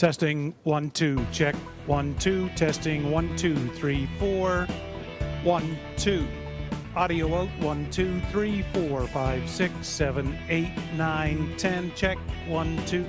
Testing 1 2, check 1 2, testing 1 2 3 4 1 2. Audio out 1 2 3 4 5 6 7 8 9 10, check 1 2.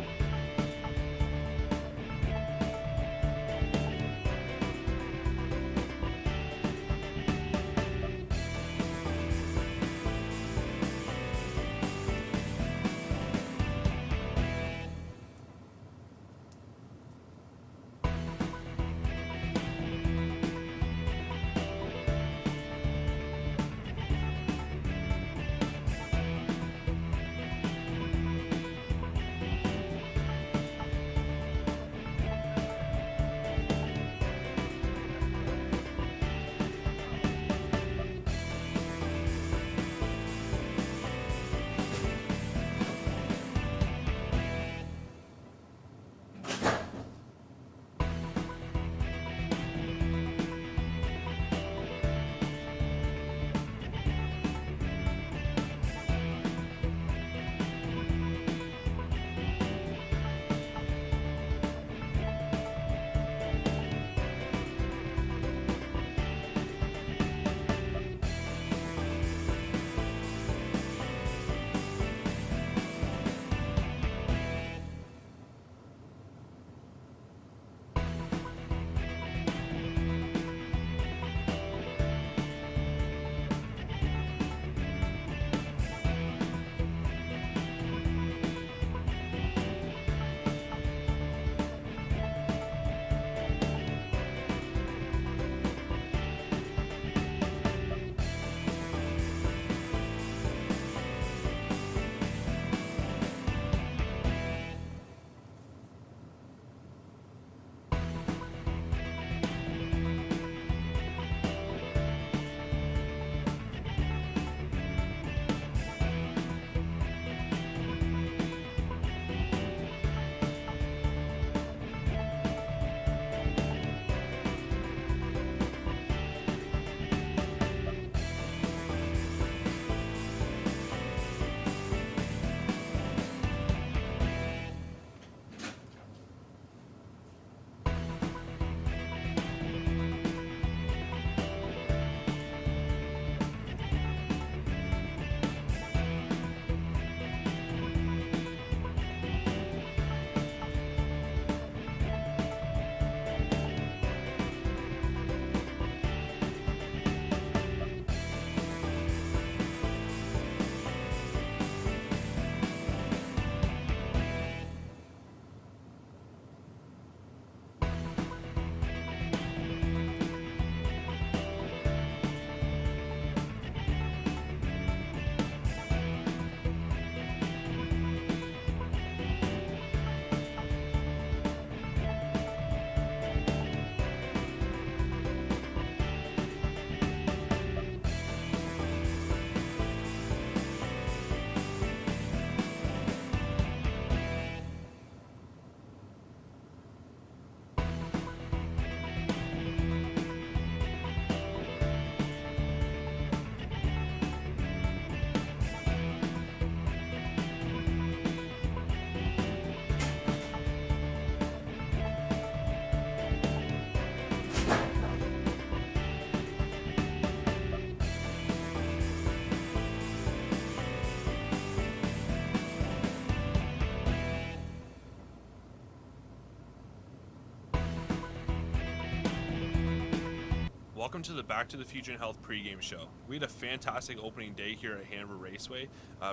Welcome to the Back to the Future in Health pregame show. We had a fantastic opening day here at Hanover Raceway,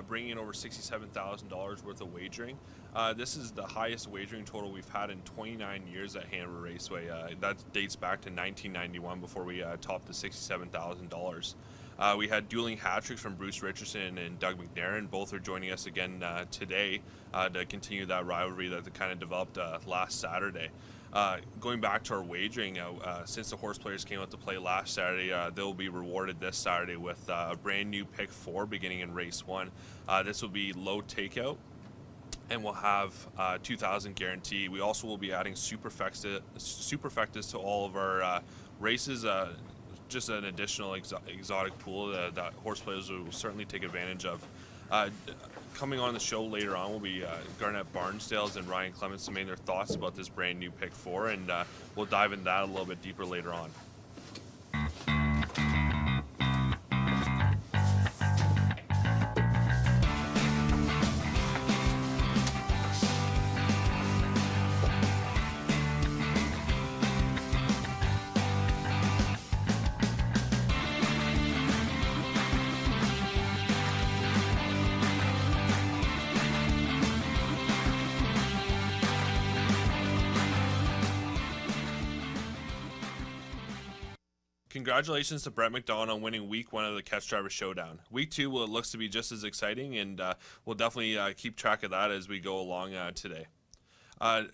bringing in over $67,000 worth of wagering. This is the highest wagering total we've had in 29 years at Hanover Raceway. That dates back to 1991 before we topped the $67,000. We had dueling hat tricks from Bruce Richardson and Doug McNairn. Both are joining us again today to continue that rivalry that kind of developed last Saturday. Going back to our wagering, since the horse players came out to play last Saturday, they'll be rewarded this Saturday with a brand new pick 4 beginning in race 1. This will be low takeout, and we'll have 2,000 guarantee. We also will be adding superfectas to all of our races. Just an additional exotic pool that horse players will certainly take advantage of. coming on the show later on will be Garnett Barnsdales and Ryan Clements to make their thoughts about this brand new pick 4, and we'll dive into that a little bit deeper later on. Congratulations to Brett McDonald on winning Week 1 of the Catch Driver Showdown. Week 2, well, it looks to be just as exciting, and we'll definitely keep track of that as we go along today.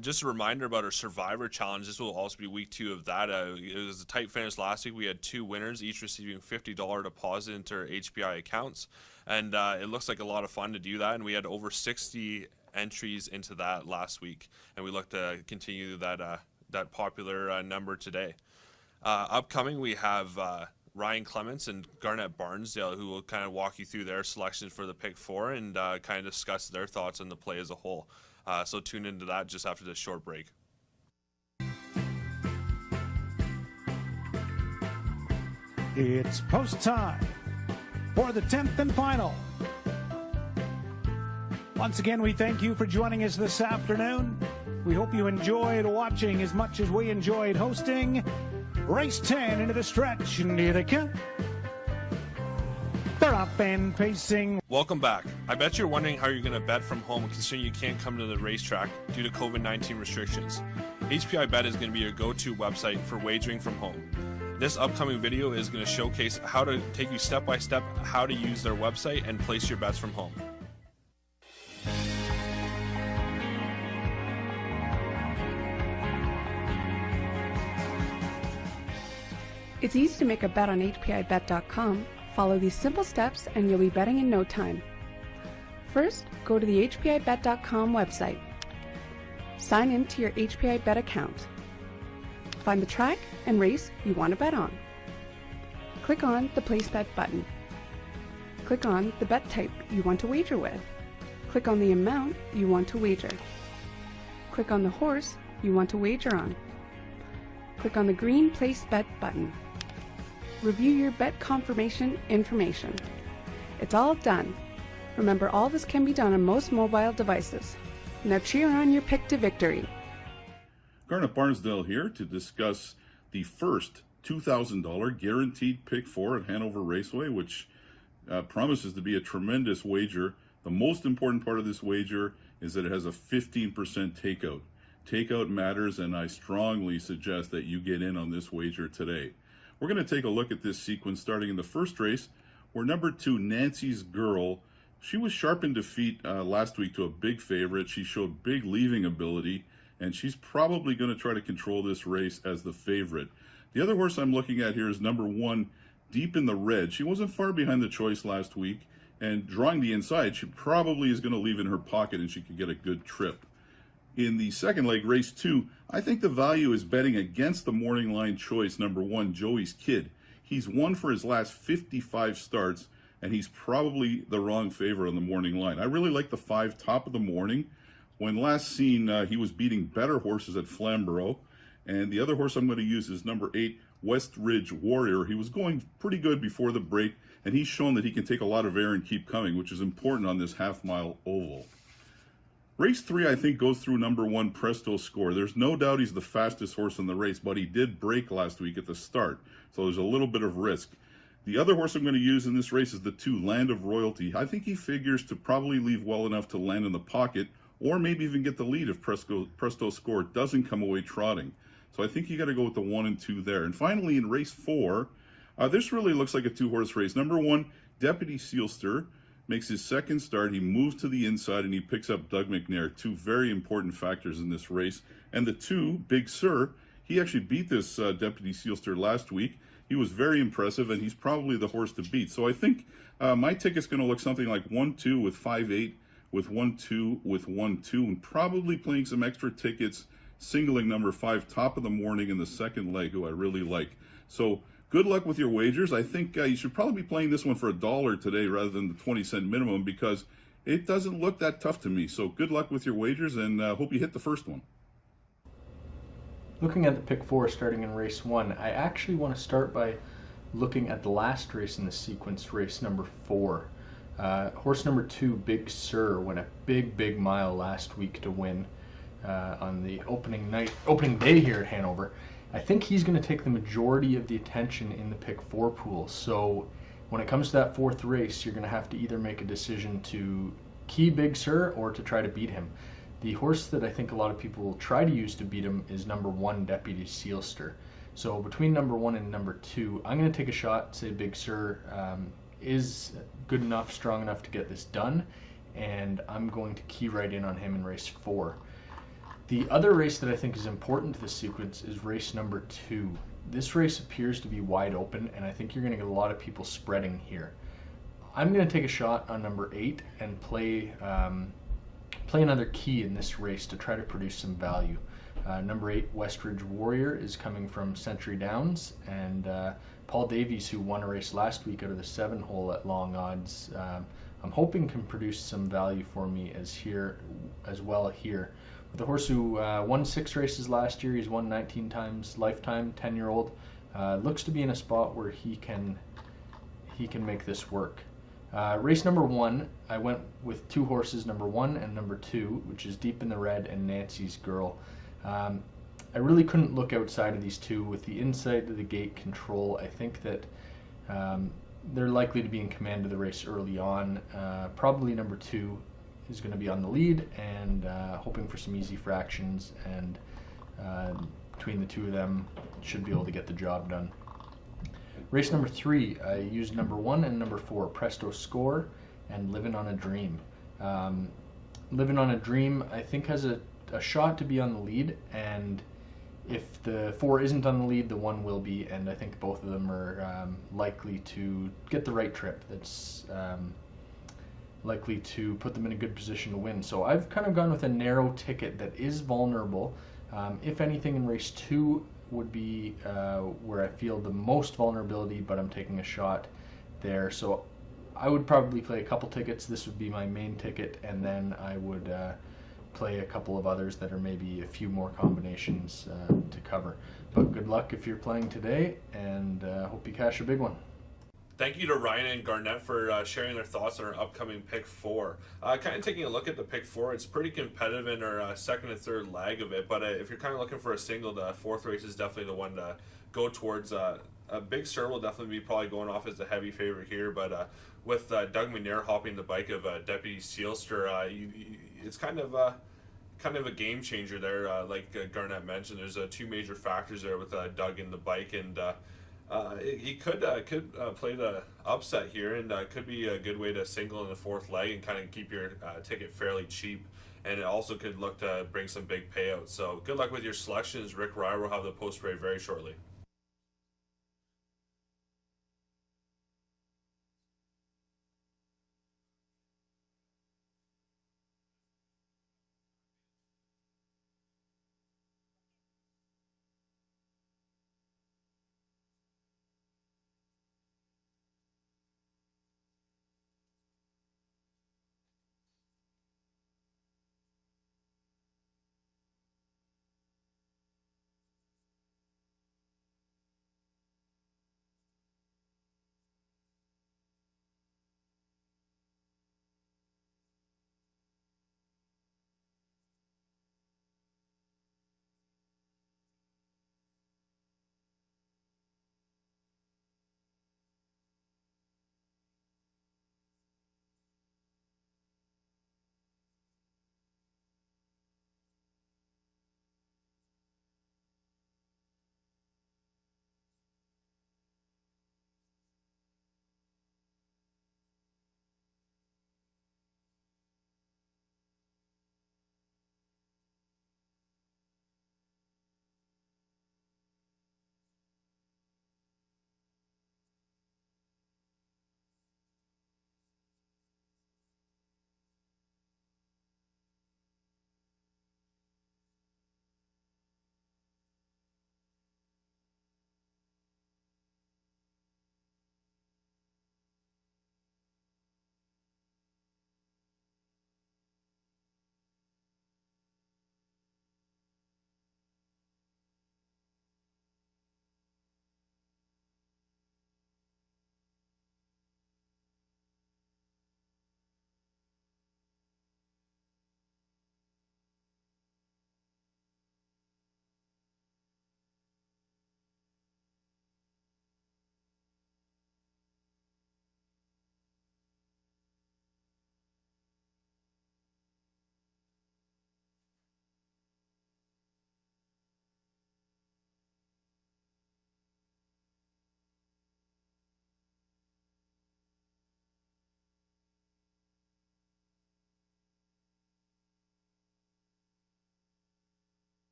Just a reminder about our Survivor Challenge. This will also be Week 2 of that. It was a tight finish last week. We had 2 winners, each receiving $50 deposit into our HPI accounts, and it looks like a lot of fun to do that, and we had over 60 entries into that last week, and we look to continue that popular number today. Upcoming, we have Ryan Clements and Garnett Barnsdale, who will kind of walk you through their selections for the pick 4 and kind of discuss their thoughts on the play as a whole. So tune into that just after this short break. It's post time for the 10th and final. Once again, we thank you for joining us this afternoon. We hope you enjoyed watching as much as we enjoyed hosting. Race 10 into the stretch, and here they come. They're up and pacing. Welcome back. I bet you're wondering how you're going to bet from home considering you can't come to the racetrack due to COVID-19 restrictions. HPI Bet is going to be your go-to website for wagering from home. This upcoming video is going to showcase how to take you step by step how to use their website and place your bets from home. It's easy to make a bet on HPIBet.com. Follow these simple steps and you'll be betting in no time. First, go to the HPIBet.com website. Sign in to your HPI Bet account. Find the track and race you want to bet on. Click on the Place Bet button. Click on the bet type you want to wager with. Click on the amount you want to wager. Click on the horse you want to wager on. Click on the green Place Bet button. Review your bet confirmation information. It's all done. Remember, all this can be done on most mobile devices. Now cheer on your pick to victory. Garnett Barnsdale here to discuss the first $2,000 guaranteed pick 4 at Hanover Raceway, which promises to be a tremendous wager. The most important part of this wager is that it has a 15% takeout. Takeout matters, and I strongly suggest that you get in on this wager today. We're going to take a look at this sequence starting in the first race, where number 2, Nancy's Girl, she was sharp in defeat last week to a big favorite. She showed big leaving ability, and she's probably going to try to control this race as the favorite. The other horse I'm looking at here is number 1, Deep in the Red. She wasn't far behind the choice last week, and drawing the inside, she probably is going to leave in her pocket and she could get a good trip. In the second leg, race 2, I think the value is betting against the morning line choice, number 1, Joey's Kid. He's won for his last 55 starts, and he's probably the wrong favor on the morning line. I really like the 5 top of the morning. When last seen, he was beating better horses at Flamborough. And the other horse I'm going to use is number 8, West Ridge Warrior. He was going pretty good before the break, and he's shown that he can take a lot of air and keep coming, which is important on this half-mile oval. Race 3, I think, goes through number 1, Presto Score. There's no doubt he's the fastest horse in the race, but he did break last week at the start, so there's a little bit of risk. The other horse I'm going to use in this race is the 2, Land of Royalty. I think he figures to probably leave well enough to land in the pocket, or maybe even get the lead if Presto Score doesn't come away trotting. So I think you got to go with the 1 and 2 there. And finally, in race 4, this really looks like a 2-horse race. Number 1, Deputy Sealster makes his second start. He moves to the inside and he picks up Doug McNair, 2 very important factors in this race. And the 2, Big Sur, he actually beat this Deputy Sealster last week. He was very impressive, and he's probably the horse to beat. So I think my ticket's going to look something like 1-2 with 5-8, with 1-2 with 1-2, and probably playing some extra tickets, singling number 5 top of the morning in the second leg, who I really like. So good luck with your wagers. I think you should probably be playing this one for $1 today rather than the 20-cent minimum, because it doesn't look that tough to me. So good luck with your wagers, and hope you hit the first one. Looking at the pick 4 starting in race 1, I actually want to start by looking at the last race in the sequence, race number 4. Horse number 2, Big Sur, went a big mile last week to win on the opening day here at Hanover. I think he's going to take the majority of the attention in the pick 4 pool. So when it comes to that 4th race, you're going to have to either make a decision to key Big Sur or to try to beat him. The horse that I think a lot of people will try to use to beat him is number 1, Deputy Sealster. So between number 1 and number 2, I'm going to take a shot, say Big Sur is good enough, strong enough to get this done, and I'm going to key right in on him in race 4. The other race that I think is important to this sequence is race number 2. This race appears to be wide open, and I think you're going to get a lot of people spreading here. I'm going to take a shot on number 8 and play another key in this race to try to produce some value. Number 8, Westridge Warrior, is coming from Century Downs, and Paul Davies, who won a race last week out of the 7-hole at long odds, I'm hoping can produce some value for me as well here. With a horse who won 6 races last year, he's won 19 times lifetime, 10-year-old, looks to be in a spot where he can make this work. Race number 1, I went with 2 horses, number 1 and number 2, which is Deep in the Red and Nancy's Girl. I really couldn't look outside of these 2. With the inside of the gate control, I think that they're likely to be in command of the race early on. Probably number 2 is going to be on the lead, and hoping for some easy fractions, and between the 2 of them should be able to get the job done. Race number 3, I used number 1 and number 4, Presto Score and Livin' on a Dream. Livin' on a Dream, I think, has a shot to be on the lead, and if the 4 isn't on the lead, the 1 will be, and I think both of them are likely to get the right trip that's likely to put them in a good position to win. So I've kind of gone with a narrow ticket that is vulnerable. If anything, in race 2 would be where I feel the most vulnerability, but I'm taking a shot there. So I would probably play a couple tickets. This would be my main ticket, and then I would play a couple of others that are maybe a few more combinations to cover. But good luck if you're playing today, and hope you cash a big one. Thank you to Ryan and Garnett for sharing their thoughts on our upcoming pick 4. Kind of taking a look at the pick 4, it's pretty competitive in our second and third leg of it, but if you're kind of looking for a single, the 4th race is definitely the one to go towards. Big Sur will definitely be probably going off as the heavy favorite here, but with Doug McNair hopping the bike of Deputy Sealster, it's kind of a game changer there. Like Garnett mentioned, there's 2 major factors there with Doug in the bike, and he could play the upset here, and could be a good way to single in the 4th leg and kind of keep your ticket fairly cheap. And it also could look to bring some big payouts. So good luck with your selections. Rick Ryer will have the post parade very shortly.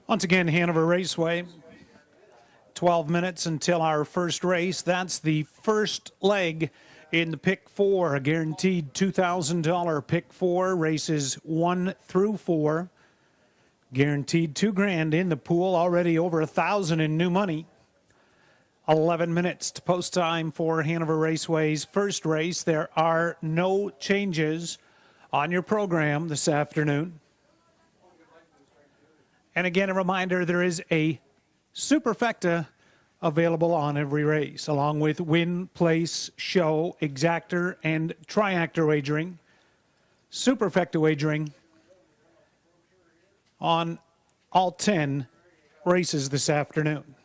Once again, Hanover Raceway, 12 minutes until our first race. That's the first leg in the Pick 4, a guaranteed $2,000 Pick 4, races 1 through 4. Guaranteed $2,000 in the pool, already over $1,000 in new money. 11 minutes to post time for Hanover Raceway's first race. There are no changes on your program this afternoon. And again, a reminder, there is a superfecta available on every race, along with win, place, show, exactor, and triactor wagering. Superfecta wagering on all 10 races this afternoon.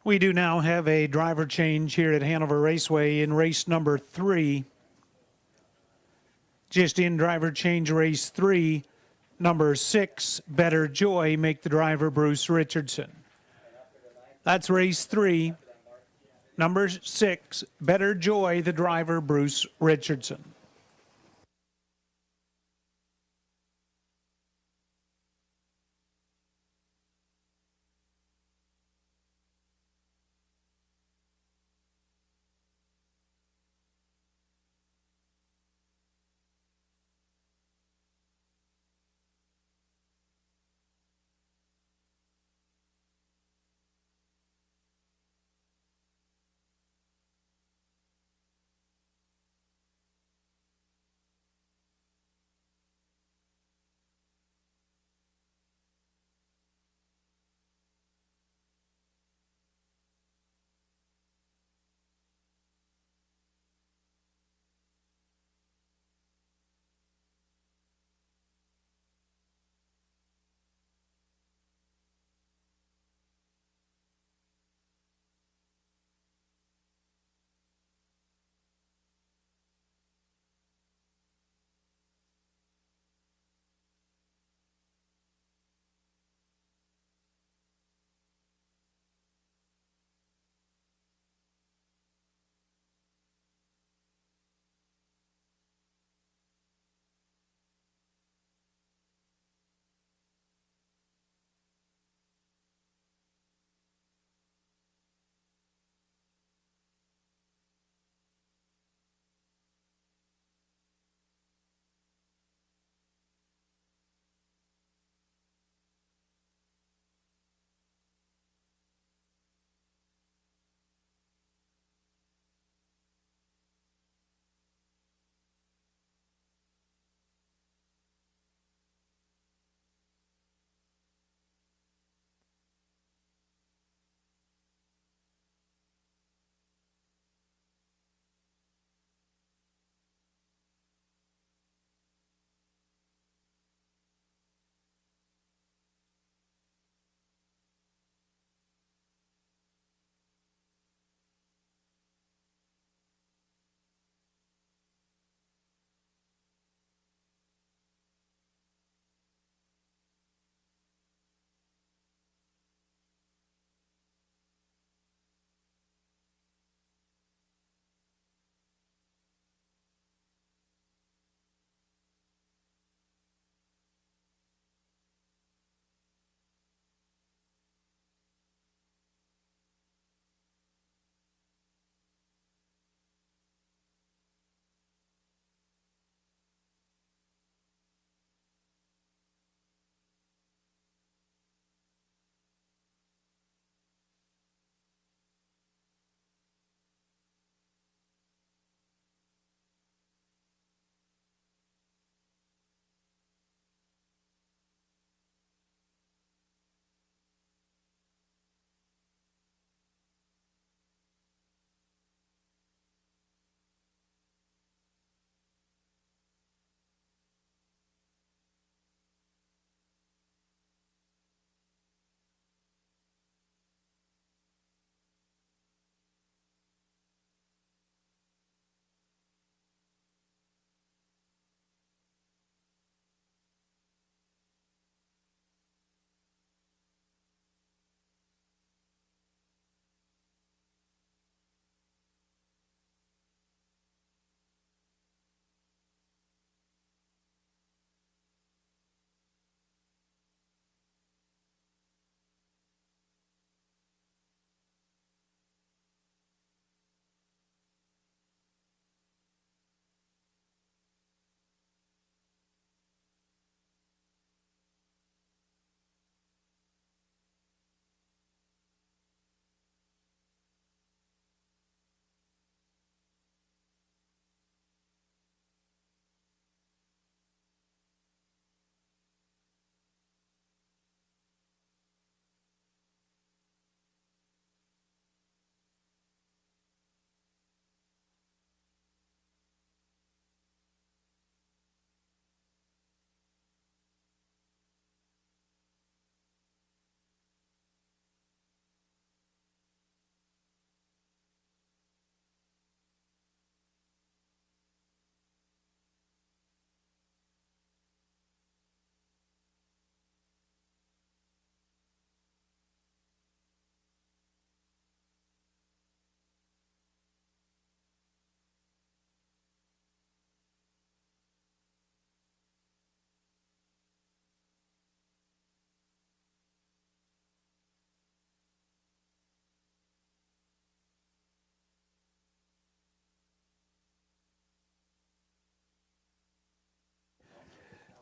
We do now have a driver change here at Hanover Raceway in race number 3. Just in driver change race 3, number 6, Better Joy, make the driver Bruce Richardson. That's race 3. Number 6, Better Joy, the driver Bruce Richardson.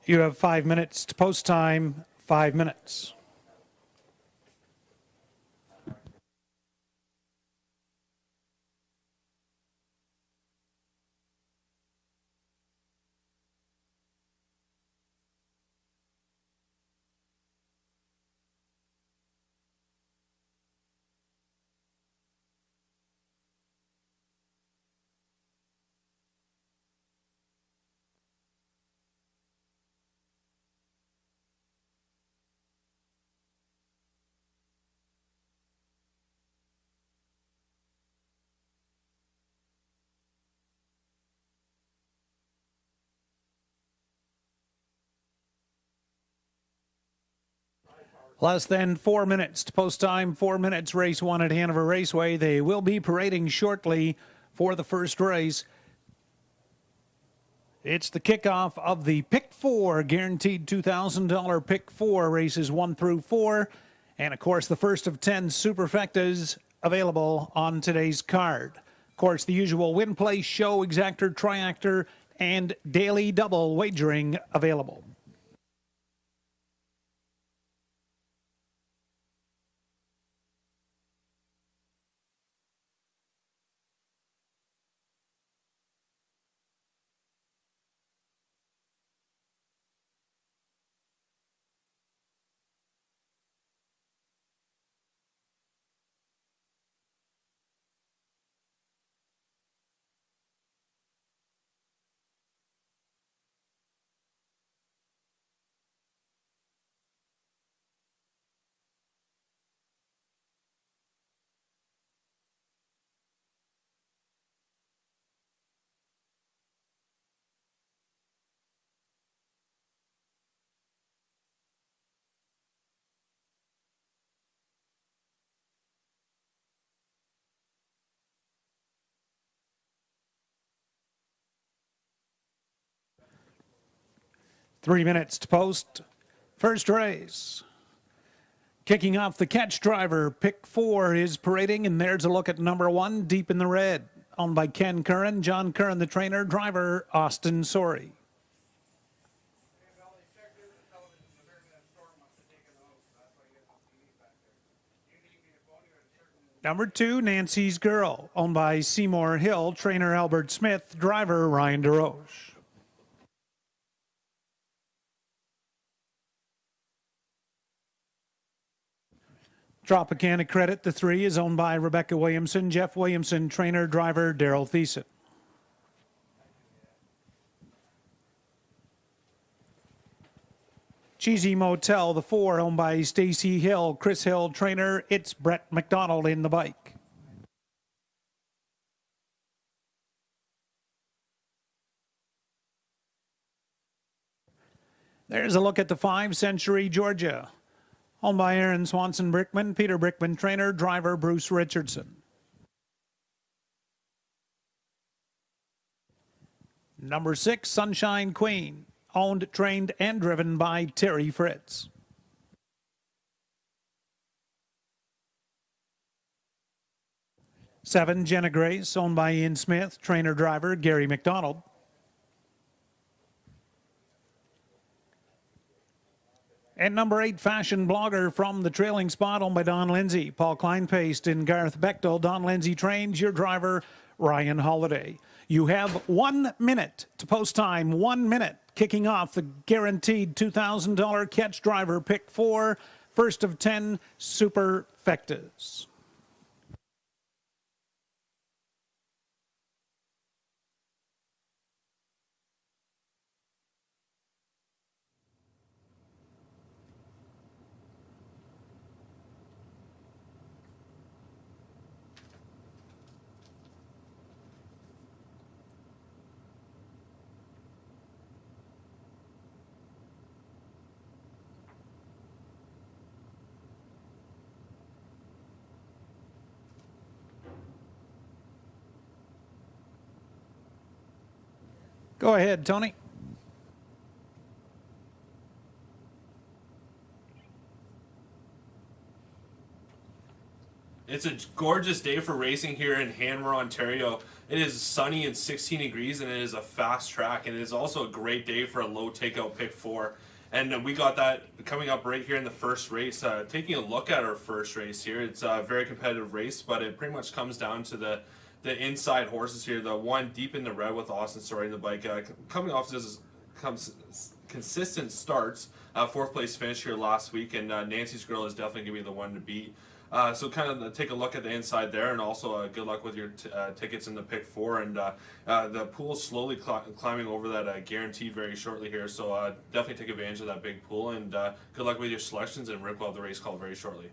You have 5 minutes to post time, 5 minutes. Less than 4 minutes to post time, 4 minutes, race 1 at Hanover Raceway. They will be parading shortly for the first race. It's the kickoff of the Pick 4, guaranteed $2,000 Pick 4, races 1 through 4. And, of course, the first of 10 superfectas available on today's card. Of course, the usual win, play, show, exactor, triactor, and daily double wagering available. Three minutes to post. First race. Kicking off the catch driver, Pick 4 is parading, and there's a look at number 1, Deep in the Red. Owned by Ken Curran, John Curran the trainer, driver Austin Sorey. Number 2, Nancy's Girl, owned by Seymour Hill, trainer Albert Smith, driver Ryan DeRoche. Tropicana Credit, the 3, is owned by Rebecca Williamson, Jeff Williamson, trainer, driver Daryl Thiessen. Cheesy Motel, the 4, owned by Stacy Hill, Chris Hill, trainer. It's Brett McDonald in the bike. There's a look at the 5, Century Georgia. Owned by Aaron Swanson Brickman, Peter Brickman, trainer, driver Bruce Richardson. Number 6, Sunshine Queen, owned, trained, and driven by Terry Fritz. Seven, Jenna Grace, owned by Ian Smith, trainer, driver Gary McDonald. And number 8, Fashion Blogger from the trailing spot, owned by Don Lindsay, Paul Kleinpaste, and Gareth Bechtel. Don Lindsay trains, your driver, Ryan Holiday. You have 1 minute to post time, 1 minute, kicking off the guaranteed $2,000 catch driver Pick 4, first of 10 superfectas. Go ahead, Tony. It's a gorgeous day for racing here in Hanover, Ontario. It is sunny and 16 degrees, and it is a fast track, and it is also a great day for a low takeout pick 4. And we got that coming up right here in the first race. Taking a look at our first race here, it's a very competitive race, but it pretty much comes down to the inside horses here. The one deep in the red with Austin Story in the bike, coming off this consistent starts. 4th place finish here last week, and Nancy's Girl is definitely going to be the one to beat. So kind of take a look at the inside there, and also good luck with your tickets in the pick 4. And the pool's slowly climbing over that guaranteed very shortly here, so definitely take advantage of that big pool, and good luck with your selections, and Rick will have the race call very shortly.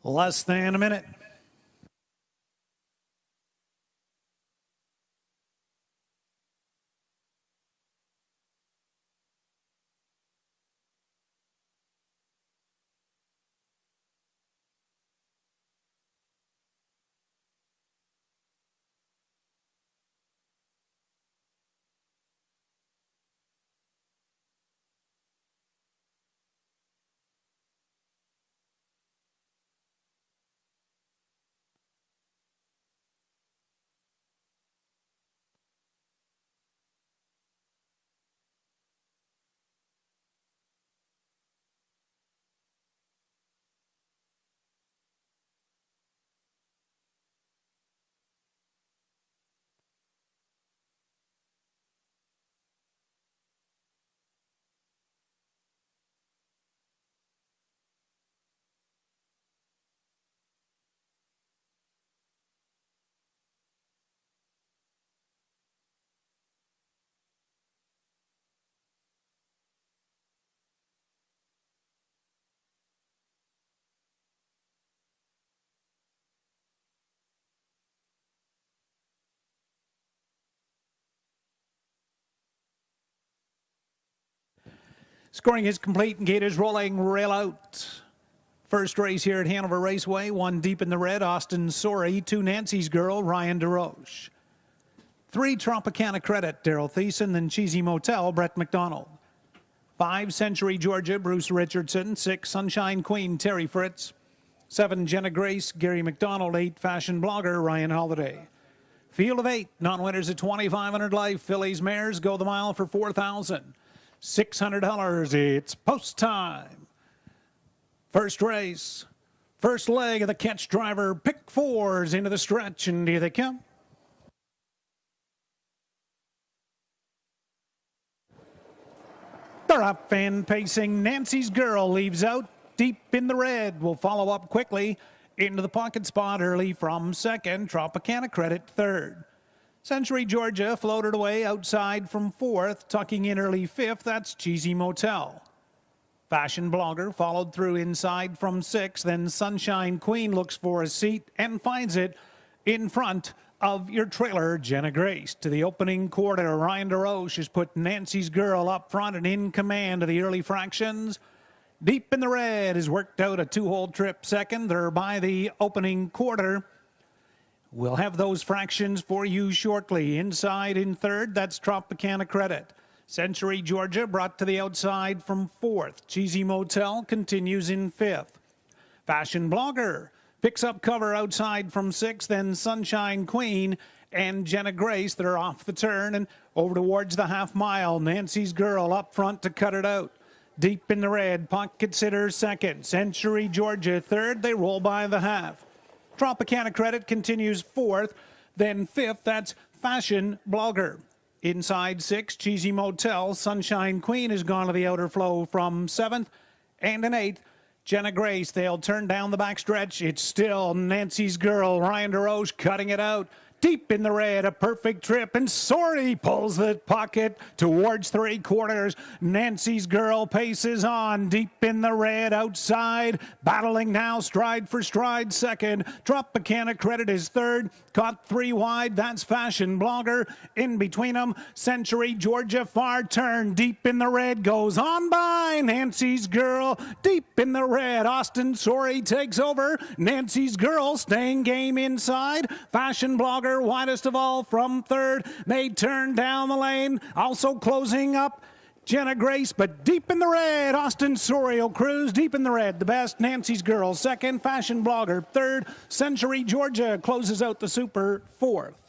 Less than a minute. Scoring is complete and gate is rolling. Rail out. First race here at Hanover Raceway. 1 deep in the red, Austin Sorry. 2 Nancy's Girl, Ryan DeRoche. 3 Tropicana Credit, Daryl Thiessen. Then Cheesy Motel, Brett McDonald. 5 Century Georgia, Bruce Richardson. 6 Sunshine Queen, Terry Fritz. 7 Jenna Grace, Gary McDonald. 8 Fashion Blogger, Ryan Holiday. Field of 8, non-winners at $2,500 life. Phillies Mares go the mile for $4,600. It's post time. First race, first leg of the catch driver, pick 4s into the stretch, and here they come. They're up and pacing. Nancy's Girl leaves out deep in the red. Will follow up quickly into the pocket spot early from second. Tropicana Credit third. Century Georgia floated away outside from 4th, tucking in early 5th. That's Cheesy Motel. Fashion Blogger followed through inside from 6th. Then Sunshine Queen looks for a seat and finds it in front of your trailer, Jenna Grace. To the opening quarter, Ryan DeRoche has put Nancy's Girl up front and in command of the early fractions. Deep in the red has worked out a 2-hole trip second. They're by the opening quarter. We'll have those fractions for you shortly. Inside in 3rd, that's Tropicana Credit. Century Georgia brought to the outside from 4th. Cheesy Motel continues in 5th. Fashion Blogger picks up cover outside from 6th. Then Sunshine Queen and Jenna Grace, they're off the turn and over towards the half mile. Nancy's Girl up front to cut it out. Deep in the red, Pocket Sitter second. Century Georgia third. They roll by the half. Tropicana Credit continues 4th. Then 5th, that's Fashion Blogger. Inside 6, Cheesy Motel. Sunshine Queen has gone to the outer flow from 7th. And in 8th, Jenna Grace. They'll turn down the backstretch. It's still Nancy's Girl. Ryan DeRoche cutting it out. Deep in the red, a perfect trip, and Sorry pulls the pocket towards 3/4. Nancy's Girl paces on, deep in the red, outside, battling now, stride for stride, second. Tropicana Credit is third, caught 3 wide, that's Fashion Blogger. In between them, Century Georgia far turn, deep in the red, goes on by Nancy's Girl. Deep in the red, Austin Sorry takes over. Nancy's Girl staying game inside. Fashion Blogger widest of all from third. They turn down the lane, also closing up Jenna Grace, but deep in the red, Austin Sorry will cruise. Deep in the red, the best, Nancy's Girl second, Fashion Blogger third, Century Georgia closes out the Super fourth.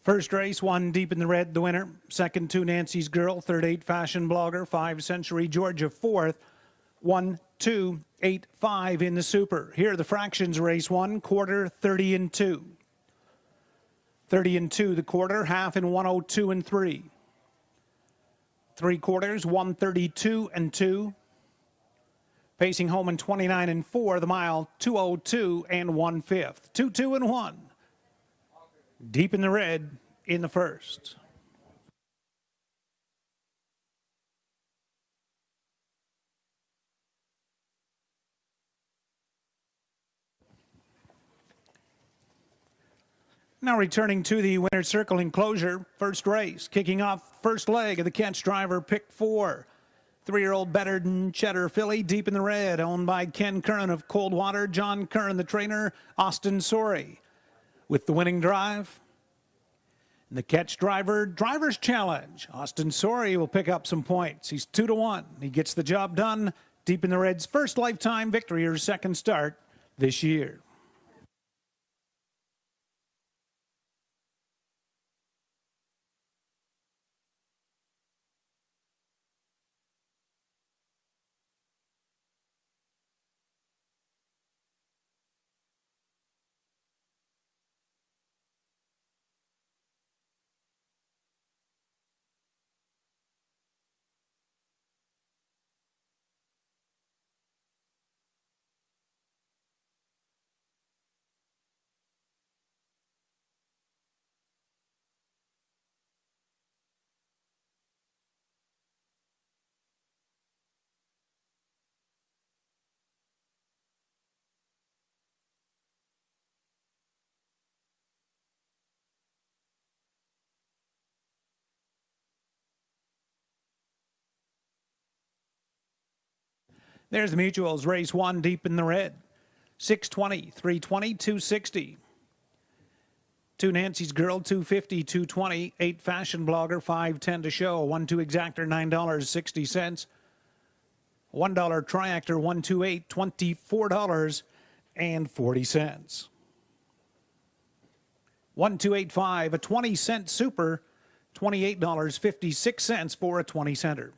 First race, 1 Deep in the Red, the winner. Second, 2 Nancy's Girl. Third, 8 Fashion Blogger. 5 Century Georgia. Fourth, 1, 2, 8, 5 in the Super. Here are the fractions. Race 1, quarter, 30 and 2. 30 and 2 the quarter, half in 102 and 3. 3/4, 132 and 2. Pacing home in 29 and 4, the mile, 202 and 1/5. 2, 2 and 1. Deep in the red in the first. Now returning to the winner's circle enclosure, first race, kicking off first leg of the catch driver, pick 4. 3-year-old Betterton Cheddar filly, deep in the red, owned by Ken Curran of Coldwater, John Curran, the trainer, Austin Sorry. With the winning drive, and the catch driver, driver's challenge. Austin Sorry will pick up some points. He's 2-1. He gets the job done. Deep in the red's first lifetime victory or second start this year. There's the mutuals. Race 1, deep in the red. 620, 320, 260. 2 Nancy's Girl, 250, 220. 8 Fashion Blogger, 510 to show. 1 2 Exactor, $9.60. $1 Triactor, 128, $24.40. 1285, a 20-cent Super, $28.56 for a 20-center.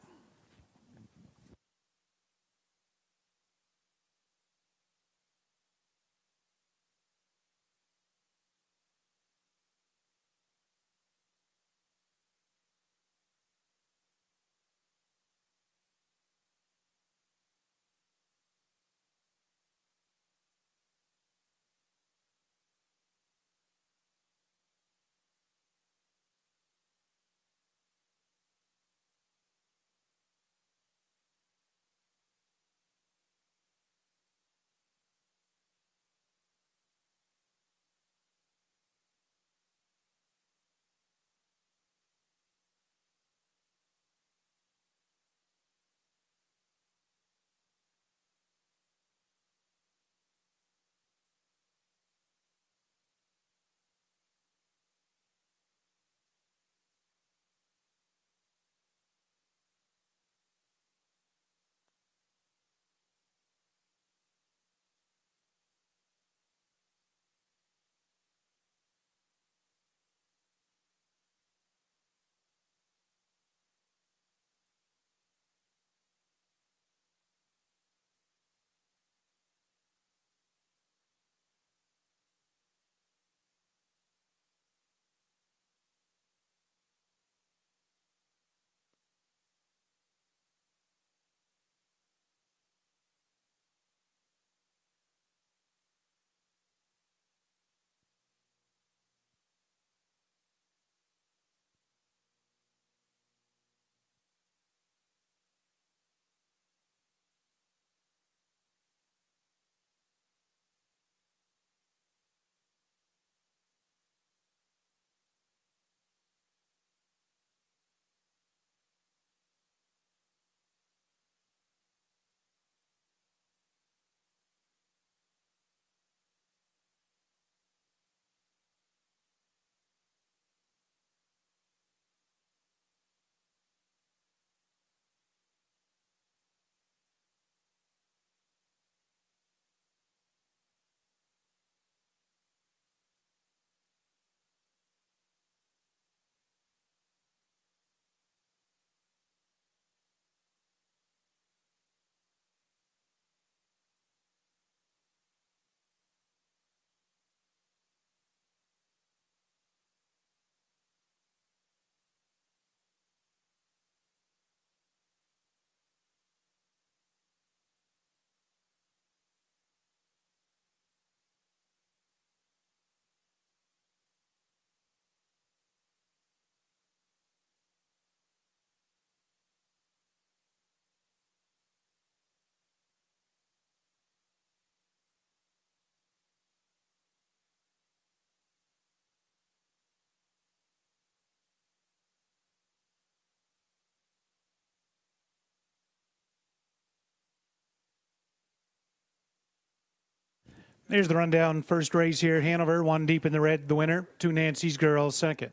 Here's the rundown. First race here, Hanover, 1 deep in the red, the winner. 2 Nancy's Girl, second.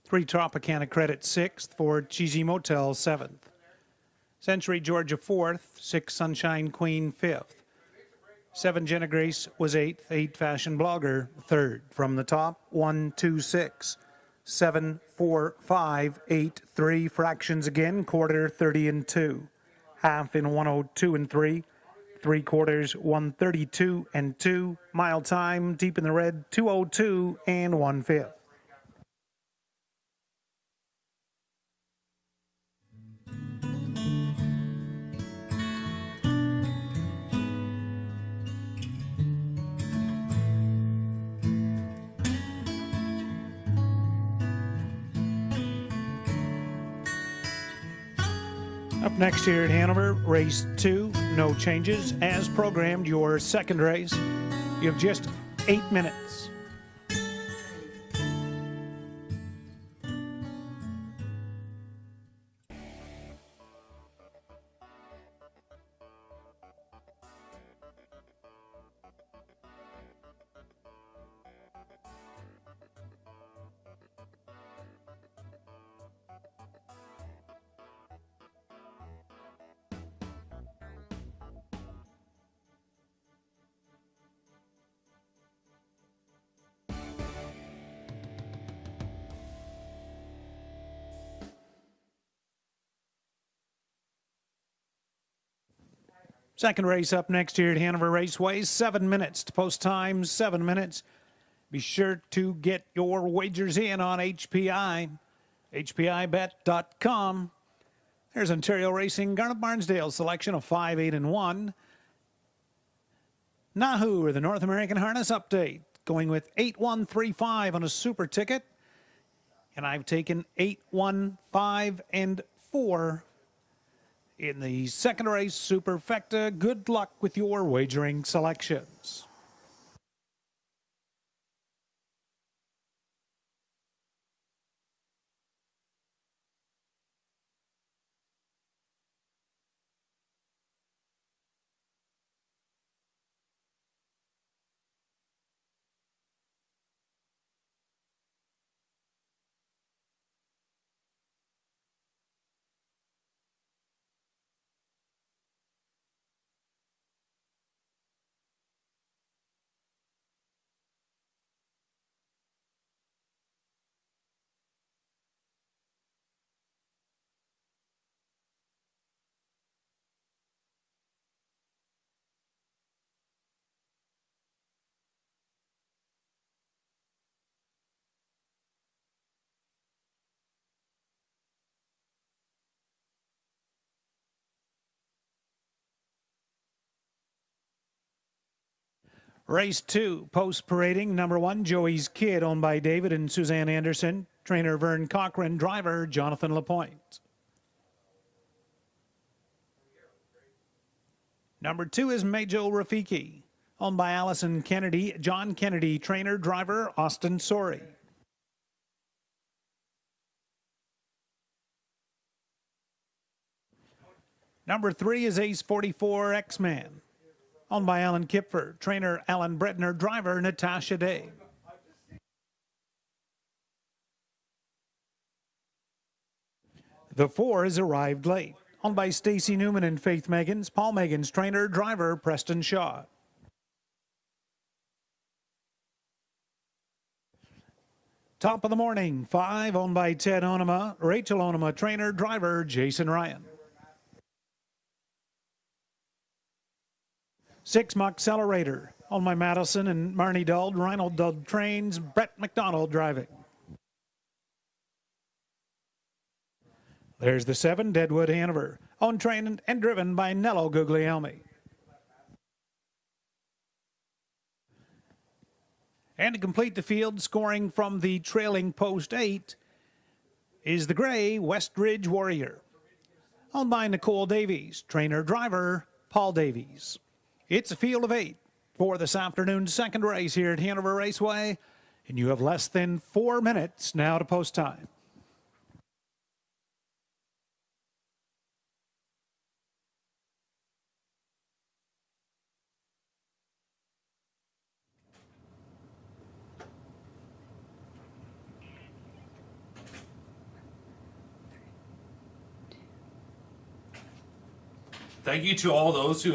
3 Tropicana Credit, 6th. 4 Cheesy Motel, 7th. Century Georgia, 4th. 6 Sunshine Queen, 5th. 7 Jenna Grace was 8th. 8 Fashion Blogger, 3rd. From the top, 1, 2, 6. 7, 4, 5, 8, 3. Fractions again, quarter, 30 and 2. Half in 102 and 3. 3 quarters, 132 and 2. Mile time, deep in the red, 202 and 1/5. Up next here at Hanover, race 2, no changes. As programmed, your second race. You have just 8 minutes. Second race up next here at Hanover Raceway. 7 minutes to post time, 7 minutes. Be sure to get your wagers in on HPI, HPIBet.com. There's Ontario Racing, Garnet Barnsdale selection of 5, 8, and 1. Nahu, or the North American Harness Update, going with 8, 1, 3, 5 on a super ticket. And I've taken 8, 1, 5, and 4 in the second race, Superfecta. Good luck with your wagering selections. Race 2, post parading, number 1, Joey's Kid, owned by David and Suzanne Anderson. Trainer Vern Cochran, driver Jonathan Lapointe. Number 2 is Majo Rafiki, owned by Allison Kennedy. John Kennedy, trainer, driver Austin Sori. Number 3 is Ace 44 X-Man, owned by Alan Kipfer, trainer Alan Bretner, driver Natasha Day. The 4 is Arrived Late, owned by Stacy Newman and Faith Megans, Paul Megans, trainer, driver Preston Shaw. Top of the Morning, 5, owned by Ted Onema, Rachel Onema, trainer, driver Jason Ryan. 6 Accelerator, owned by Madison and Marnie Duld, Reinhold Duld trains, Brett McDonald driving. There's the 7 Deadwood Hanover, owned, trained, and driven by Nello Guglielmi. And to complete the field, scoring from the trailing post 8 is the gray Westridge Warrior, owned by Nicole Davies, trainer, driver Paul Davies. It's a field of 8 for this afternoon's second race here at Hanover Raceway, and you have less than 4 minutes now to post time. Thank you to all those who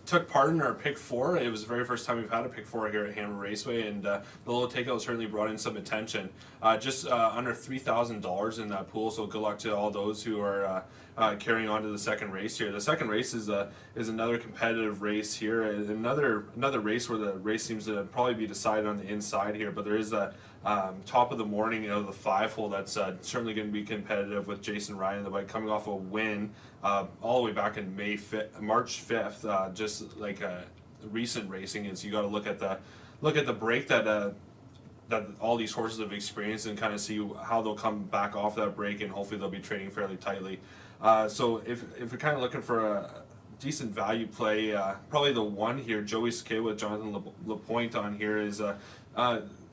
took part in our Pick 4. It was the very first time we've had a Pick 4 here at Hanover Raceway, and the little takeout certainly brought in some attention. Just under $3,000 in that pool, so good luck to all those who are carrying on to the second race here. The second race is another competitive race here, another race where the race seems to probably be decided on the inside here, but there is a top of the morning, the 5-hole that's certainly going to be competitive with Jason Ryan, the bike coming off a win all the way back in March 5th, just like recent racing. Is you got to look at the break that all these horses have experienced and kind of see how they'll come back off that break, and hopefully they'll be trading fairly tightly. So if we're kind of looking for a decent value play, probably the one here, Joey Sakay with Jonathan Lapointe on here is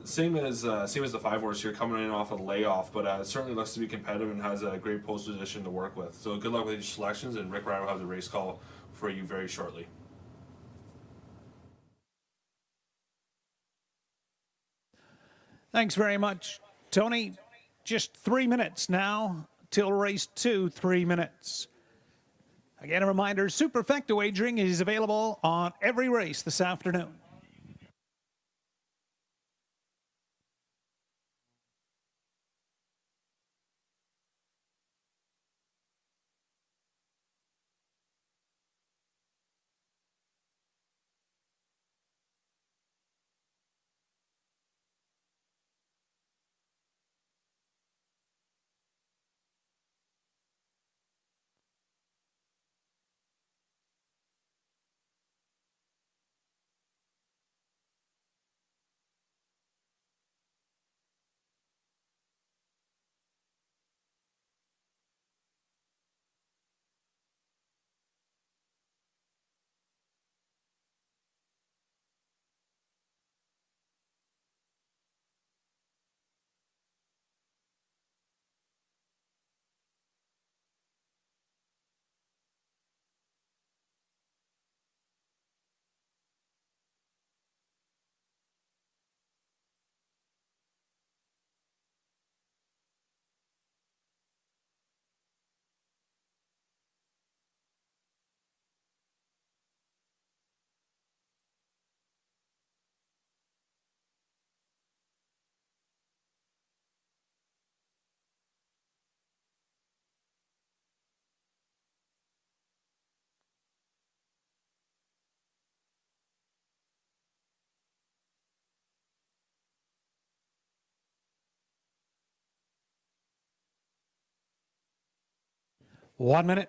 same as the 5-horse here, coming in off a layoff, but it certainly looks to be competitive and has a great post position to work with. So good luck with your selections, and Rick Ryan will have the race call for you very shortly. Thanks very much, Tony. Just 3 minutes now till race 2, 3 minutes. Again, a reminder, Superfecta wagering is available on every race this afternoon. One minute.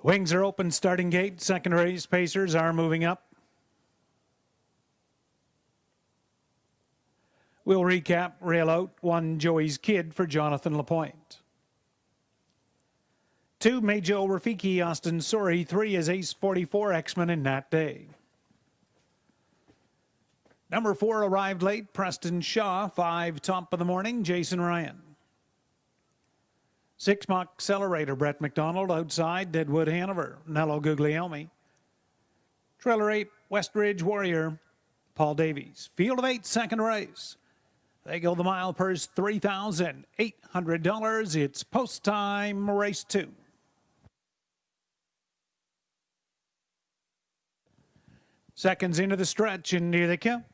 Wings are open, starting gate. Second race, Pacers are moving up. We'll recap. Rail out. 1, Joey's Kid for Jonathan Lapointe. 2, Majo Rafiki, Austin Sori. 3 is Ace 44, X-Men and Nat Day. Number 4 arrived late, Preston Shaw. 5, Top of the Morning, Jason Ryan. 6, Mock Accelerator, Brett McDonald. Outside, Deadwood Hanover, Nello Guglielmi. Trailer 8, Westridge Warrior, Paul Davies. Field of 8, second race. They go the mile purse, $3,800. It's post time, race 2. Seconds into the stretch, and here they come.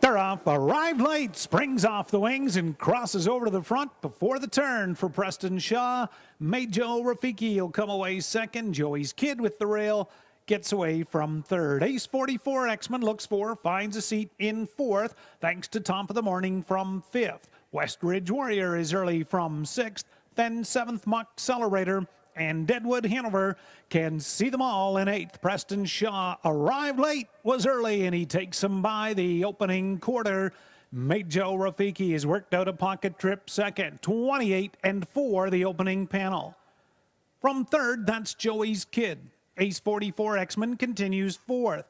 They're off, arrived late, springs off the wings and crosses over to the front before the turn for Preston Shaw. Majo Rafiki will come away second. Joey's Kid with the rail gets away from third. Ace 44, X-Men looks for, finds a seat in fourth, thanks to Top of the Morning from fifth. Westridge Warrior is early from sixth, then seventh, Mock Accelerator, and Deadwood Hanover can see them all in eighth. Preston Shaw arrived late, was early, and he takes them by the opening quarter. Majo Rafiki has worked out a pocket trip second, 28-4 the opening panel. From third, that's Joey's Kid. Ace 44 X-Men continues fourth.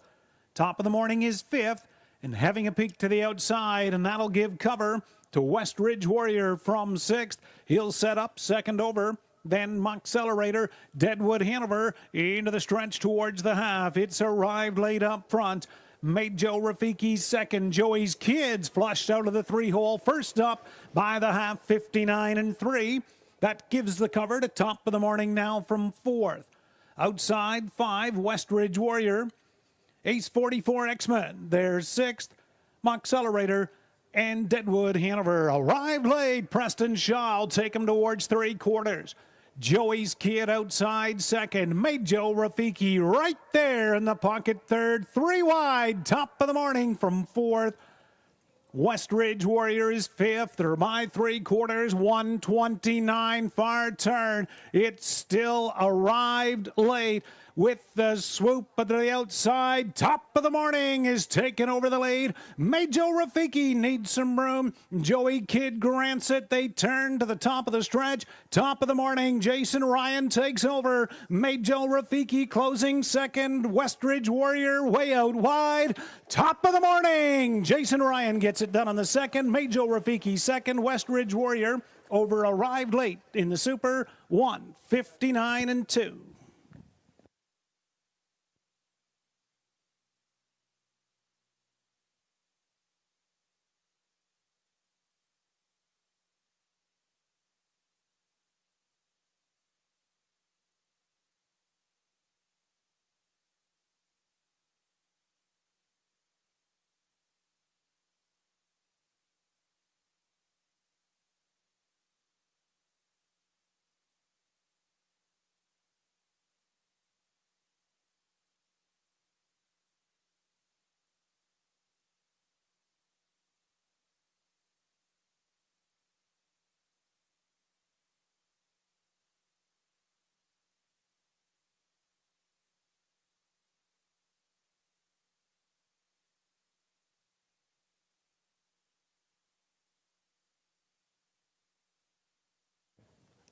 Top of the Morning is fifth, and having a peek to the outside, and that'll give cover to Westridge Warrior from sixth. He'll set up second over. Then Mock Accelerator, Deadwood Hanover into the stretch towards the half. It's arrived late up front. Majo Rafiki second. Joey's Kids flushed out of the 3-hole. First up by the half, 59-3. That gives the cover to Top of the Morning now from fourth. Outside 5, Westridge Warrior. Ace 44 X-Men, there's sixth. Mock Accelerator and Deadwood Hanover arrived late. Preston Shaw will take him towards three quarters. Joey's Kid outside second. Majo Rafiki right there in the pocket third. 3 wide. Top of the Morning from fourth. Westridge Warrior is fifth. They're by three quarters. 129 far turn. It still arrived late with the swoop at the outside. Top of the Morning is taking over the lead. Majo Rafiki needs some room. Joey Kid grants it. They turn to the top of the stretch. Top of the Morning, Jason Ryan takes over. Majo Rafiki closing second. Westridge Warrior way out wide. Top of the Morning, Jason Ryan gets it done on the second. Majo Rafiki second. Westridge Warrior over arrived late in the Super 159-2.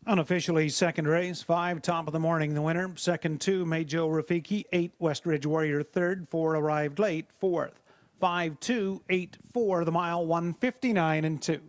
Unofficially second race, 5 Top of the Morning the winner. Second 2 Majo Rafiki, 8 Westridge Warrior third, 4 arrived late, fourth. 5-2, 8-4 the mile, 159-2.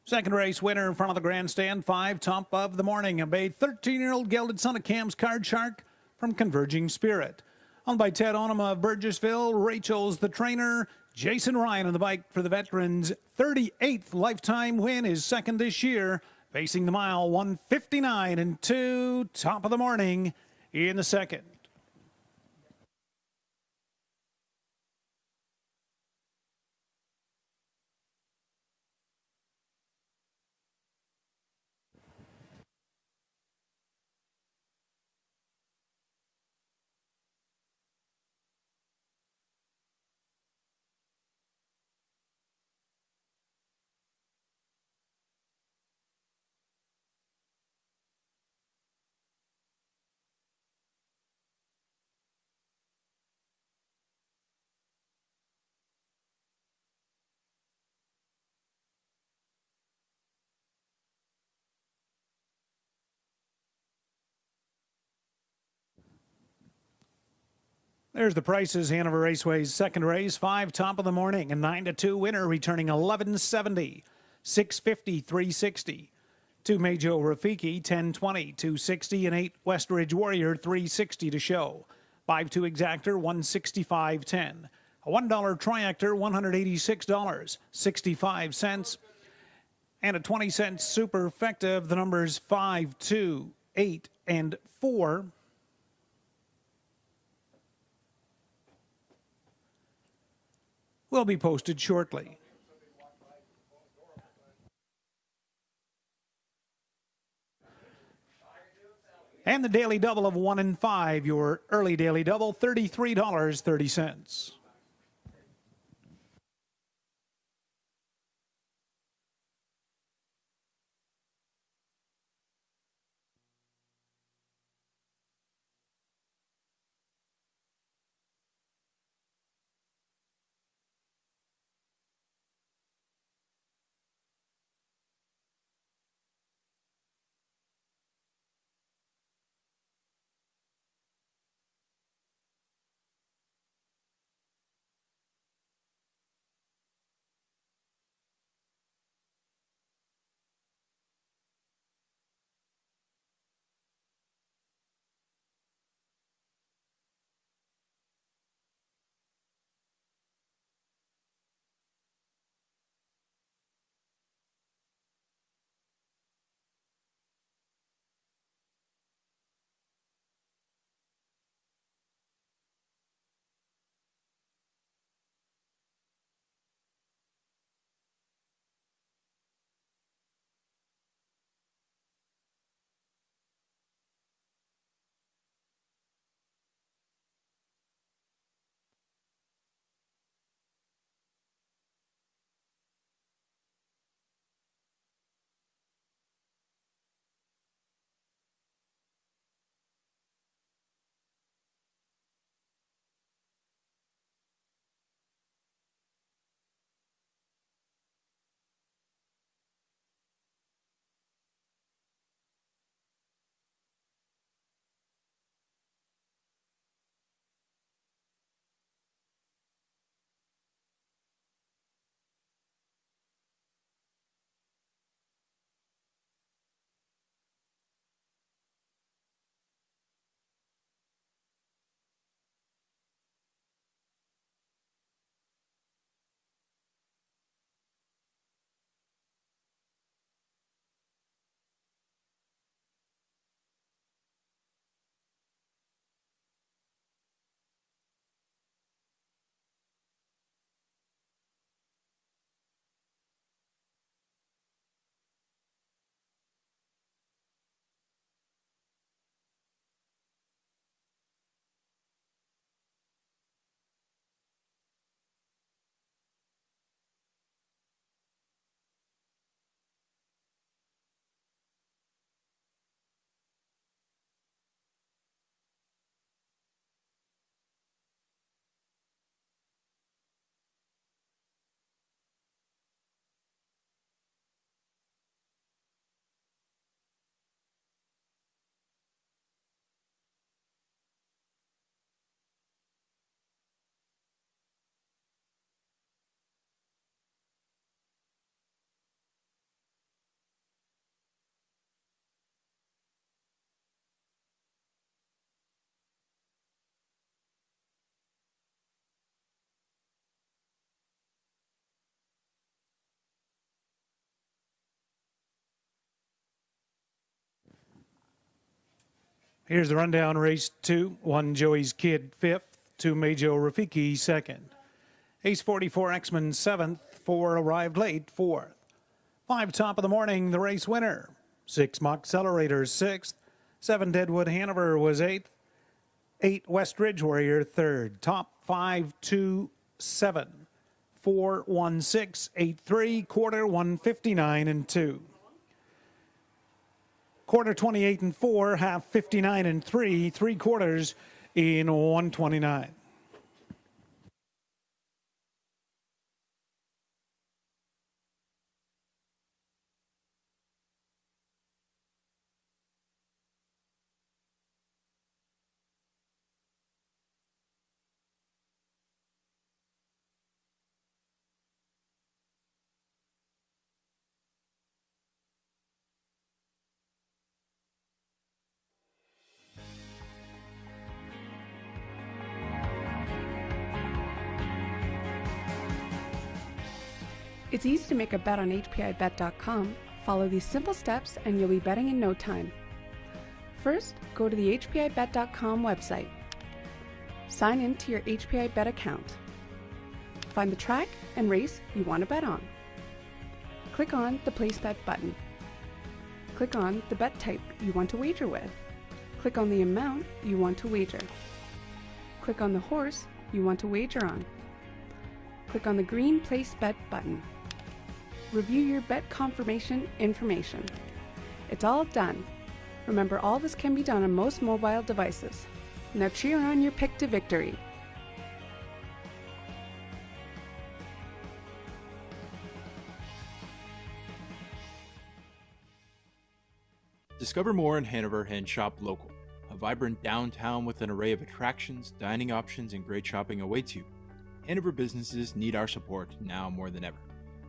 Second race winner in front of the grandstand, 5 top of the morning. A bay 13-year-old gelded son of Cam's Card Shark from Converging Spirit. Owned by Ted Onema of Burgessville. Rachel's the trainer. Jason Ryan on the bike for the veterans. 38th lifetime win is second this year. Facing the mile 159 and 2. Top of the morning in the second. There's the prices. Hanover Raceway's second race, 5 top of the morning. A 9-2 winner returning 1170, 650, 360. 2 Majo Rafiki, 1020, 260, and 8 Westridge Warrior, 360 to show. 5-2 Exactor, 165.10. A $1 Triactor, $186, 65 cents. And a 20-cent Superfecta. The numbers 5, 2, 8, and 4. Will be posted shortly. And the daily double of 1 and 5, your early daily double, $33.30. Here's the rundown. Race 2, 1 Joey's Kid 5th, 2 Majo Rafiki 2nd. Ace 44 X-Men 7th, 4 Arrived Late 4th. 5 Top of the Morning, the race winner. 6 Mock Accelerators 6th. 7 Deadwood Hanover was 8th. 8 West Ridge Warrior 3rd. Top 5, 2, 7. 4, 1, 6, 8, 3. Quarter 159 and 2. Quarter 28 and 4. Half 59 and 3. 3 quarters in 129. It's easy to make a bet on HPIBet.com. Follow these simple steps and you'll be betting in no time. First, go to the HPIBet.com website. Sign in to your HPI Bet account. Find the track and race you want to bet on. Click on the Place Bet button. Click on the bet type you want to wager with. Click on the amount you want to wager. Click on the horse you want to wager on. Click on the green Place Bet button. Review your bet confirmation information. It's all done. Remember, all this can be done on most mobile devices. Now cheer on your pick to victory. Discover more in Hanover and shop local. A vibrant downtown with an array of attractions, dining options, and great shopping awaits you. Hanover businesses need our support now more than ever.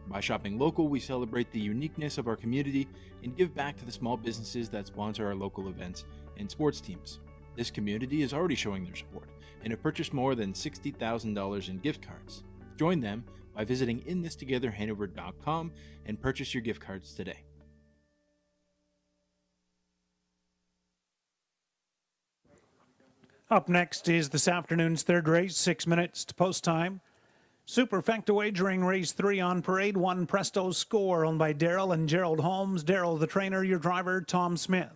By shopping local, we celebrate the uniqueness of our community and give back to the small businesses that sponsor our local events and sports teams. This community is already showing their support and have purchased more than $60,000 in gift cards. Join them by visiting inthistogetherhanover.com and purchase your gift cards today. Up next is this afternoon's third race, 6 minutes to post time. Superfecta Wagering Race 3 on Parade 1 Presto Score, owned by Daryl and Gerald Holmes. Daryl, the trainer, your driver, Tom Smith.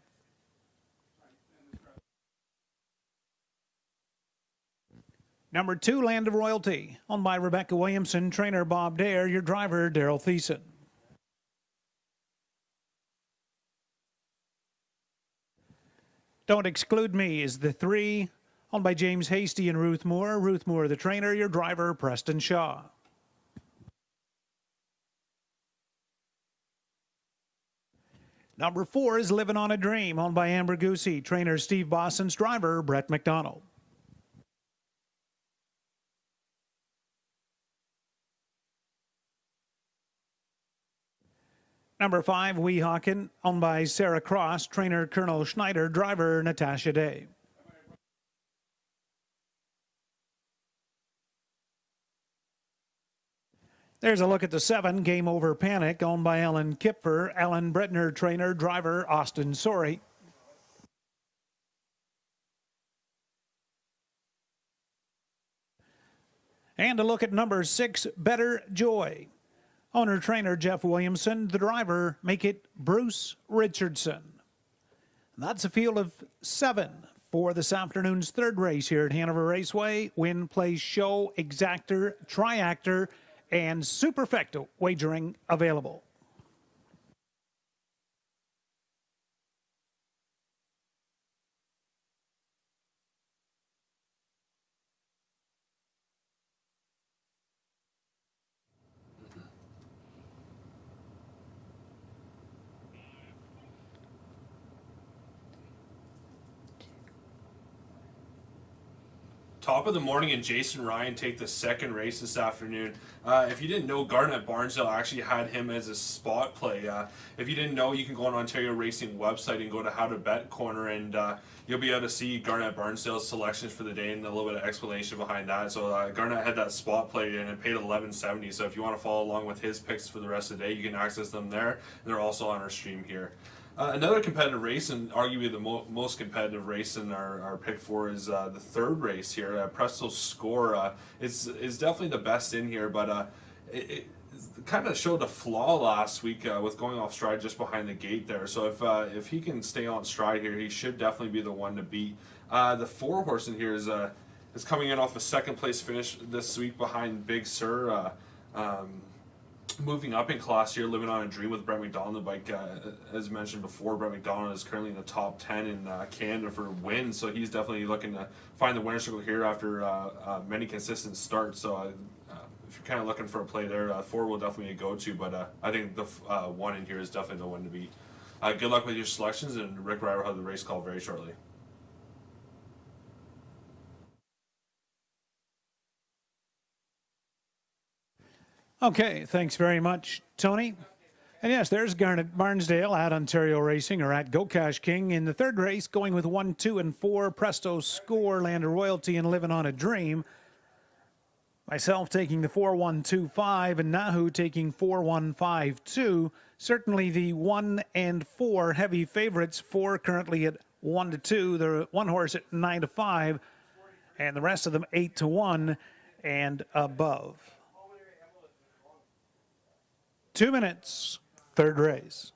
Number 2, Land of Royalty, owned by Rebecca Williamson, trainer Bob Dare, your driver, Daryl Thiessen. Don't Exclude Me is the 3, owned by James Hasty and Ruth Moore. Ruth Moore, the trainer, your driver, Preston Shaw. Number 4 is Living on a Dream, owned by Amber Goosey, trainer Steve Boston's driver, Brett McDonald. Number 5, Weehawken, owned by Sarah Cross, trainer Colonel Schneider, driver Natasha Day. There's a look at the 7, Game Over Panic, owned by Ellen Kipfer, Alan Bretner, trainer, driver Austin Sorey. And a look at number 6, Better Joy. Owner trainer Jeff Williamson, the driver, make it Bruce Richardson. That's a field of 7 for this afternoon's third race here at Hanover Raceway. Win, Place, Show, Exactor, Triactor, and Superfecta Wagering available. Top of the Morning and Jason Ryan take the second race this afternoon. If you didn't know, Garnet Barnsdale actually had him as a spot play. If you didn't know, you can go on Ontario Racing website and go to How to Bet corner, and you'll be able to see Garnet Barnsdale's selections for the day and a little bit of explanation behind that. So Garnet had that spot play and it paid $11.70. So if you want to follow along with his picks for the rest of the day, you can access them there. And they're also on our stream here. Another competitive race, and arguably the most competitive race in our pick four, is the third race here. Presto Score is definitely the best in here, but it kind of showed a flaw last week with going off stride just behind the gate there. So if he can stay on stride here, he should definitely be the one to beat. The 4 horse in here is coming in off a second place finish this week behind Big Sur. Moving up in class here, Living on a Dream with Brett McDonald. The bike, as mentioned before, Brett McDonald is currently in the top 10 in Canada for wins, so he's definitely looking to find the winner's circle here after many consistent starts. So if you're kind of looking for a play there, 4 will definitely be a go-to, but I think the 1 in here is definitely the one to beat. Good luck with your selections, and Rick Ryder will have the race call very shortly. Okay, thanks very much, Tony. And yes, there's Garnet Barnsdale at Ontario Racing, or at Go Cash King in the third race, going with 1, 2, and 4. Presto Score, Land of Royalty, and Living on a Dream. Myself taking the 4, 1, 2, 5, and Nahu taking 4, 1, 5, 2. Certainly the 1 and 4 heavy favorites. 4 currently at 1 to 2. The 1 horse at 9 to 5, and the rest of them 8 to 1 and above. 2 minutes, third race.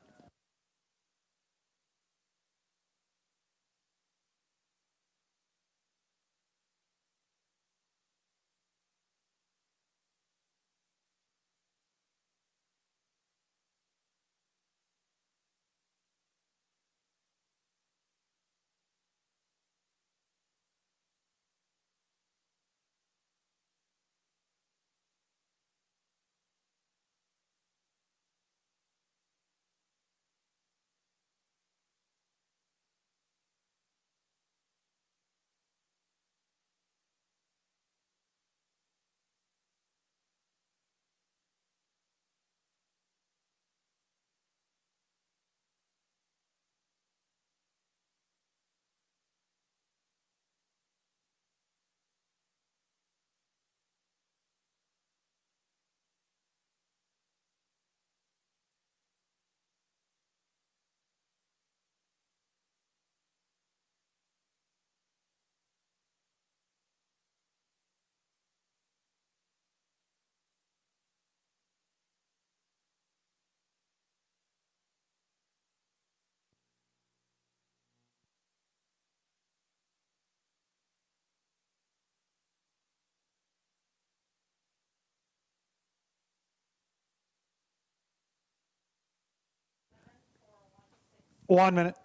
One minute.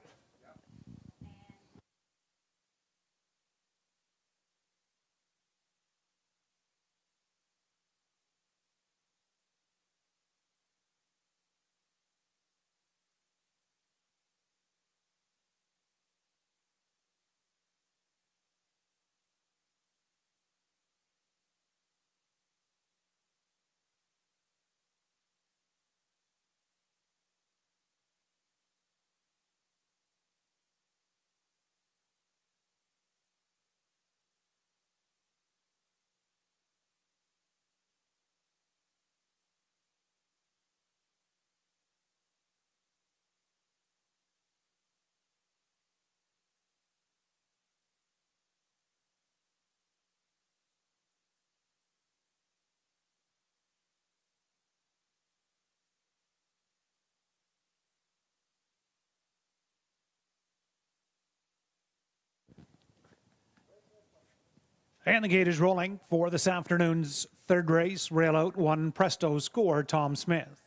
And the gate is rolling for this afternoon's third race. Rail out 1, Presto Score, Tom Smith.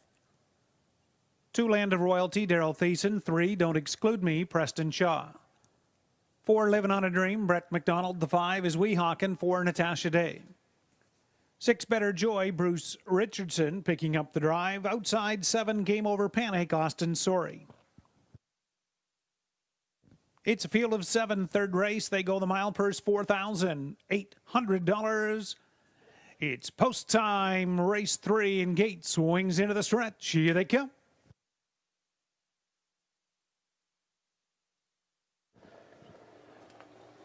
2, Land of Royalty, Daryl Thiessen. 3, Don't Exclude Me, Preston Shaw. 4, Living on a Dream, Brett McDonald. The 5 is Weehawken for Natasha Day. 6, Better Joy, Bruce Richardson picking up the drive. Outside 7, Game Over Panic, Austin Sorry. It's a field of 7, third race. They go the mile purse, $4,800. It's post time, race 3, and gate swings into the stretch. Here they come.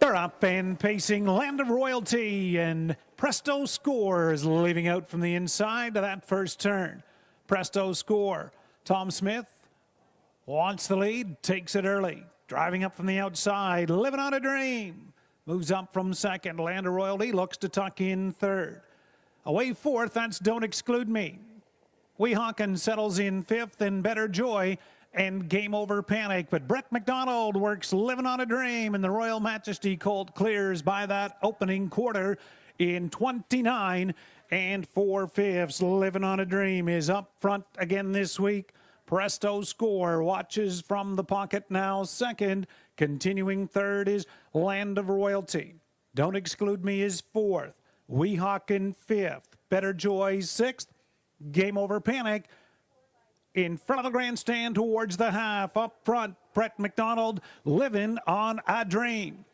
They're up and pacing. Land of Royalty and Presto Score is leaving out from the inside of that first turn. Presto Score, Tom Smith Wants the lead, takes it early. Driving up from the outside, Living on a Dream. Moves up from second. Land of Royalty looks to tuck in third. Away fourth, that's Don't Exclude Me. Weehawken settles in fifth, and Better Joy and Game Over Panic. But Brett McDonald works Living on a Dream, and the Royal Majesty Colt clears by that opening quarter in 29 and 4/5. Living on a Dream is up front again this week. Presto Score watches from the pocket now second. Continuing third is Land of Royalty. Don't Exclude Me is fourth. Weehawken fifth. Better Joy sixth. Game Over Panic in front of the grandstand towards the half. Up front, Brett McDonald, Living on a Dream.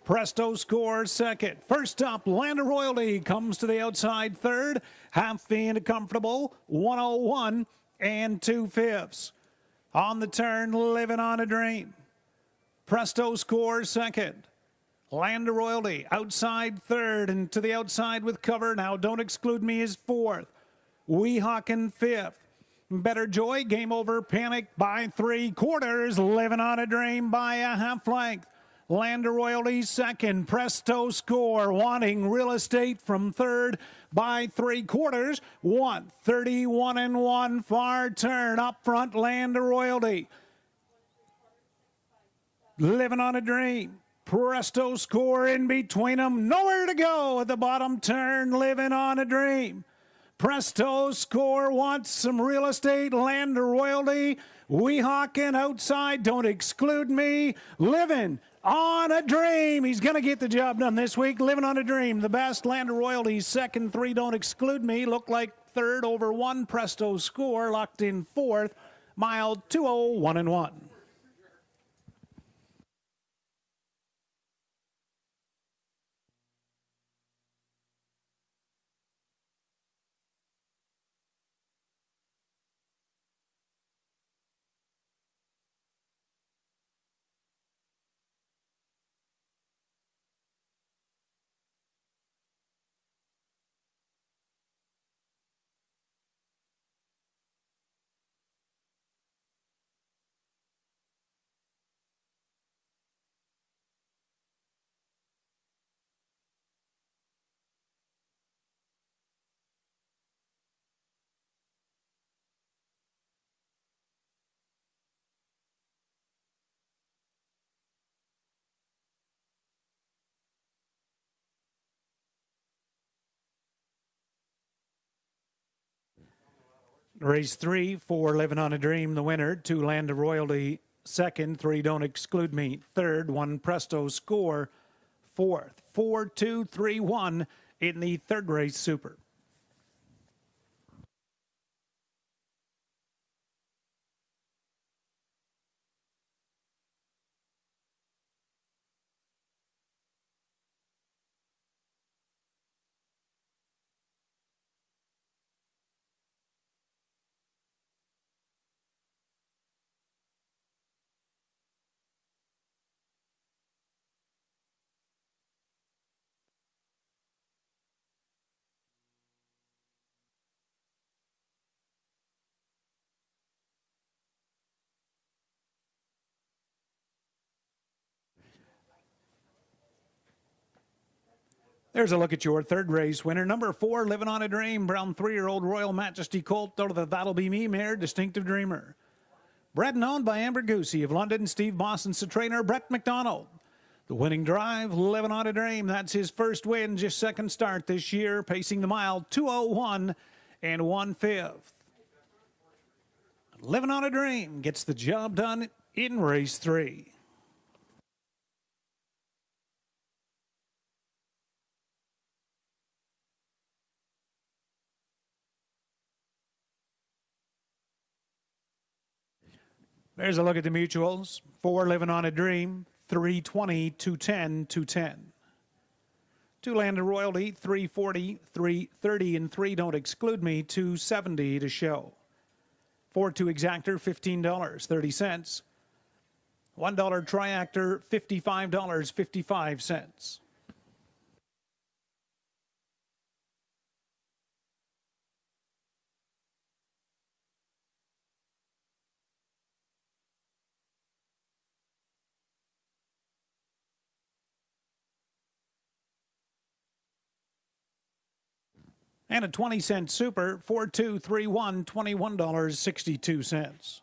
Presto Score second. First up, Land of Royalty comes to the outside third. Half into comfortable, 101 and 2/5. On the turn, Living on a Dream. Presto Score second. Land of Royalty outside third, and to the outside with cover. Now Don't Exclude Me is fourth. Weehawken fifth. Better Joy, Game Over Panic by 3/4. Living on a Dream by a half length. Land of Royalty second. Presto Score wanting Real Estate from third by 3/4. 131 and 1 far turn. Up front, Land of Royalty. Living on a Dream. Presto Score in between them. Nowhere to go at the bottom turn. Living on a Dream. Presto Score wants some Real Estate. Land of Royalty. Weehawken outside. Don't Exclude Me. Living on a Dream. He's going to get the job done this week. Living on a Dream. The best. Land of Royalty second. 3 Don't Exclude Me. Look like third over 1. Presto Score locked in fourth. Mile 201 and 1. Race 3, 4 Living on a Dream, the winner. 2 Land of Royalty second. 3 Don't Exclude Me third. 1 Presto Score fourth. 4, 2, 3, 1 in the third race super. There's a look at your third race winner. Number 4, Living on a Dream. Brown 3-year-old Royal Majesty Colt out of the That'll Be Me mare, Distinctive Dreamer. Bred and owned by Amber Goosey of London. Steve Boston's the trainer. Brett McDonald. The winning drive, Living on a Dream. That's his first win, just second start this year. Pacing the mile, 201 and 1/5. Living on a Dream gets the job done in race 3. There's a look at the mutuals. 4 Living on a Dream, 320, 210, 210. 2 Land of Royalty, 340, 330, and 3 Don't Exclude Me, 270 to show. 4 2 Exactor, $15.30. $1 Triactor, $55.55. And a 20-cent super, 4231, $21.62.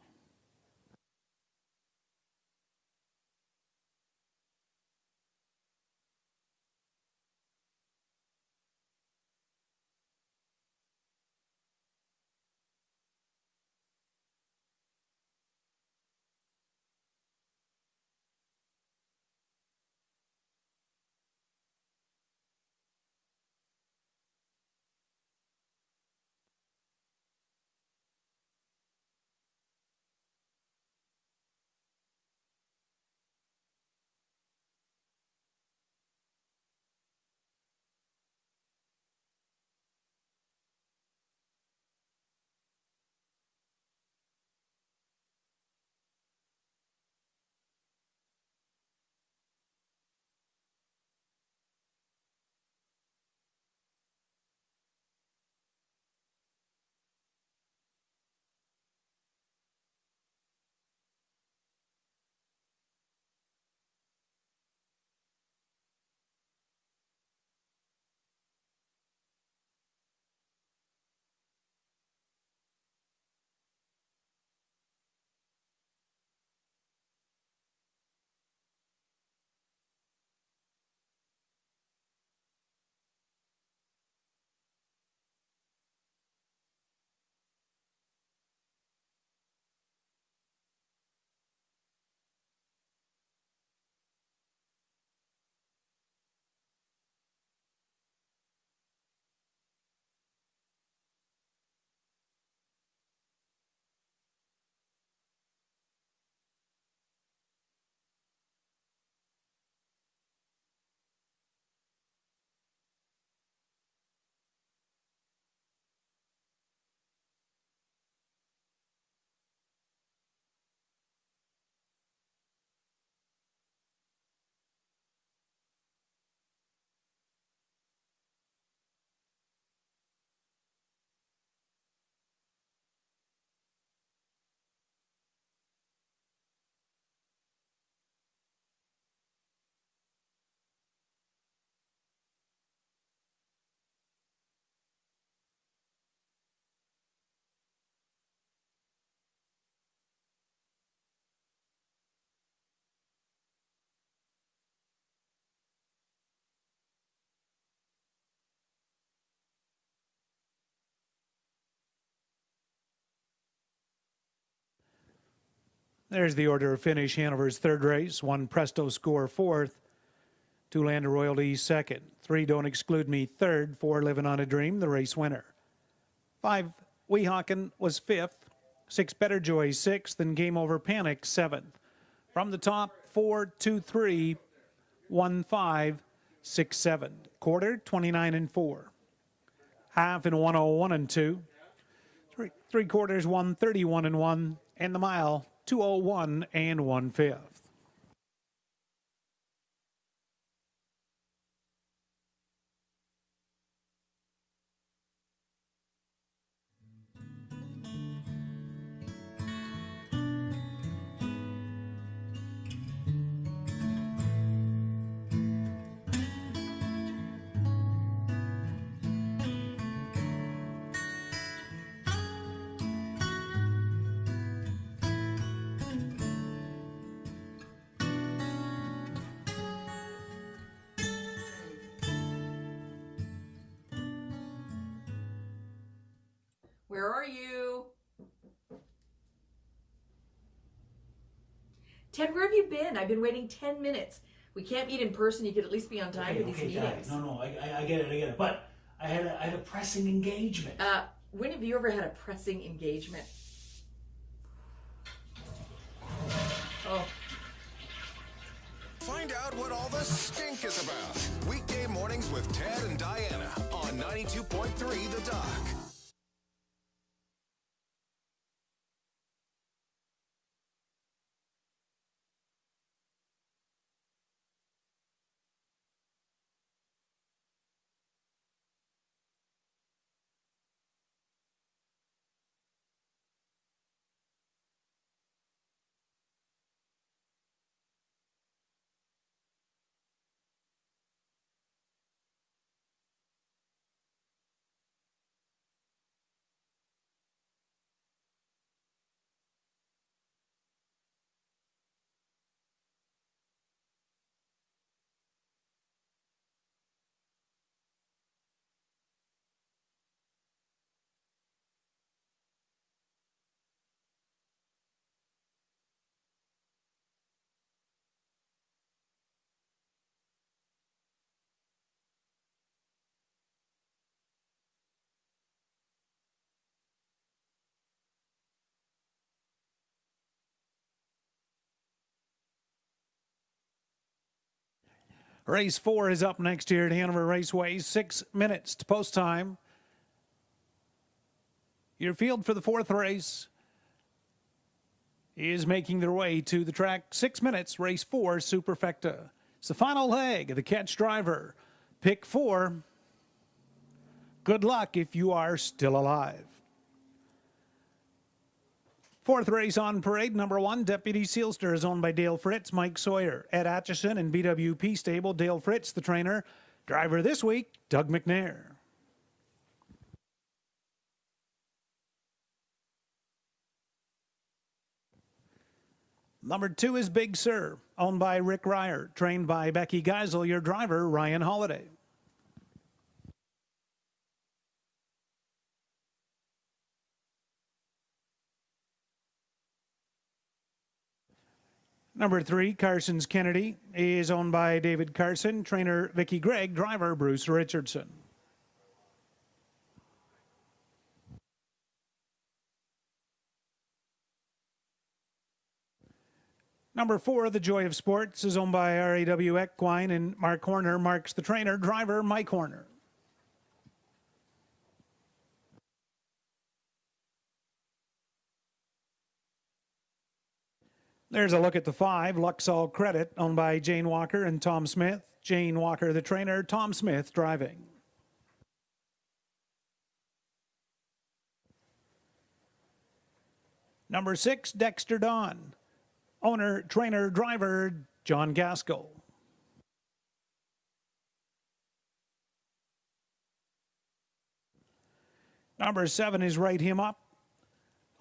There's the order of finish. Hanover's third race, 1 Presto Score fourth, 2 Land of Royalty second, 3 Don't Exclude Me third, 4 Living on a Dream, the race winner. 5 Weehawken was fifth, 6 Better Joy sixth, and Game Over Panic seventh. From the top, 4, 2, 3, 1, 5, 6, 7. Quarter, 29 and 4. Half in 101 and 2. Three quarters, 131 and 1. And the mile, 201 and 1/5. Where are you? Ted, where have you been? I've been waiting 10 minutes. We can't meet in person. You could at least be on time for these meetings. No, I get it. But I had a pressing engagement. When have you ever had a pressing engagement? Oh. Find out what all the stink is about. Weekday mornings with Ted and Diana on 92.3 The Dock. Race 4 is up next here at Hanover Raceway. 6 minutes to post time. Your field for the 4th race is making their way to the track. 6 minutes, race 4, Superfecta. It's the final leg of the catch driver. Pick 4. Good luck if you are still alive. 4th race on parade, number 1, Deputy Sealster, is owned by Dale Fritz, Mike Sawyer, Ed Atchison, and BWP Stable. Dale Fritz, the trainer. Driver this week, Doug McNair. Number 2 is Big Sur, owned by Rick Ryer, trained by Becky Geisel, your driver, Ryan Holiday. Number 3, Carson's Kennedy, is owned by David Carson, trainer Vicky Gregg, driver Bruce Richardson. Number 4, The Joy of Sports, is owned by RAW Equine and Mark Horner. Mark's the trainer, driver Mike Horner. There's a look at the 5, Luxall Credit, owned by Jane Walker and Tom Smith. Jane Walker, the trainer, Tom Smith, driving. Number 6, Dexter Don. Owner, trainer, driver, John Gaskell. Number 7 is Write Him Up.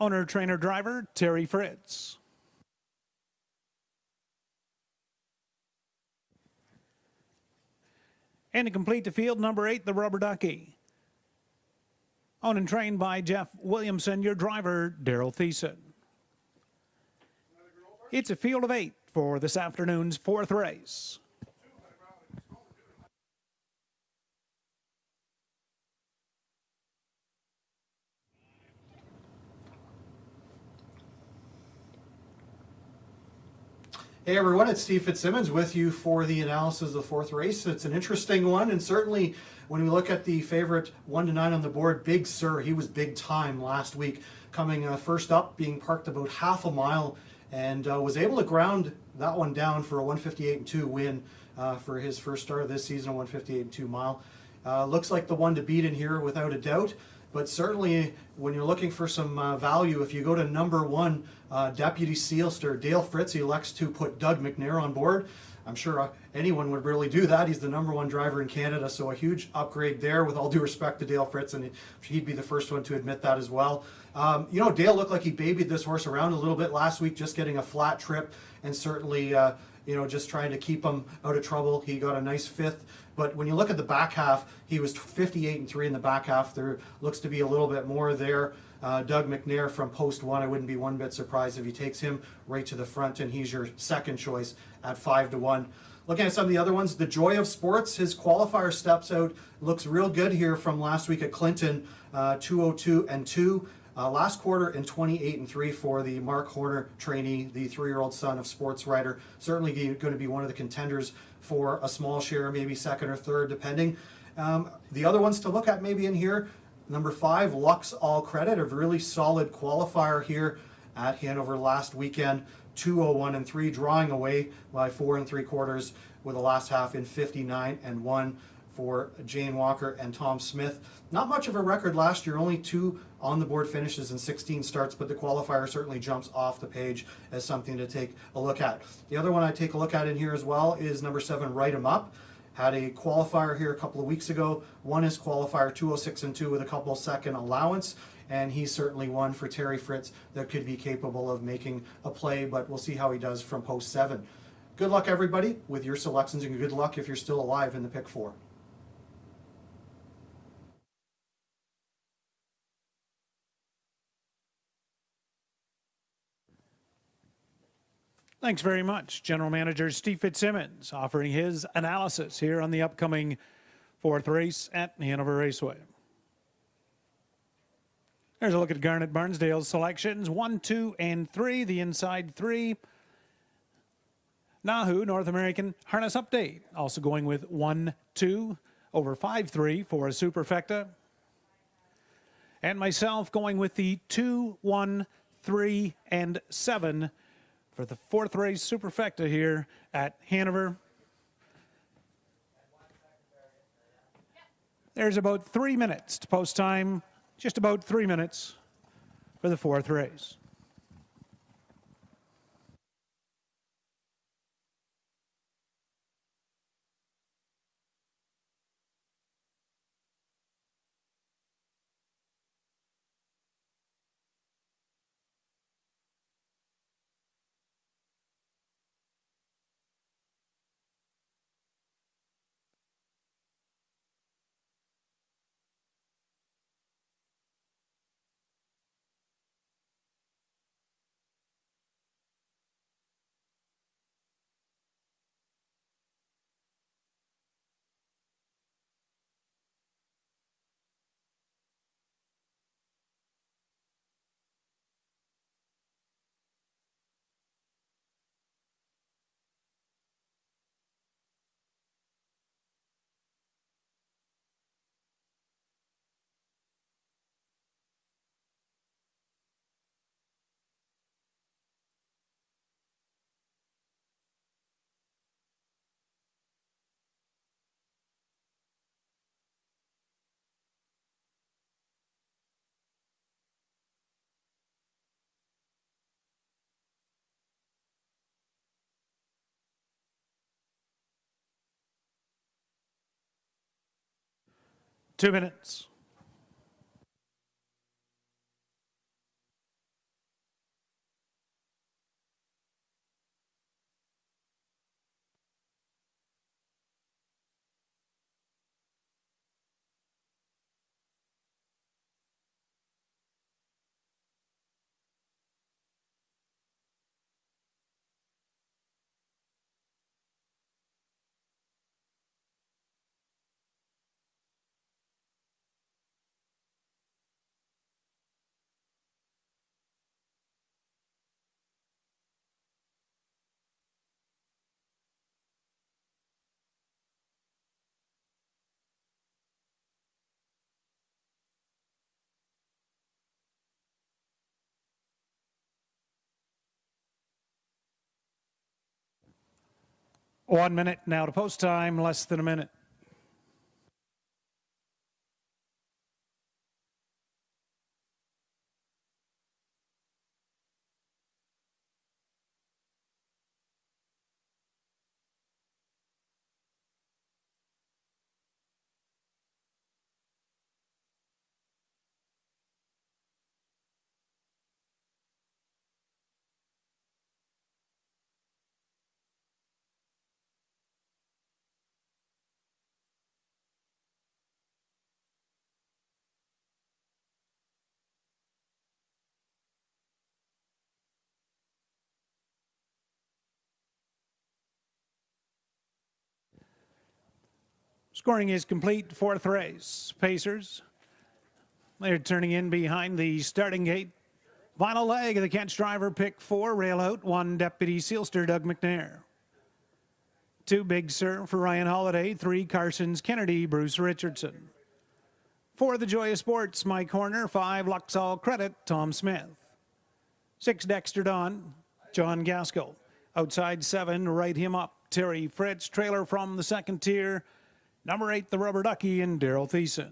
Owner, trainer, driver, Terry Fritz. And to complete the field, number 8, the Rubber Ducky. Owned and trained by Jeff Williamson, your driver, Daryl Thiessen. It's a field of 8 for this afternoon's 4th race. Hey everyone, it's Steve Fitzsimmons with you for the analysis of the 4th race. It's an interesting one, and certainly when we look at the favorite 1 to 9 on the board, Big Sur, he was big time last week, coming first up, being parked about half a mile, and was able to ground that one down for a 158.2 win for his first start of this season, a 158.2 mile. Looks like the one to beat in here without a doubt. But certainly, when you're looking for some value, if you go to number 1, Deputy Sealster, Dale Fritz, he elects to put Doug McNair on board. I'm sure anyone would really do that. He's the number 1 driver in Canada, so a huge upgrade there, with all due respect to Dale Fritz, and he'd be the first one to admit that as well. You know, Dale looked like he babied this horse around a little bit last week, just getting a flat trip, and certainly, you know, just trying to keep him out of trouble. He got a nice 5th. But when you look at the back half, he was 58-3 in the back half. There looks to be a little bit more there. Doug McNair from post 1, I wouldn't be one bit surprised if he takes him right to the front, and he's your second choice at 5 to 1. Looking at some of the other ones, The Joy of Sports, his qualifier steps out, looks real good here from last week at Clinton, 202-2. Last quarter in 28-3 for the Mark Horner trainee, the 3-year-old son of sports writer. Certainly going to be one of the contenders for a small share, maybe second or third, depending. The other ones to look at maybe in here, number 5, Luxall Credit, a really solid qualifier here at Hanover last weekend. 201-3, drawing away by 4 3/4 with the last half in 59-1 for Jane Walker and Tom Smith. Not much of a record last year, only 2 on the board finishes in 16 starts, but the qualifier certainly jumps off the page as something to take a look at. The other one I take a look at in here as well is number 7, Write 'Em Up. Had a qualifier here a couple of weeks ago. Won his qualifier 206-2 with a couple second allowance, and he's certainly one for Terry Fritz that could be capable of making a play, but we'll see how he does from post 7. Good luck, everybody, with your selections, and good luck if you're still alive in the pick 4. Thanks very much, General Manager Steve Fitzsimmons, offering his analysis here on the upcoming 4th race at Hanover Raceway. There's a look at Garnet Barnsdale's selections, 1, 2, and 3, the inside 3. Nahu North American Harness Update. Also going with 1-2 over 5-3 for a Superfecta. And myself going with the 2, 1, 3, and 7 for the fourth race Superfecta here at Hanover. There's about 3 minutes to post time, just about 3 minutes for the fourth race. Two minutes. One minute now to post time, less than a minute. Scoring is complete. Fourth race. Pacers. They're turning in behind the starting gate. Final leg of the catch driver pick 4. Rail out. 1 Deputy Sealster Doug McNair. 2 Big Sir for Ryan Holiday. 3 Carson's Kennedy Bruce Richardson. 4 The Joy of Sports Mike Horner. 5 Luxall Credit Tom Smith. 6 Dexter Don John Gaskell. Outside 7 Right Him Up Terry Fritz. Trailer from the second tier. Number 8, the Rubber Ducky, and Daryl Thiessen.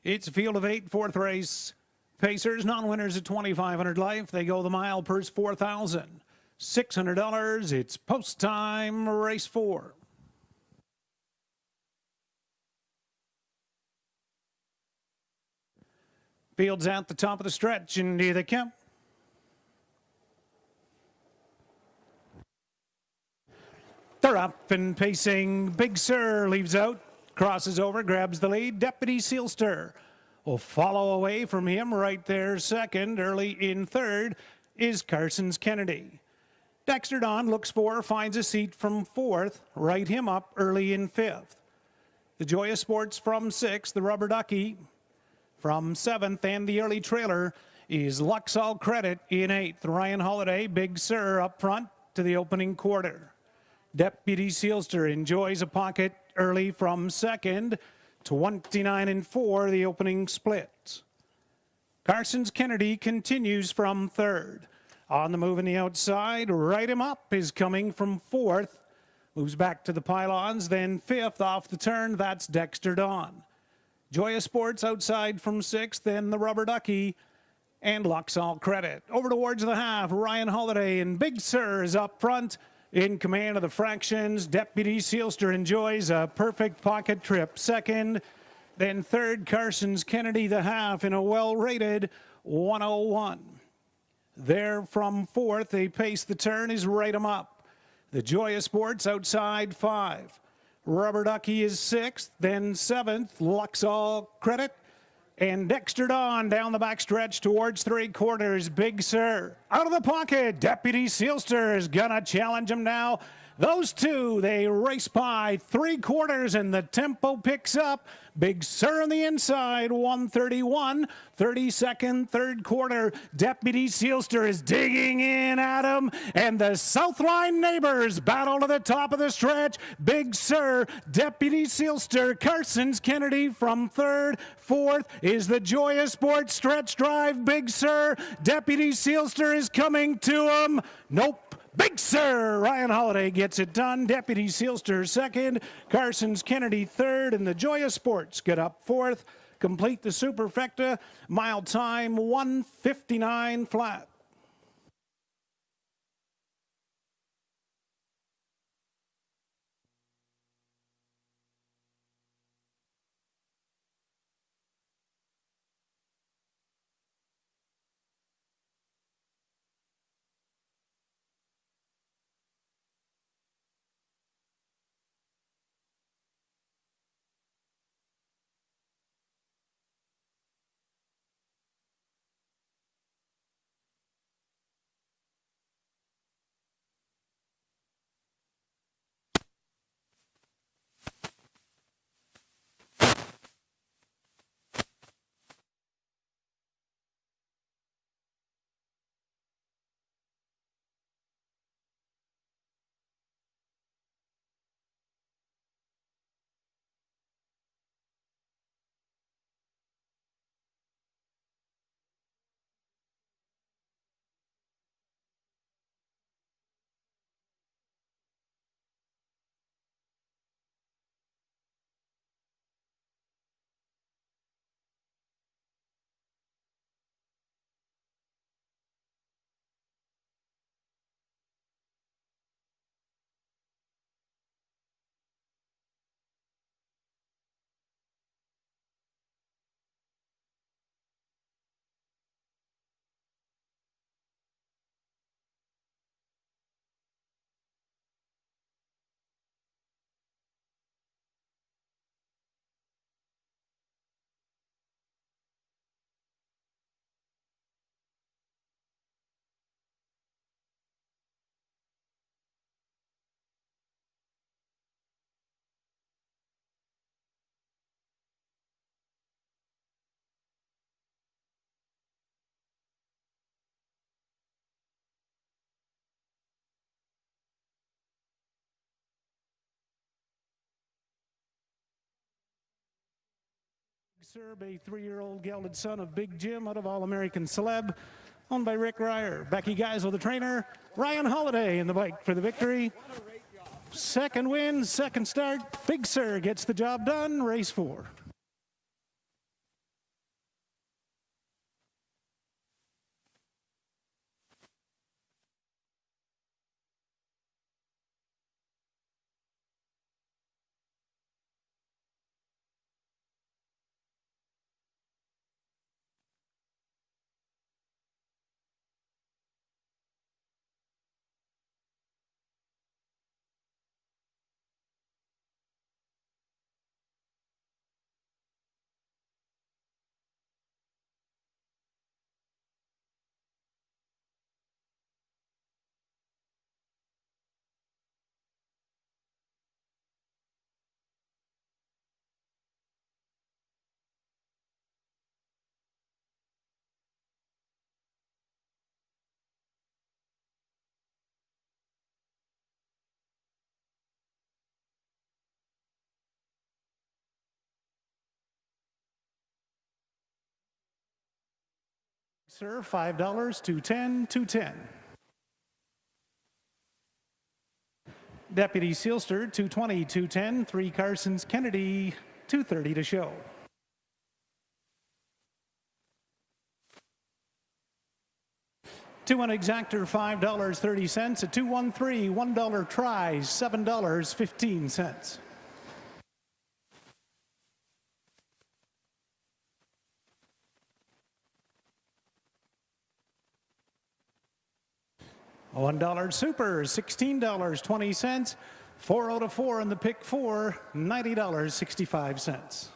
It's a field of 8, fourth race. Pacers, non-winners at $2,500 life. They go the mile, purse $4,600. It's post time, race 4. Fields at the top of the stretch, and here they come. They're up and pacing. Big Sir leaves out, crosses over, grabs the lead. Deputy Sealster will follow away from him right there second. Early in third is Carson's Kennedy. Dexter Don looks for, finds a seat from fourth. Right Him Up early in fifth. The Joy of Sports from sixth. The Rubber Ducky from seventh. And the early trailer is Luxall Credit in 8th. Ryan Holiday, Big Sur up front to the opening quarter. Deputy Sealster enjoys a pocket early from 2nd. 29 4, the opening split. Carson's Kennedy continues from 3rd. On the move in the outside, Right Him Up is coming from 4th. Moves back to the pylons, then 5th off the turn. That's Dexter Dawn. Joya Sports outside from 6th, then the Rubber Ducky and Luxall Credit. Over towards the half, Ryan Holiday and Big Sur is up front. In command of the fractions, Deputy Sealster enjoys a perfect pocket trip. 2nd, then 3rd, Carson's Kennedy the half in a well-rated 101. There from 4th, they pace the turn is Right 'Em Up. The Joya Sports outside 5. Rubber Ducky is 6th, then 7th, Luxall Credit. And Dexter Dawn down the backstretch towards 3/4. Big Sur out of the pocket. Deputy Sealster is gonna challenge him now. Those two, they race by 3/4 and the tempo picks up. Big Sur on the inside, 131. 32nd, 3rd quarter. Deputy Sealster is digging in at him. And the Southline neighbors battle to the top of the stretch. Big Sur, Deputy Sealster, Carson's Kennedy from 3rd. 4th is the Joya Sports stretch drive. Big Sur, Deputy Sealster is coming to him. Nope. Big Sur, Ryan Holiday gets it done. Deputy Sealster 2nd, Carson's Kennedy 3rd, and the Joya Sports get up 4th. Complete the Superfecta. Mile time 1:59 flat. Serb, a 3-year-old gelded son of Big Jim out of All-American Celeb, owned by Rick Ryer. Becky Geisel, the trainer. Ryan Holiday in the bike for the victory. 2nd win, 2nd start. Big Sur gets the job done. Race 4. Sir, $5, 210, 210. Deputy Sealster, 220, 210. 3 Carsons Kennedy, 230 to show. Two on exactor, $5.30. A 213, $1 tries, $7.15. $1 super, $16.20. 4 out of 4 in the pick 4, $90.65.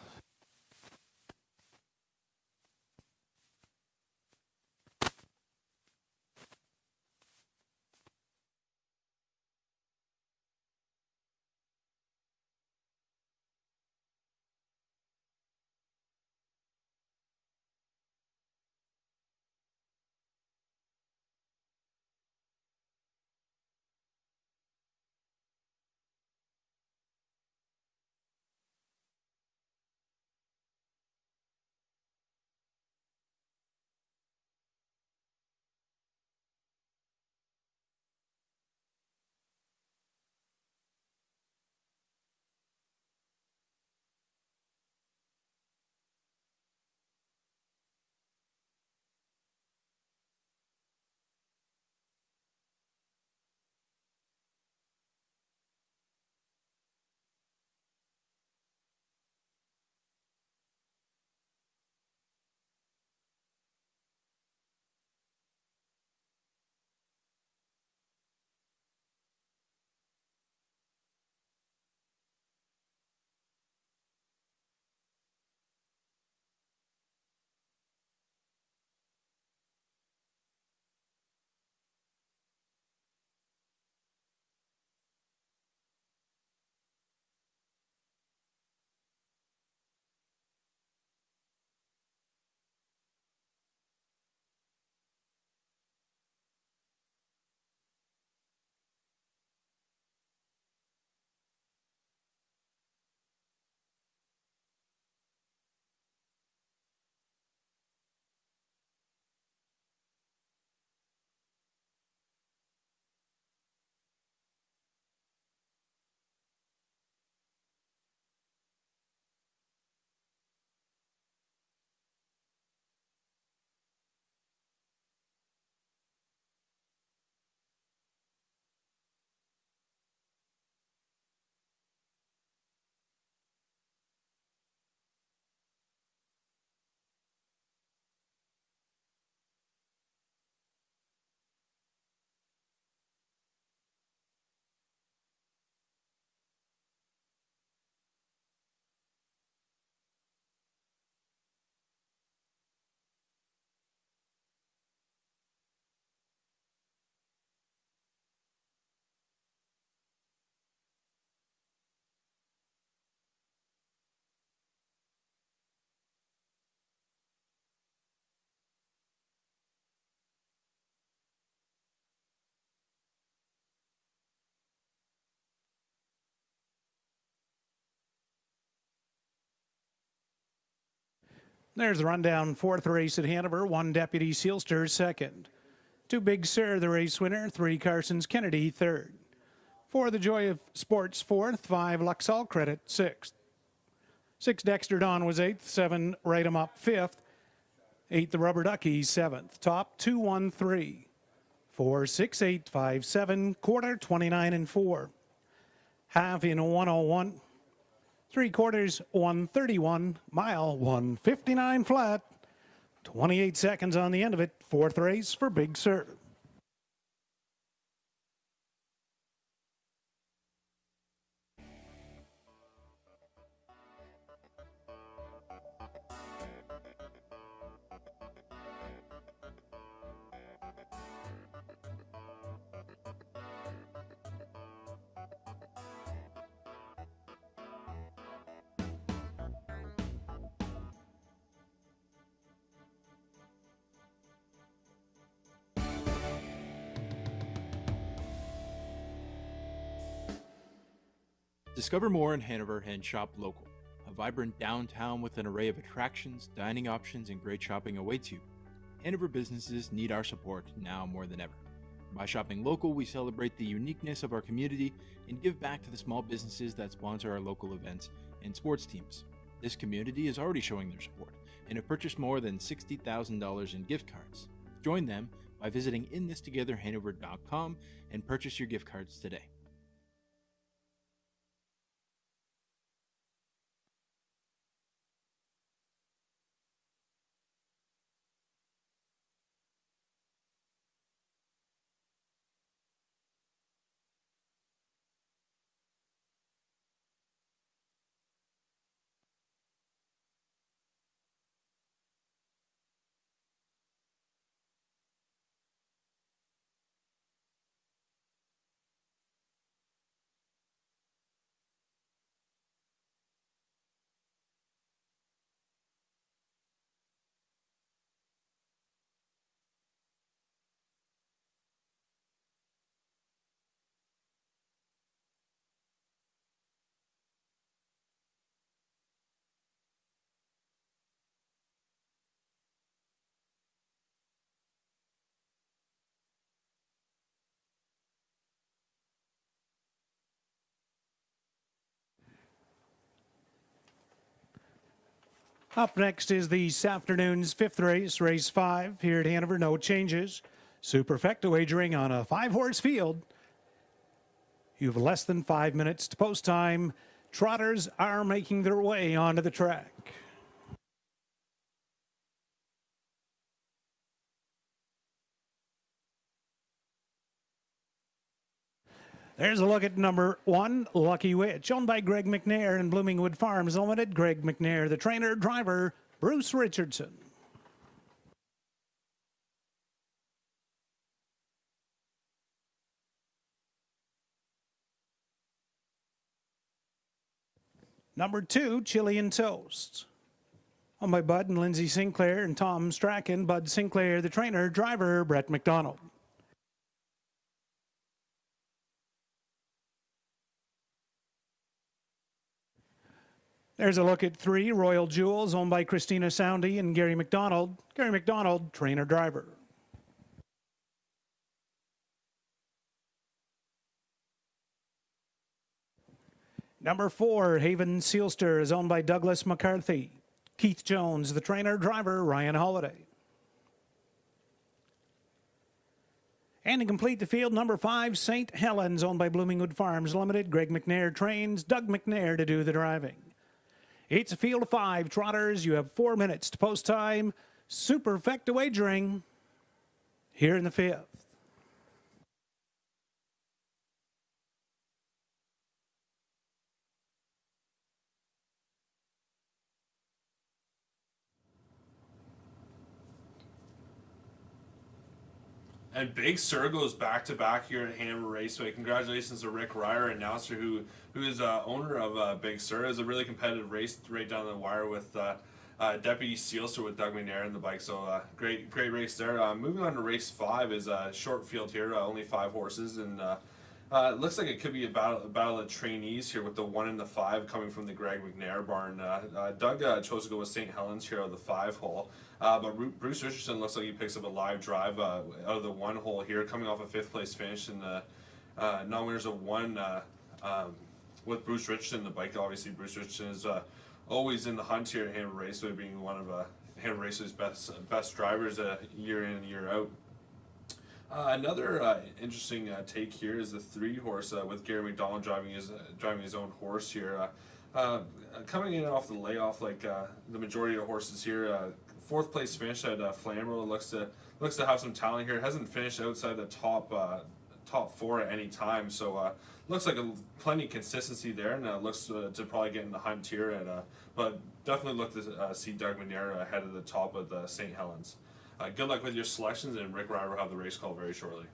There's the rundown. 4th race at Hanover. 1 Deputy Sealster, 2nd. 2 Big Sur, the race winner. 3 Carsons Kennedy, 3rd. 4 The Joy of Sports, 4th. 5 Luxall Credit, 6th. 6 Dexter Don was 8th. 7 Right 'em Up, 5th. 8 The Rubber Ducky, 7th. Top 213. 4 6 8 5 7. Quarter 29 and 4. Half in 101. 3/4 131. Mile 159 flat. 28 seconds on the end of it. 4th race for Big Sur. Discover more in Hanover and shop local. A vibrant downtown with an array of attractions, dining options, and great shopping awaits you. Hanover businesses need our support now more than ever. By shopping local, we celebrate the uniqueness of our community and give back to the small businesses that sponsor our local events and sports teams. This community is already showing their support and have purchased more than $60,000 in gift cards. Join them by visiting inthistogetherhanover.com and purchase your gift cards today. Up next is this afternoon's fifth race, race 5 here at Hanover. No changes. Superfecta wagering on a 5-horse field. You have less than 5 minutes to post time. Trotters are making their way onto the track. There's a look at number 1, Lucky Witch, owned by Greg McNair and Bloomingwood Farms Limited. Greg McNair, the trainer, driver, Bruce Richardson. Number 2, Chilean Toast, owned by Bud and Lindsay Sinclair and Tom Strachan. Bud Sinclair, the trainer, driver, Brett McDonald. There's a look at 3, Royal Jewels, owned by Christina Soundy and Gary McDonald. Gary McDonald, trainer-driver. Number 4, Haven Sealster, is owned by Douglas McCarthy. Keith Jones, the trainer-driver, Ryan Holiday. And to complete the field, number 5, St. Helens, owned by Bloomingwood Farms Limited. Greg McNair trains, Doug McNair to do the driving. It's a field of 5 trotters. You have 4 minutes to post time. Superfecta wagering here in the 5th. And Big Sur goes back-to-back here at Hanover Raceway. Congratulations to Rick Ryer, announcer who is owner of Big Sur. It was a really competitive race right down the wire with Deputy Sealster with Doug McNair in the bike. So great race there. Moving on to race 5 is a short field here, only 5 horses. And it looks like it could be a battle of trainees here with the 1 and the 5 coming from the Greg McNair barn. Doug chose to go with St. Helens here out of the 5 hole. But Bruce Richardson looks like he picks up a live drive out of the 1 hole here, coming off a 5th place finish in the non-winners of 1 with Bruce Richardson. The bike, obviously, Bruce Richardson is always in the hunt here at Hanover Raceway, being one of Hanover Raceway's best drivers year in and year out. Another interesting take here is the 3 horse with Gary McDonald driving his own horse here. Coming in off the layoff like the majority of horses here. 4th place finish at Flamborough. Looks to have some talent here. Hasn't finished outside the top 4 at any time, so looks like plenty of consistency there, and looks to probably get in the hunt here. But definitely look to see Doug McNair ahead of the top of the St. Helens. Good luck with your selections, and Rick Ryer will have the race call very shortly.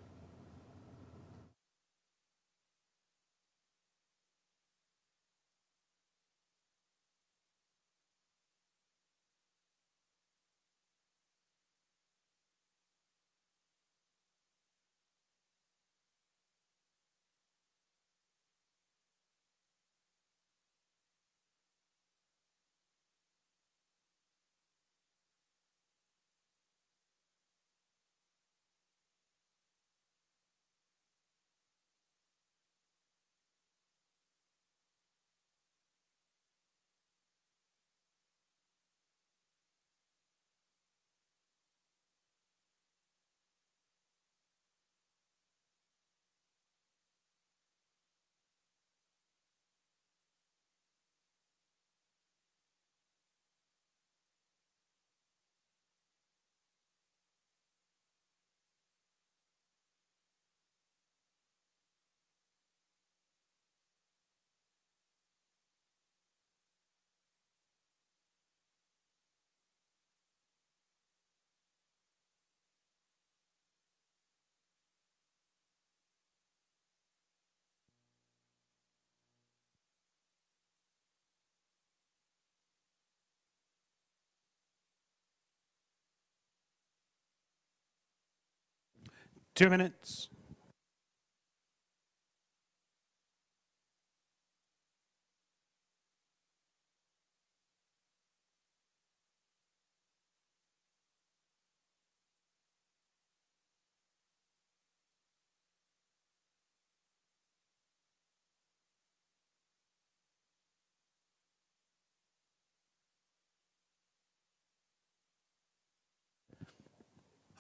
2 minutes.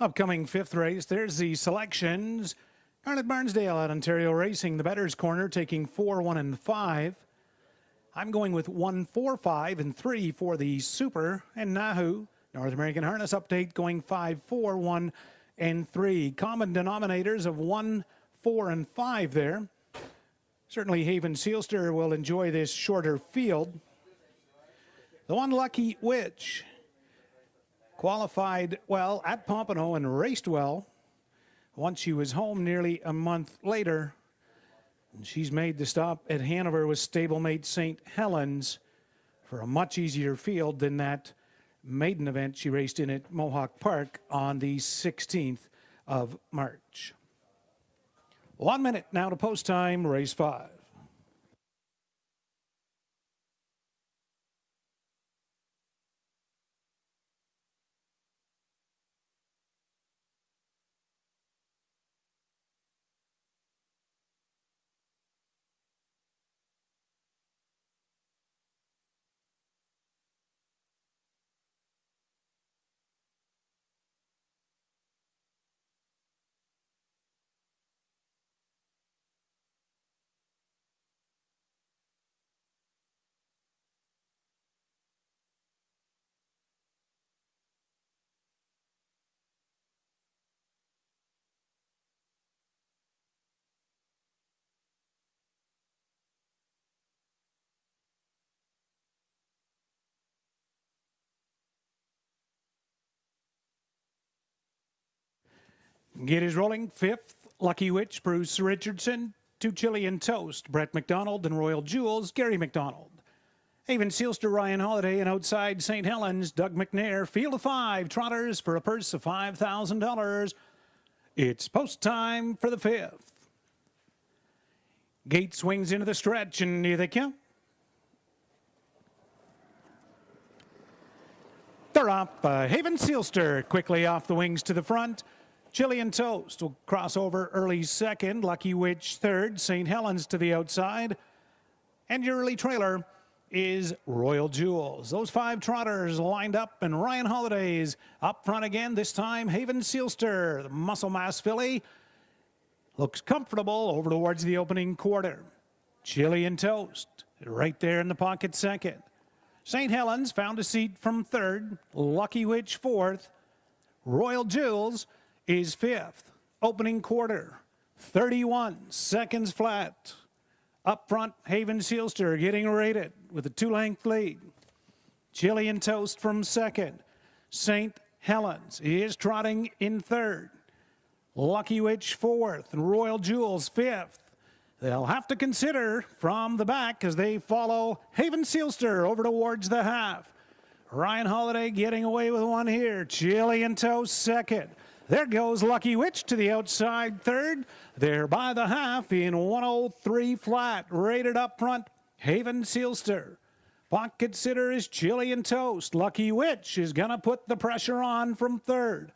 Upcoming fifth race, there's the selections. Garnet Barnsdale at Ontario Racing, the better's corner, taking 4, 1, and 5. I'm going with 1, 4, 5, and 3 for the Super. And Nahu, North American Harness Update, going 5, 4, 1, and 3. Common denominators of 1, 4, and 5 there. Certainly Haven Sealster will enjoy this shorter field. The One Lucky Witch qualified well at Pompano and raced well. Once she was home nearly a month later, she's made the stop at Hanover with stablemate St. Helens for a much easier field than that maiden event she raced in at Mohawk Park on the 16th of March. 1 minute now to post time, race 5. Get is rolling. Fifth, Lucky Witch, Bruce Richardson. To Chilean Toast, Brett McDonald, and Royal Jewels, Gary McDonald. Haven Sealster, Ryan Holiday, and outside St. Helens, Doug McNair. Field of 5 trotters for a purse of $5,000. It's post time for the 5th. Gate swings into the stretch, and here they come. They're up. Haven Sealster quickly off the wings to the front. Chilean Toast will cross over early second. Lucky Witch third. St. Helens to the outside. And your early trailer is Royal Jewels. Those 5 trotters lined up, and Ryan Holiday's up front again. This time, Haven Sealster, the muscle mass filly, looks comfortable over towards the opening quarter. Chilean Toast right there in the pocket second. St. Helens found a seat from third. Lucky Witch fourth. Royal Jewels is 5th. Opening quarter, 31 seconds flat. Up front, Haven Sealster getting rated with a 2-length lead. Chilean Toast from second. St. Helens is trotting in third. Lucky Witch fourth and Royal Jewels 5th. They'll have to consider from the back as they follow Haven Sealster over towards the half. Ryan Holiday getting away with one here. Chilean Toast second. There goes Lucky Witch to the outside third. They're by the half in 103 flat. Rated up front, Haven Sealster. Pocket sitter is Chilean Toast. Lucky Witch is going to put the pressure on from third.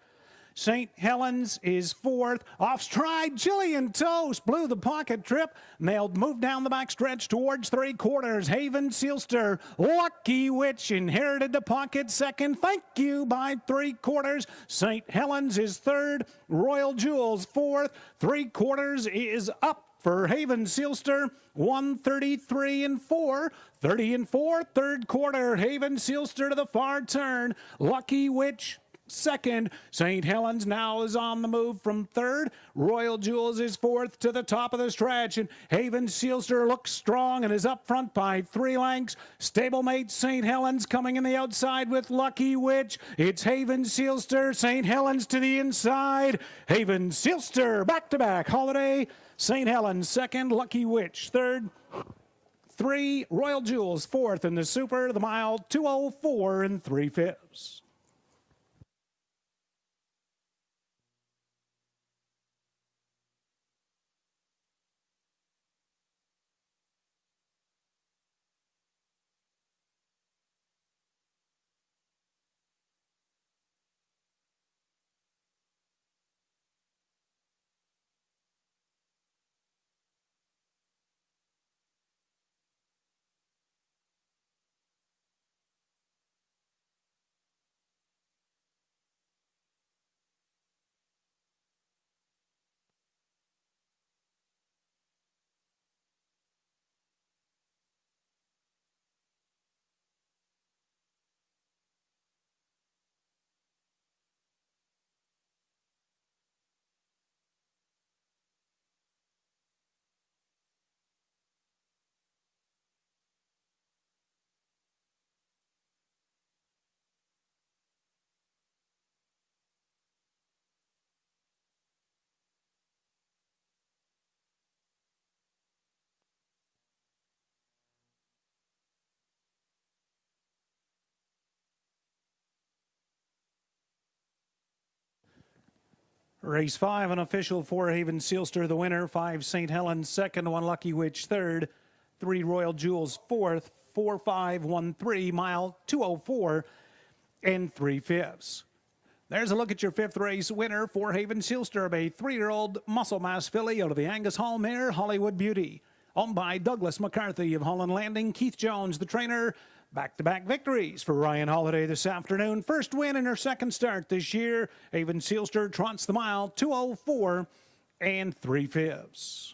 St. Helens is fourth. Off stride, Chilean Toast blew the pocket trip. They'll move down the back stretch towards 3/4. Haven Sealster, Lucky Witch inherited the pocket second. Thank you by 3/4. St. Helens is third. Royal Jewels fourth. 3/4 is up for Haven Sealster. 133 and 4. 30 and 4. 3/4. Haven Sealster to the far turn. Lucky Witch second. St. Helens now is on the move from third. Royal Jewels is fourth to the top of the stretch, and Haven Sealster looks strong and is up front by 3 lengths. Stablemate St. Helens coming in the outside with Lucky Witch. It's Haven Sealster, St. Helens to the inside. Haven Sealster back to back. Holiday, St. Helens second, Lucky Witch third. 3 Royal Jewels fourth in the Super. The mile 2:04 and 3/5. Race 5, an official 4 Haven Sealster, the winner. 5 St. Helens, second. 1 Lucky Witch, third. 3 Royal Jewels, fourth. 4, 5, 1, 3, mile 204 and 3/5. There's a look at your 5th race winner. 4 Haven Sealster, a 3-year-old muscle mass filly out of the Angus Hall mare, Hollywood Beauty. Owned by Douglas McCarthy of Holland Landing. Keith Jones, the trainer. Back-to-back victories for Ryan Holiday this afternoon. First win in her second start this year. Haven Sealster trots the mile 204 and 3/5.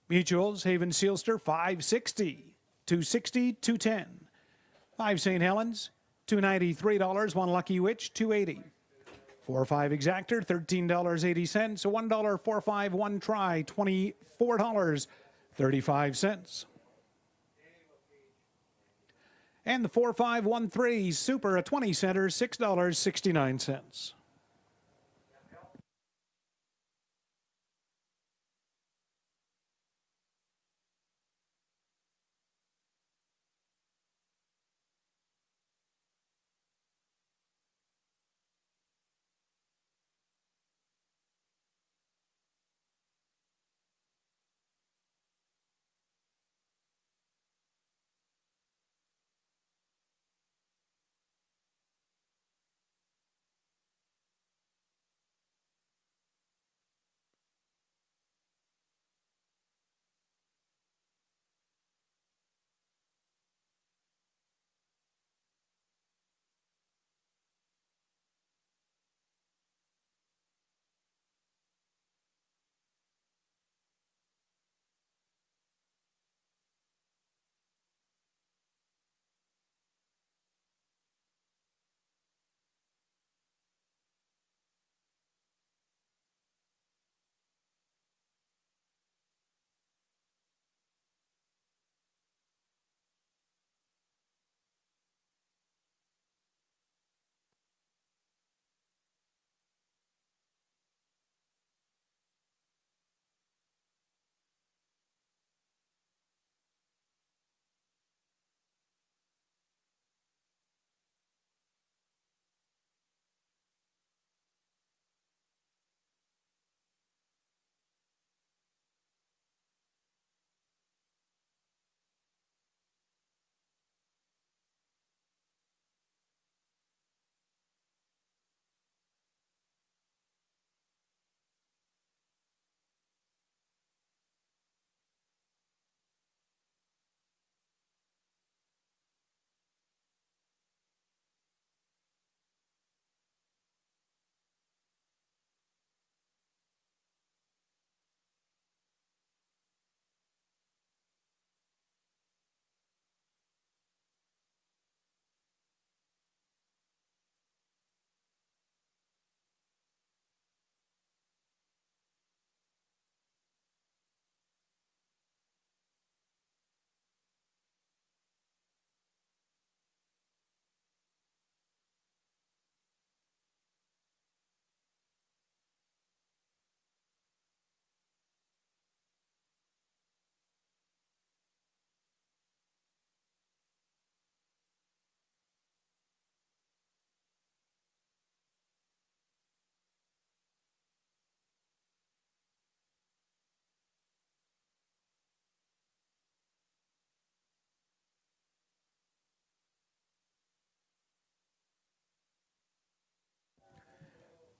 Mutuals, Haven Sealster, 560, 260, 210. 5 St. Helens, $293. 1 Lucky Witch, $280. 4-5 Exactor, $13.80. A $1 4-5 1 try, $24.35. And the 4-5 1-3 Super, a 20 center, $6.69.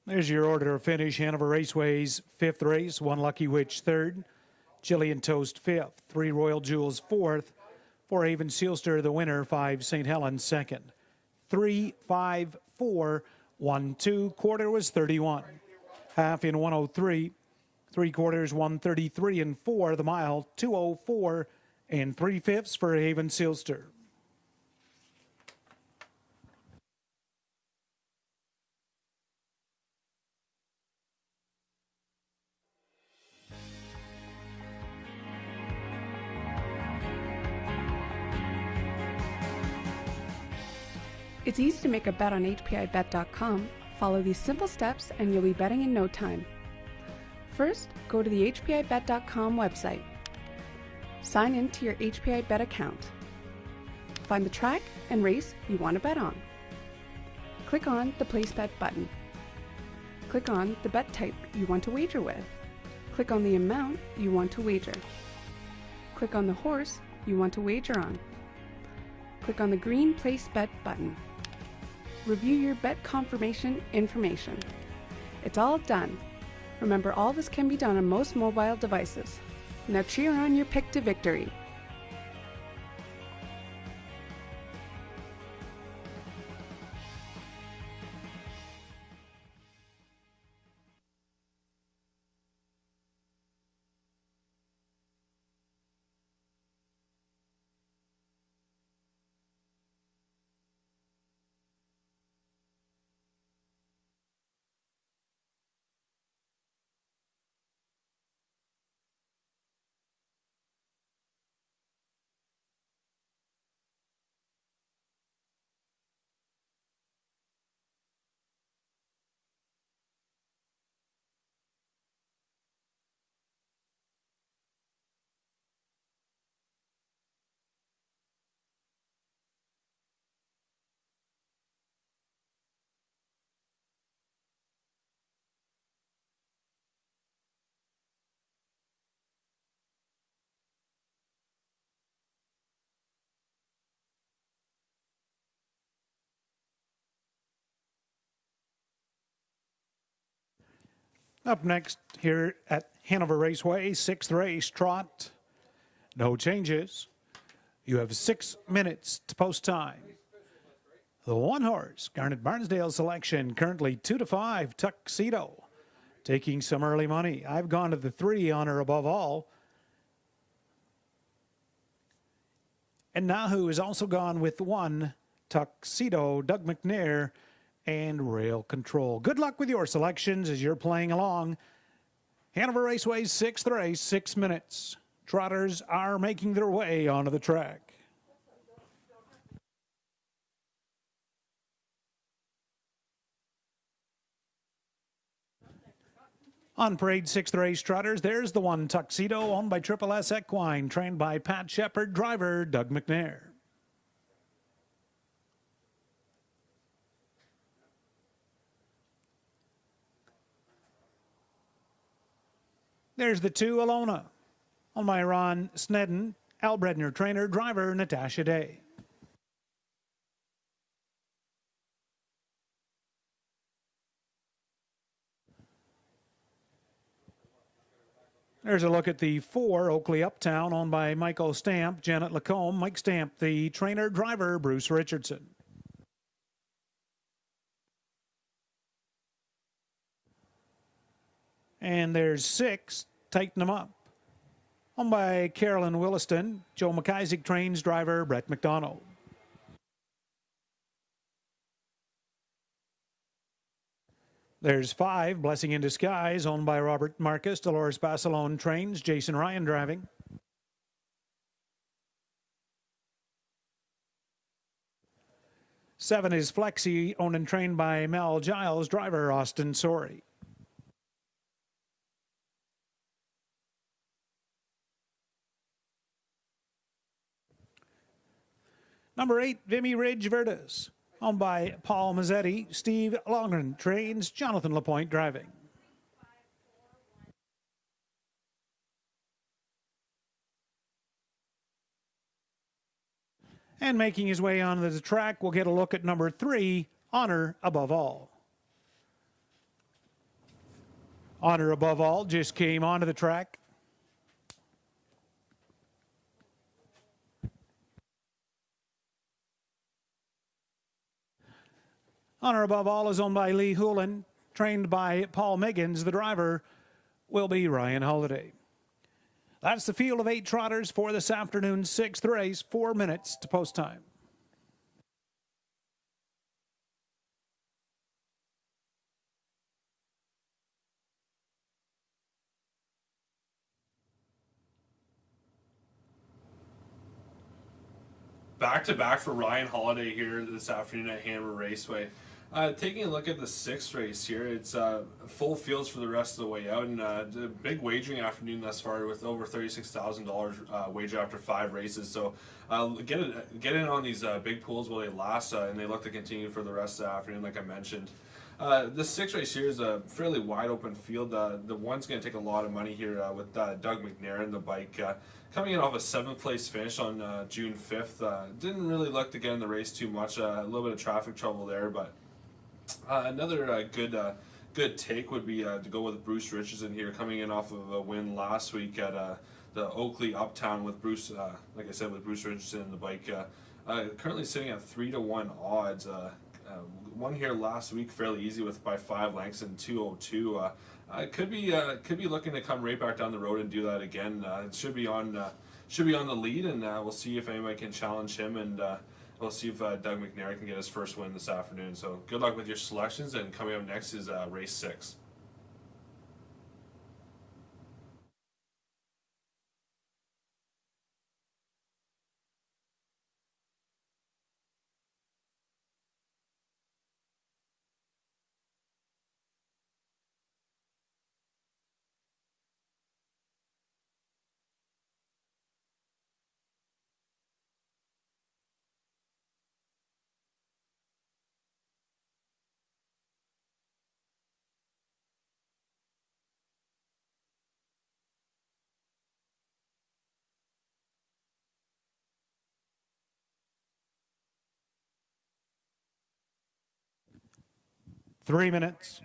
There's your order of finish. Hanover Raceway's 5th race, 1 Lucky Witch 3rd, Chilean Toast 5th, 3 Royal Jewels 4th, 4 Haven Sealster the winner, 5 St. Helens 2nd, 3, 5, 4, 1, 2, quarter was 31, half in 103, 3/4 133 and 4, the mile 204 and 3/5 for Haven Sealster. It's easy to make a bet on HPIBet.com. Follow these simple steps and you'll be betting in no time. First, go to the HPIBet.com website. Sign in to your HPI Bet account. Find the track and race you want to bet on. Click on the Place Bet button. Click on the bet type you want to wager with. Click on the amount you want to wager. Click on the horse you want to wager on. Click on the green Place Bet button. Review your bet confirmation information. It's all done. Remember, all this can be done on most mobile devices. Now cheer on your pick to victory. Up next here at Hanover Raceway, 6th race, trot. No changes. You have 6 minutes to post time. The one horse, Garnet Barnsdale selection, currently 2-5, Tuxedo. Taking some early money. I've gone to the 3, Honor Above All. And Nahu has also gone with 1, Tuxedo, Doug McNair, and Rail Control. Good luck with your selections as you're playing along. Hanover Raceway's 6th race, 6 minutes. Trotters are making their way onto the track. On parade, 6th race trotters, there's the 1, Tuxedo, owned by Triple S Equine, trained by Pat Shepard, driver Doug McNair. There's the 2, Alona, owned by Ron Snedden, Al Bredner, trainer, driver Natasha Day. There's a look at the 4, Oakley Uptown, owned by Michael Stamp, Janet Lacombe, Mike Stamp, the trainer, driver Bruce Richardson. And there's 6, Tighten 'em Up, owned by Carolyn Williston, Joe McIsaac trains, driver Brett McDonald. There's 5, Blessing in Disguise, owned by Robert Marcus, Dolores Basilone trains, Jason Ryan driving. Seven is Flexi, owned and trained by Mel Giles, driver Austin Sorey. Number 8, Vimy Ridge Vertus, owned by Paul Mazzetti, Steve Longren trains, Jonathan Lapointe driving. And making his way onto the track, we'll get a look at number 3, Honor Above All. Honor Above All just came onto the track. Honor Above All is owned by Lee Hoolan, trained by Paul Miggins. The driver will be Ryan Holiday. That's the field of 8 trotters for this afternoon's 6th race, 4 minutes to post time. back-to-back for Ryan Holiday here this afternoon at Hanover Raceway. Taking a look at the 6th race here, it's full fields for the rest of the way out, and a big wagering afternoon thus far with over $36,000 wager after 5 races. So get in on these big pools while they last, and they look to continue for the rest of the afternoon, like I mentioned. The 6th race here is a fairly wide open field. The one's going to take a lot of money here with Doug McNair in the bike. Coming in off a 7th place finish on June 5th. Didn't really look to get in the race too much. A little bit of traffic trouble there, but another good take would be to go with Bruce Richardson here, coming in off of a win last week at the Oakley Uptown with Bruce, like I said, with Bruce Richardson in the bike. Currently sitting at 3-1 odds. Won here last week fairly easy by 5 lengths in 2:02. Could be looking to come right back down the road and do that again. It should be on the lead, and we'll see if anybody can challenge him, and we'll see if Doug McNair can get his first win this afternoon. So good luck with your selections, and coming up next is race 6. Three minutes.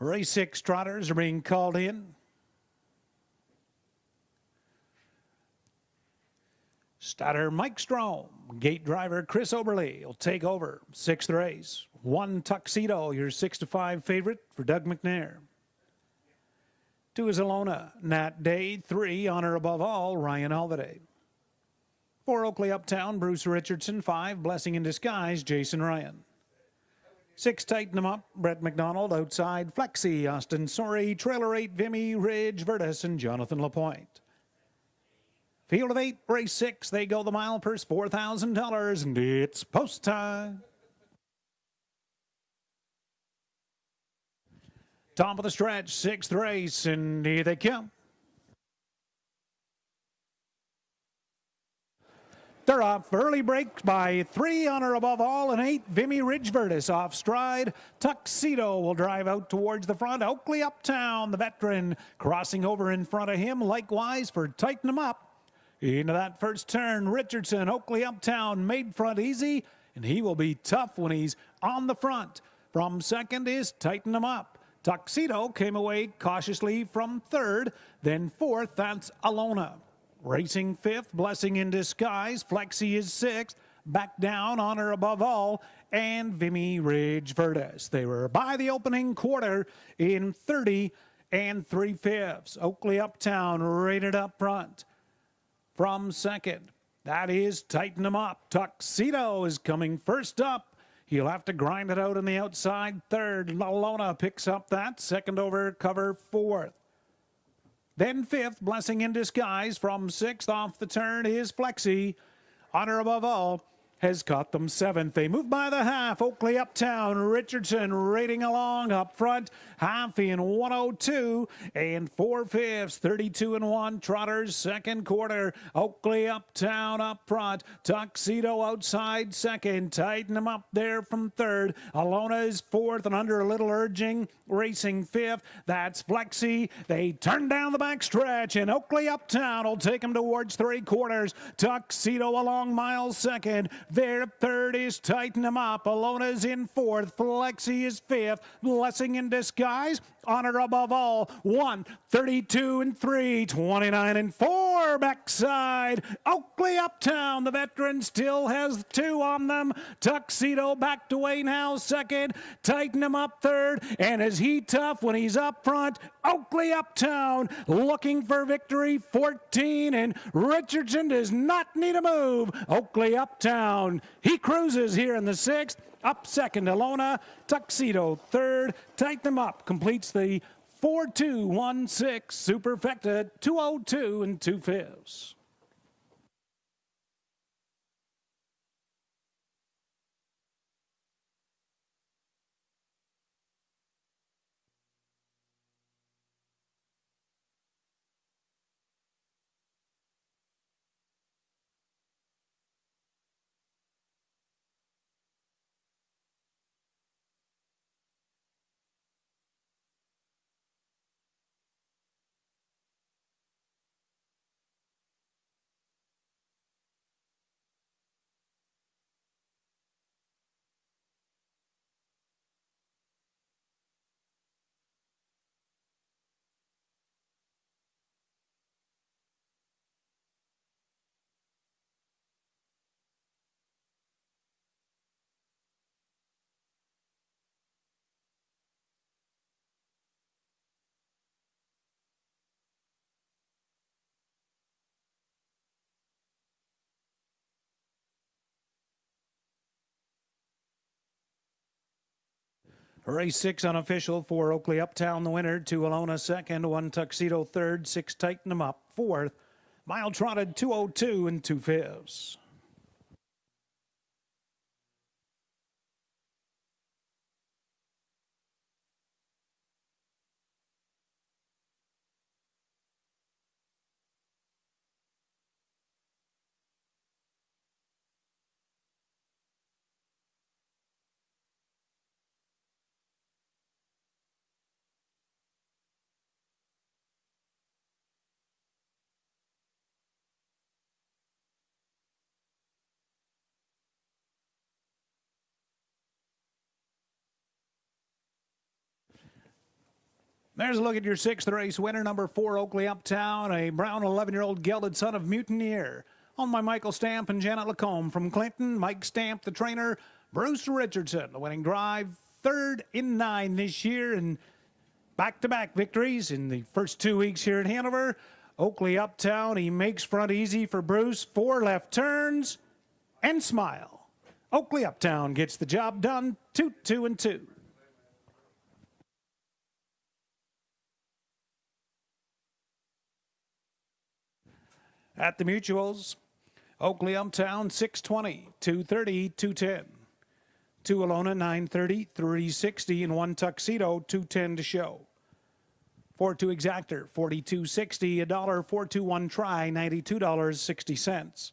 Race 6 trotters are being called in. Starter Mike Strom, gate driver Chris Oberle will take over. 6th race. 1 Tuxedo, your 6-5 favorite for Doug McNair. 2 is Alona, Nat Day. 3, Honor Above All, Ryan Holiday. 4 Oakley Uptown, Bruce Richardson. 5 Blessing in Disguise, Jason Ryan. 6 Tighten 'em Up, Brett McDonald. Outside Flexi, Austin Sorry. Trailer 8 Vimy, Ridge, Vertus, and Jonathan Lapointe. Field of 8, race 6. They go the mile, purse $4,000, and it's post time. Top of the stretch, 6th race, and here they come. They're off. Early breaks by 3, Honor Above All, and 8, Vimy Ridge Vertus off stride. Tuxedo will drive out towards the front. Oakley Uptown, the veteran, crossing over in front of him. Likewise for Tighten 'em Up. Into that first turn, Richardson, Oakley Uptown, made front easy. and he will be tough when he's on the front. From second is Tighten 'em Up. Tuxedo came away cautiously from third, then fourth, that's Alona. Racing fifth, Blessing in Disguise. Flexi is sixth. Back down, Honor Above All, and Vimy Ridge Verdes. They were by the opening quarter in 30 3/5. Oakley Uptown rated up front. From second, that is Tighten 'em Up. Tuxedo is coming first up. He'll have to grind it out on the outside. Third, Lalona picks up that. Second over cover, fourth. Then fifth, Blessing in Disguise. From sixth off the turn is Flexi. Honor Above All has caught them seventh. They move by the half. Oakley Uptown, Richardson rating along up front. Half in 102 and 4/5, 32 and 1. Trotters second quarter. Oakley Uptown up front. Tuxedo outside second. Tighten 'em Up there from third. Alona is fourth and under a little urging. Racing fifth. That's Flexi. They turn down the back stretch, and Oakley Uptown will take them towards three quarters. Tuxedo along miles second. There third is Tighten 'em Up. Alona's in fourth. Flexi is fifth. Blessing in Disguise. Honor Above All. 1:32 and 3. 29 and 4. Backside. Oakley Uptown. The veteran still has two on them. Tuxedo backed away now second. Tighten 'em Up third. And is he tough when he's up front? Oakley Uptown looking for victory. 14, and Richardson does not need a move. Oakley Uptown. He cruises here in the sixth. Up second, Alona. Tuxedo third. Tighten 'em Up completes the 4-2-1-6 superfecta 202 and 2/5. Race 6 unofficial for Oakley Uptown, the winner. 2 Alona second, 1 Tuxedo third, 6 Tighten 'em Up fourth. Mile trotted 202 and 2/5. There's a look at your sixth race winner, number 4, Oakley Uptown, a brown 11-year-old gelded son of Mutineer. Owned by Michael Stamp and Janet Lacombe. From Clinton, Mike Stamp, the trainer, Bruce Richardson, the winning drive, third in 9 this year, and back-to-back victories in the first 2 weeks here at Hanover. Oakley Uptown, he makes front easy for Bruce, 4 left turns, and smile. Oakley Uptown gets the job done, 2-2 and 2. At the Mutuals, Oakley Uptown 620, 230, 210. 2 Alona 930, 360, and 1 Tuxedo 210 to show. 4-2 Exactor 42.60, $1 4-2-1 Try $92.60.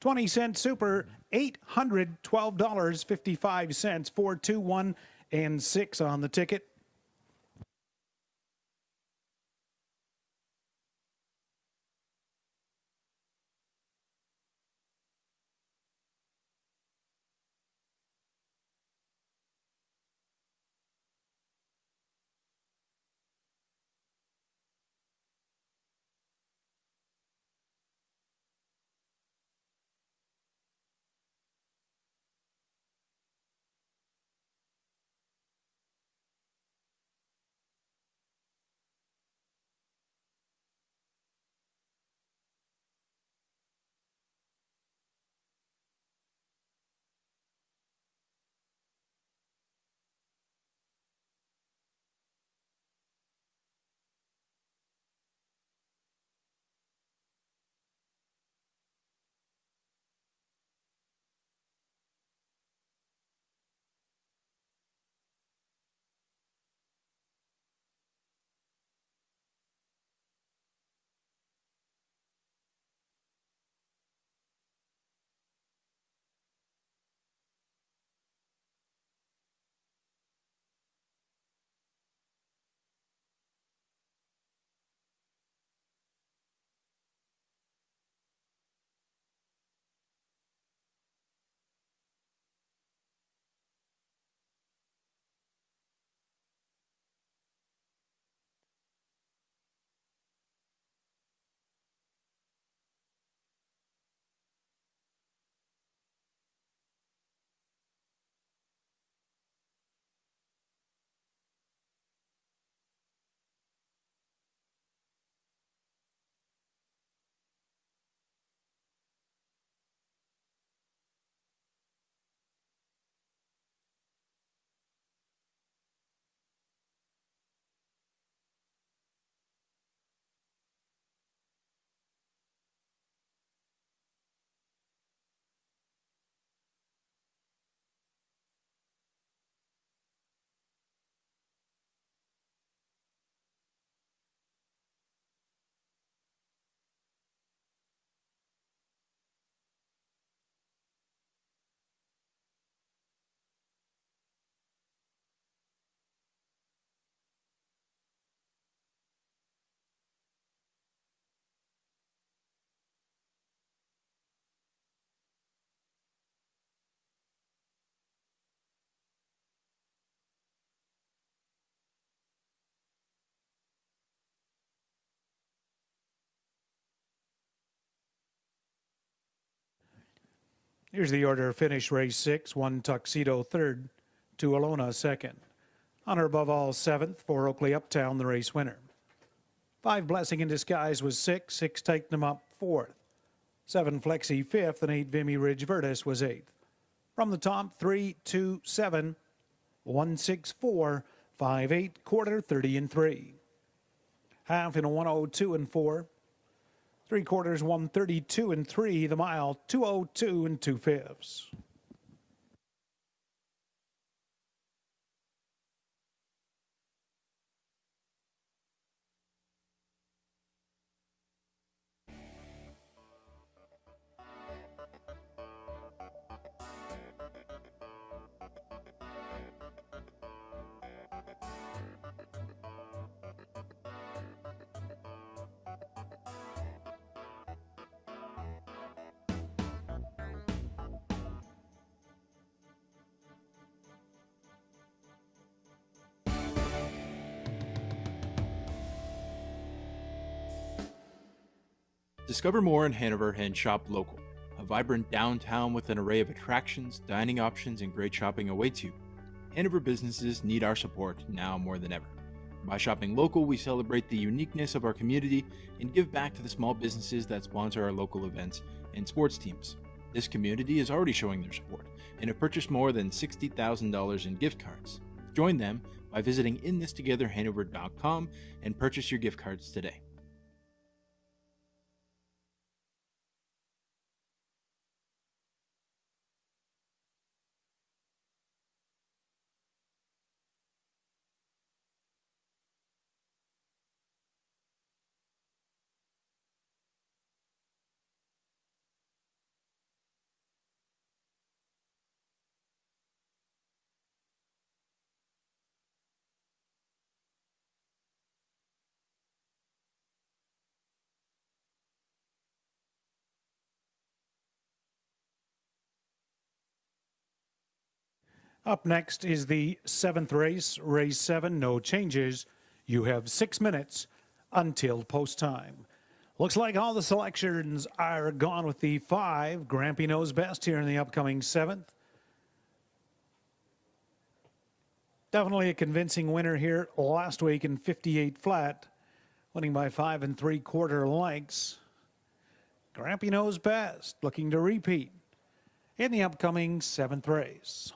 20-cent Super $812.55. 4-2-1 and 6 on the ticket. Here's the order. Finish race 6, 1 Tuxedo third, 2 Alona second. Honor Above All seventh, 4 Oakley Uptown the race winner. 5 Blessing in Disguise was 6, 6 Take Them Up fourth. 7 Flexi fifth, and 8 Vimy Ridge Vertus was 8th. From the top, 3, 2, 7, 1, 6, 4, 5, 8, quarter, 30 and 3. Half in a 102 and 4. 3/4, 132 and 3. The mile, 202 and 2/5. Discover more in Hanover and shop local. A vibrant downtown with an array of attractions, dining options, and great shopping awaits you. Hanover businesses need our support now more than ever. By shopping local, we celebrate the uniqueness of our community and give back to the small businesses that sponsor our local events and sports teams. This community is already showing their support and have purchased more than $60,000 in gift cards. Join them by visiting inthistogetherhanover.com and purchase your gift cards today. Up next is the 7th race, race 7, no changes. You have 6 minutes until post time. Looks like all the selections are gone with the 5. Grampy knows best here in the upcoming 7th. Definitely a convincing winner here last week in 58 flat, winning by 5 3/4 lengths. Grampy knows best, looking to repeat in the upcoming 7th race.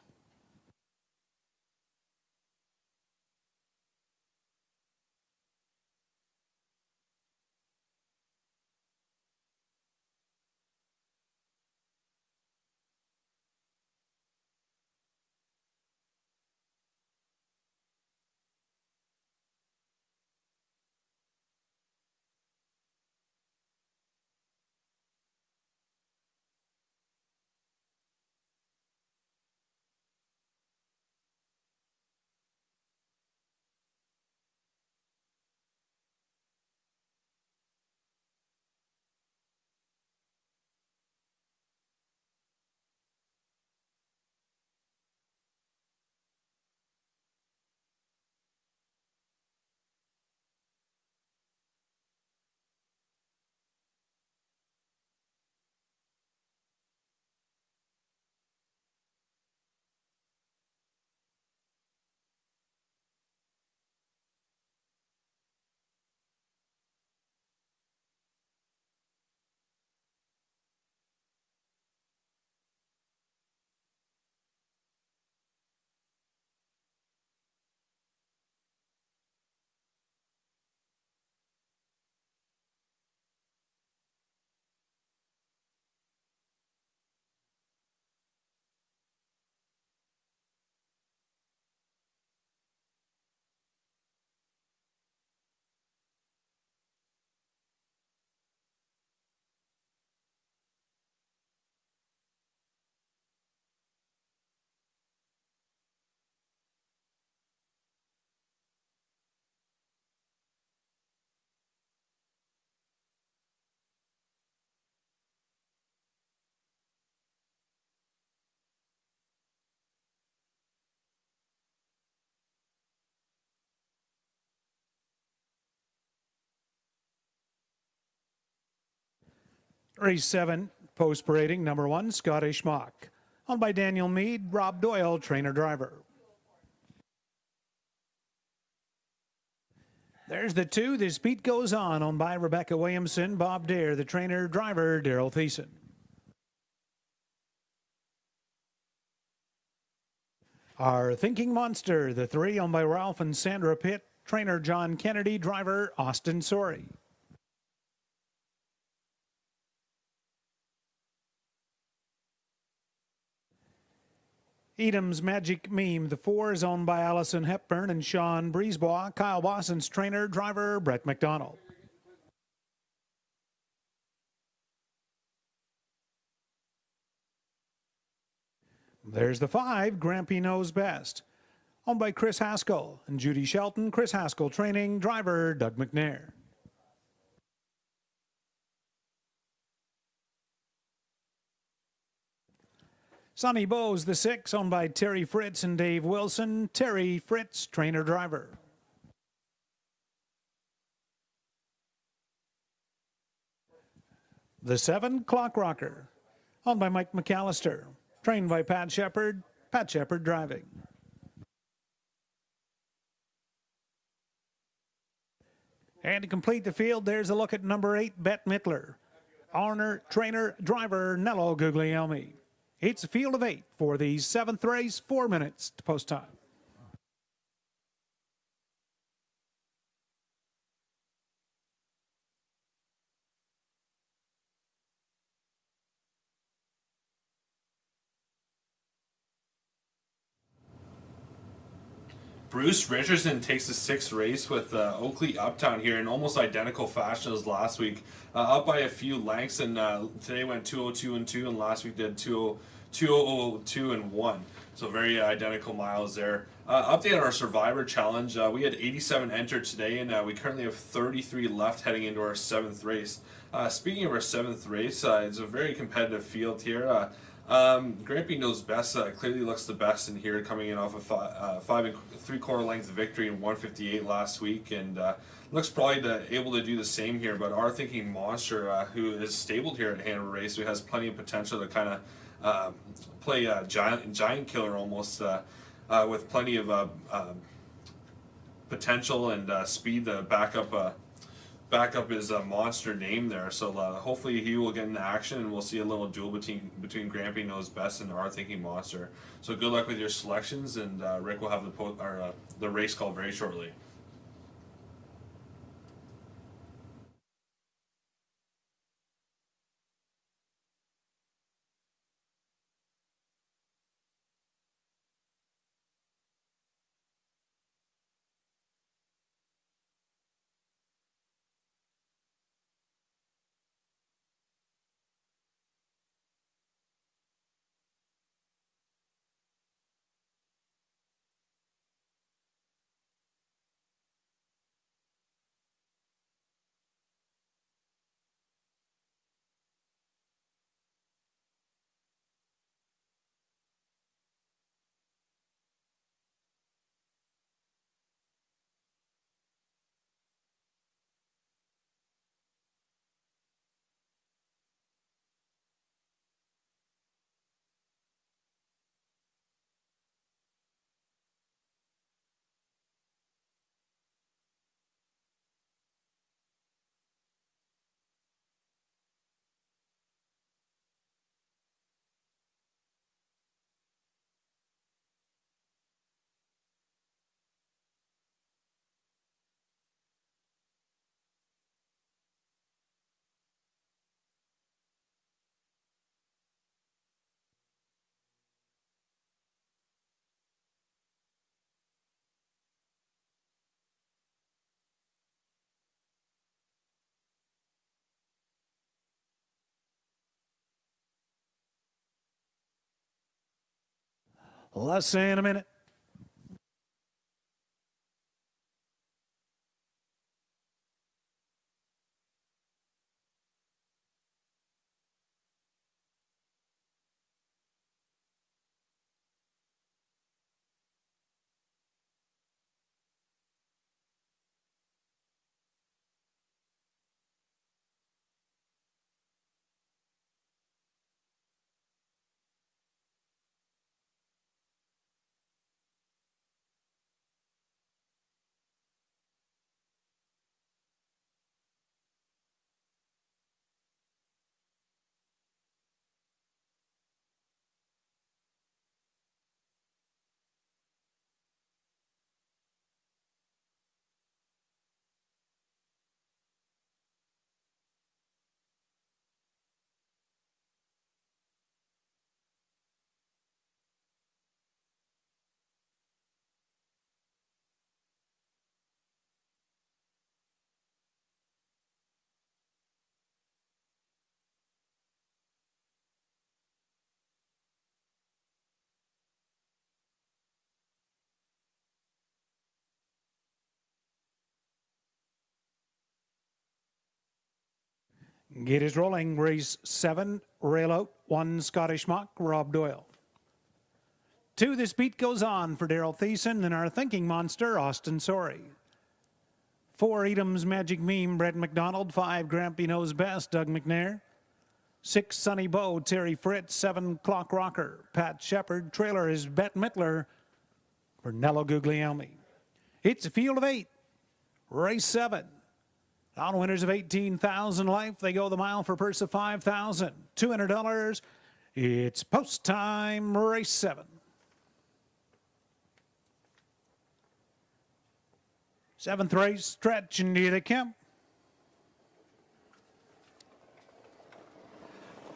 Race 7, Post parading number 1, Scottish Mock. Owned by Daniel Mead, Rob Doyle, trainer-driver. There's the 2. This beat goes on, owned by Rebecca Williamson, Bob Dare, the trainer-driver, Daryl Thiessen. Our Thinking Monster, the 3, owned by Ralph and Sandra Pitt, trainer John Kennedy, driver Austin Sorey. Edam's Magic Meme, the 4, is owned by Allison Hepburn and Sean Brisebois, Kyle Boston's trainer, driver Brett McDonald. There's the 5, Grampy Knows Best, owned by Chris Haskell and Judy Shelton, Chris Haskell training, driver Doug McNair. Sonny Bowes, the 6, owned by Terry Fritz and Dave Wilson, Terry Fritz, trainer-driver. The 7, Clock Rocker, owned by Mike McAllister, trained by Pat Shepard driving. And to complete the field, there's a look at number 8, Bette Midler, owner, trainer, driver Nello Guglielmi. It's a field of 8 for the 7th race, 4 minutes to post time. Bruce Richardson takes the 6th race with Oakley Uptown here in almost identical fashion as last week, up by a few lengths, and today went 202 and 2, and last week did 202 and 1. So very identical miles there. Update on our Survivor Challenge. We had 87 entered today, and we currently have 33 left heading into our 7th race. Speaking of our 7th race, it's a very competitive field here. Grampy Knows Best clearly looks the best in here, coming in off a 5 3/4 length victory in 158 last week, and looks probably able to do the same here. But our Thinking Monster, who is stabled here at Hanover Raceway, has plenty of potential to kind of play a giant killer almost, with plenty of potential and speed to back up his monster name there. So hopefully he will get into action, and we'll see a little duel between Grampy Knows Best and our Thinking Monster. So good luck with your selections, and Rick will have the race call very shortly. Less than a minute. Get is rolling. Race 7, rail out, 1 Scottish Mock, Rob Doyle. 2, this beat goes on for Daryl Thiessen and our thinking monster, Austin Sorey. 4, Edam's Magic Meme, Brett McDonald. 5, Grampy Knows Best, Doug McNair. 6, Sunny Bow, Terry Fritz. 7, Clock Rocker, Pat Shepard. Trailer is Bette Midler for Nello Guglielmi. It's a field of 8. Race 7. On winners of 18,000 life, they go the mile for a purse of $5,000. $200. It's post time, race 7. 7th race, stretch into the Kemp.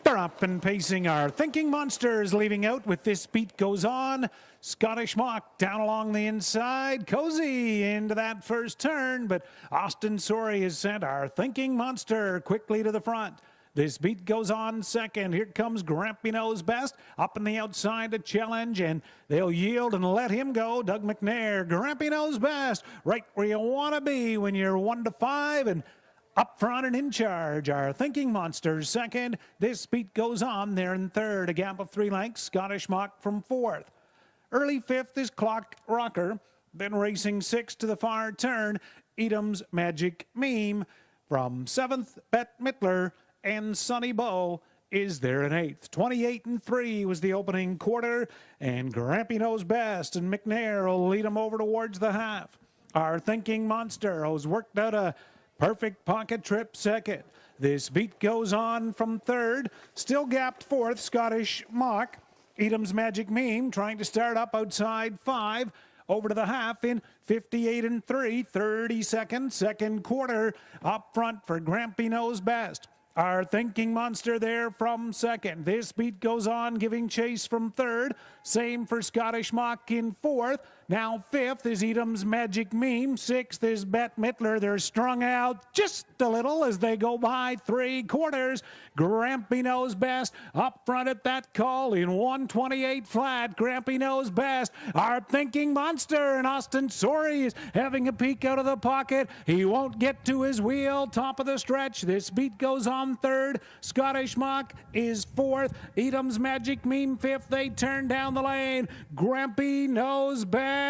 They're up and pacing. Our thinking monsters leaving out with this beat goes on. Scottish Mock down along the inside. Cozy into that first turn, but Austin Sorey has sent our thinking monster quickly to the front. This beat goes on second. Here comes Grampy Knows Best up in the outside to challenge, and they'll yield and let him go. Doug McNair, Grampy Knows Best, right where you want to be when you're 1 to 5, and up front and in charge, our thinking monsters second. This beat goes on there in third, a gap of 3 lengths. Scottish Mock from 4th. Early 5th is Clock Rocker. Then racing 6th to the far turn, Edam's Magic Meme. From 7th, Bette Midler, and Sunny Bow is there in 8th. 28-3 was the opening quarter, and Grampy Knows Best and McNair will lead him over towards the half. Our thinking monster has worked out a perfect pocket trip second. This beat goes on from 3rd. Still gapped 4th, Scottish Mock. Edam's Magic Meme trying to start up outside 5. Over to the half in 58-3. 30 seconds, second quarter. Up front for Grampy Knows Best. Our thinking monster there from 2nd. This beat goes on, giving chase from 3rd. Same for Scottish Mock in 4th. Now 5th is Edam's Magic Meme. 6th is Bette Midler. They're strung out just a little as they go by 3 quarters. Grampy Knows Best up front at that call in 128 flat. Grampy Knows Best. Our thinking monster, and Austin Sorey is having a peek out of the pocket. He won't get to his wheel. Top of the stretch. This beat goes on 3rd. Scottish Mock is 4th. Edam's Magic Meme 5th. They turn down the lane. Grampy Knows Best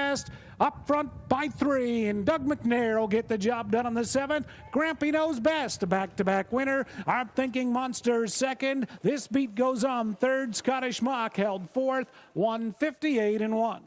up front by 3, and Doug McNair will get the job done on the 7th. Grampy Knows Best, a back-to-back winner. Our thinking monster 2nd. This beat goes on 3rd. Scottish Mock held 4th, 158-1.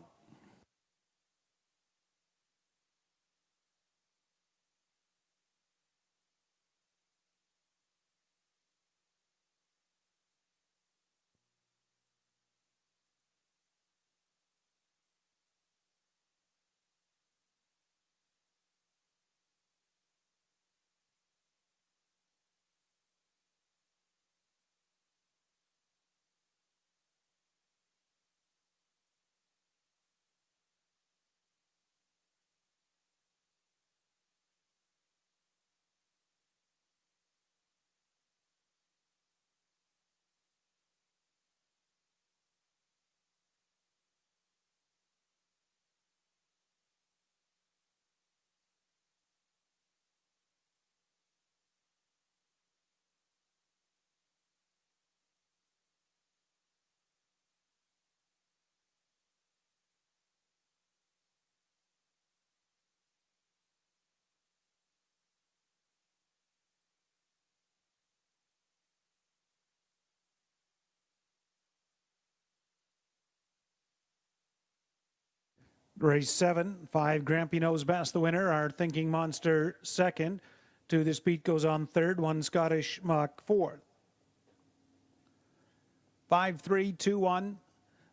Race 7, 5 Grampy Knows Best, the winner. Our thinking monster 2nd. 2 this beat goes on 3rd. 1 Scottish Mock 4th. 5-3-2-1,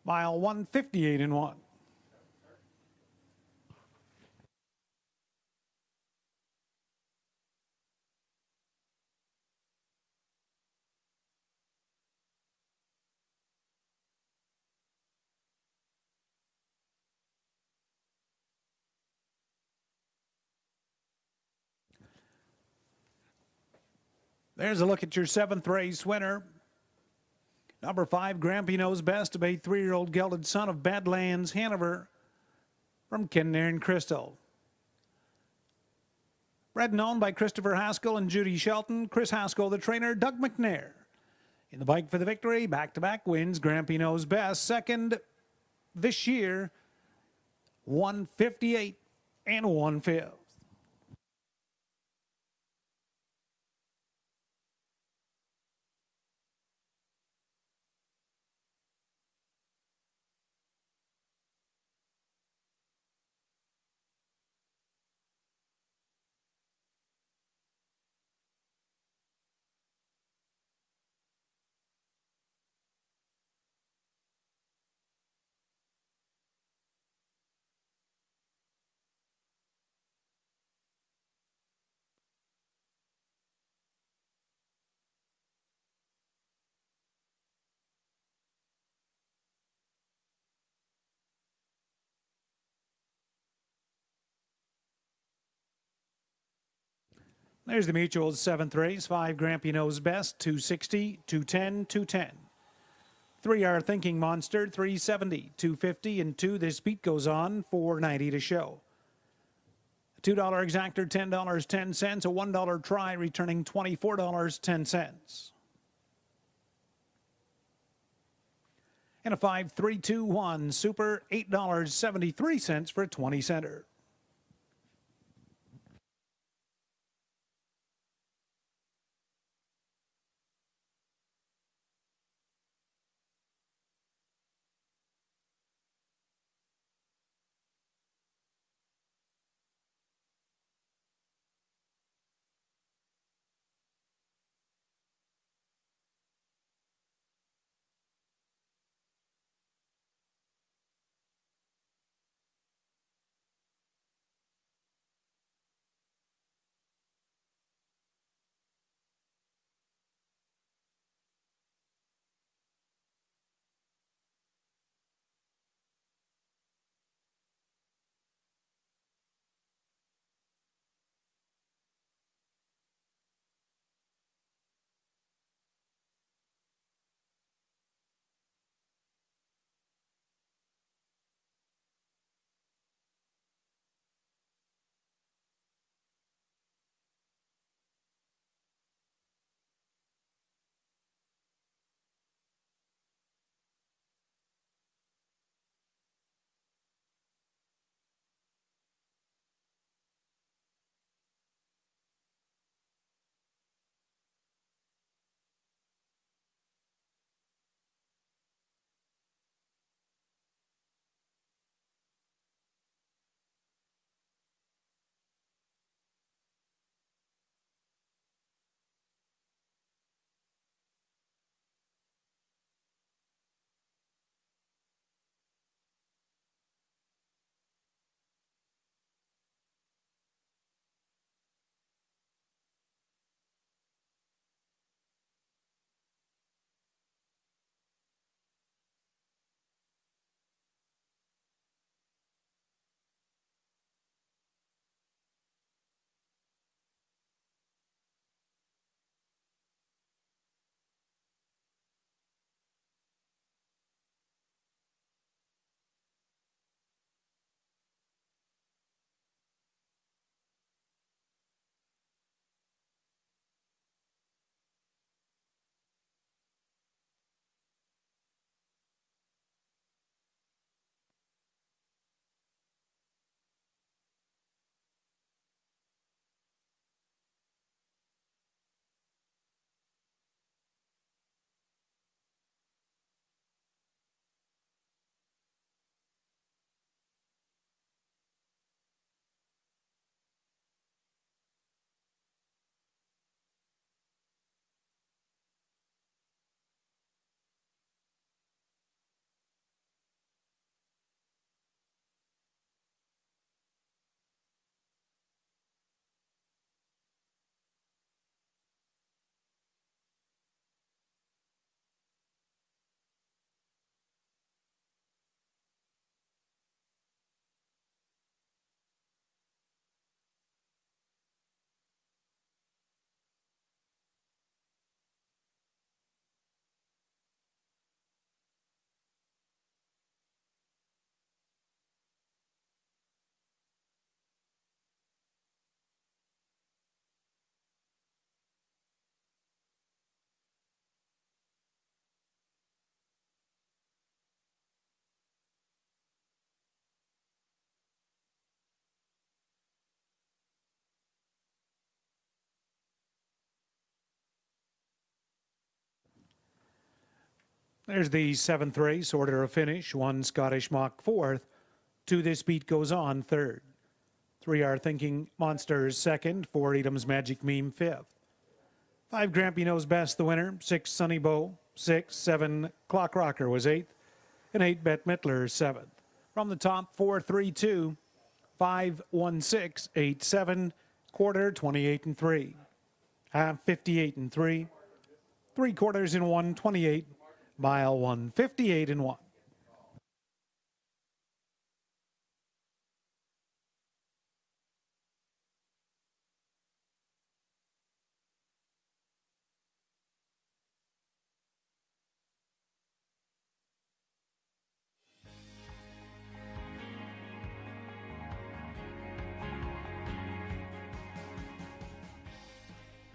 mile 158-1. There's a look at your 7th race winner. Number 5, Grampy Knows Best, a 3-year-old gelded son of Badlands, Hanover, from Ken Nairn Crystal. Red and owned by Christopher Haskell and Judy Shelton. Chris Haskell, the trainer. Doug McNair. In the bike for the victory, back-to-back wins. Grampy knows best. Second this year, 158 and 1/5. There's the Mutual's seventh race. 5 Grampy knows best. 260, 210, 210. 3 Our Thinking Monster. 370, 250, and 2. This beat goes on. 490 to show. $2 exactor, $10.10. A $1 try, returning $24.10. And a 5-3-2-1 Super, $8.73 for a 20 center. There's the 7th race, order of finish. 1 Scottish Mock 4th. 2 This Beat Goes On 3rd. 3 Our Thinking Monsters 2nd. 4 Edam's Magic Meme 5th. 5 Grampy Knows Best the winner. 6 Sunny Bow 6th. 7 Clock Rocker was 8th. And 8 Bette Midler 7th. From the top, 4-3-2, 5-1-6, 8-7, quarter 28-3, half 58-3, 3 quarters in 1, 28, mile 1, 58-1.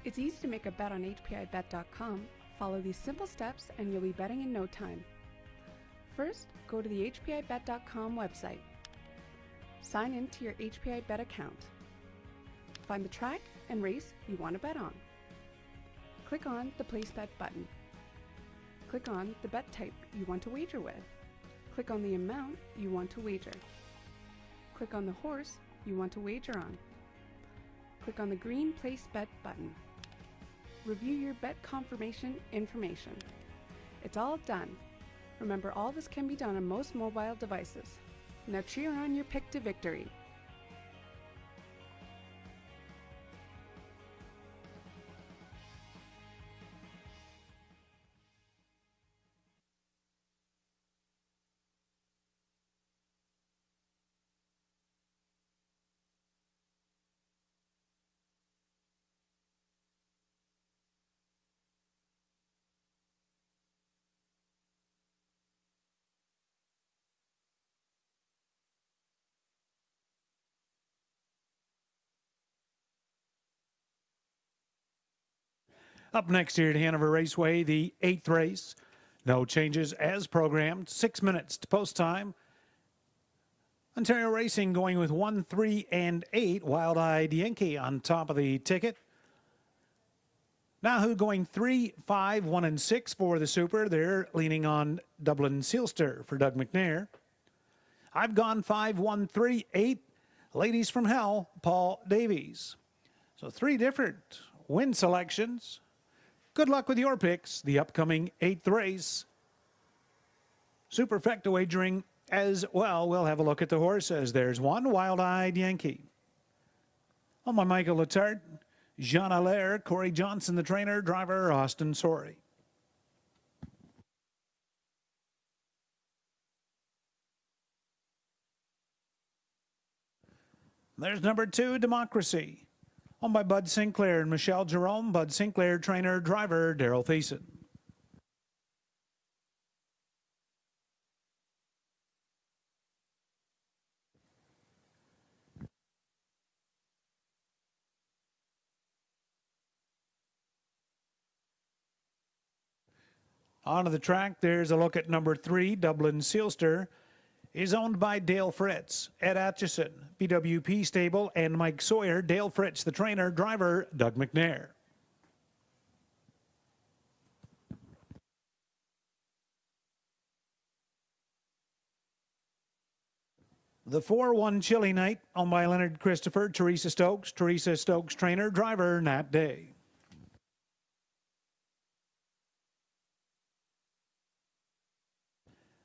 It's easy to make a bet on HPIBet.com. Follow these simple steps and you'll be betting in no time. First, go to the HPIBet.com website. Sign in to your HPIBet account. Find the track and race you want to bet on. Click on the Place Bet button. Click on the bet type you want to wager with. Click on the amount you want to wager. Click on the horse you want to wager on. Click on the green Place Bet button. Review your bet confirmation information. It's all done. Remember, all this can be done on most mobile devices. Now cheer on your pick to victory. Up next here at Hanover Raceway, the 8th race. No changes as programmed. 6 minutes to post time. Ontario Racing going with 1, 3, and 8. Wild Eyed Yankee on top of the ticket. Nahu going 3, 5, 1, and 6 for the Super. They're leaning on Dublin Sealster for Doug McNair. I've gone 5, 1, 3, 8. Ladies from Hell, Paul Davies. So 3 different win selections. Good luck with your picks. The upcoming 8th race. Superfecta wagering as well. We'll have a look at the horses. There's 1 Wild Eyed Yankee. On my Michael Letarte, Jean Allaire, Corey Johnson, the trainer, driver, Austin Sorey. There's number 2, Democracy. Owned by Bud Sinclair and Michelle Jerome. Bud Sinclair, trainer, driver, Daryl Thiessen. Onto the track, there's a look at number 3, Dublin Sealster. Is owned by Dale Fritz, Ed Atchison, BWP Stable, and Mike Sawyer. Dale Fritz, the trainer, driver, Doug McNair. The 4-1 Chili Night, owned by Leonard Christopher, Teresa Stokes, trainer, driver, Nat Day.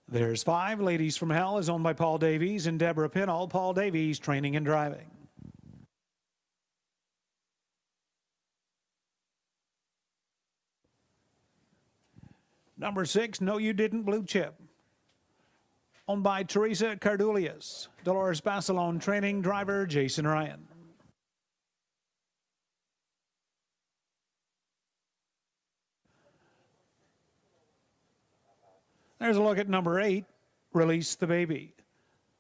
There's 5, Ladies from Hell, is owned by Paul Davies and Deborah Pinnall. Paul Davies, training and driving. Number 6, No You Didn't, Blue Chip. Owned by Teresa Cardulius. Dolores Basilone, training, driver, Jason Ryan. There's a look at number 8, Release the Baby.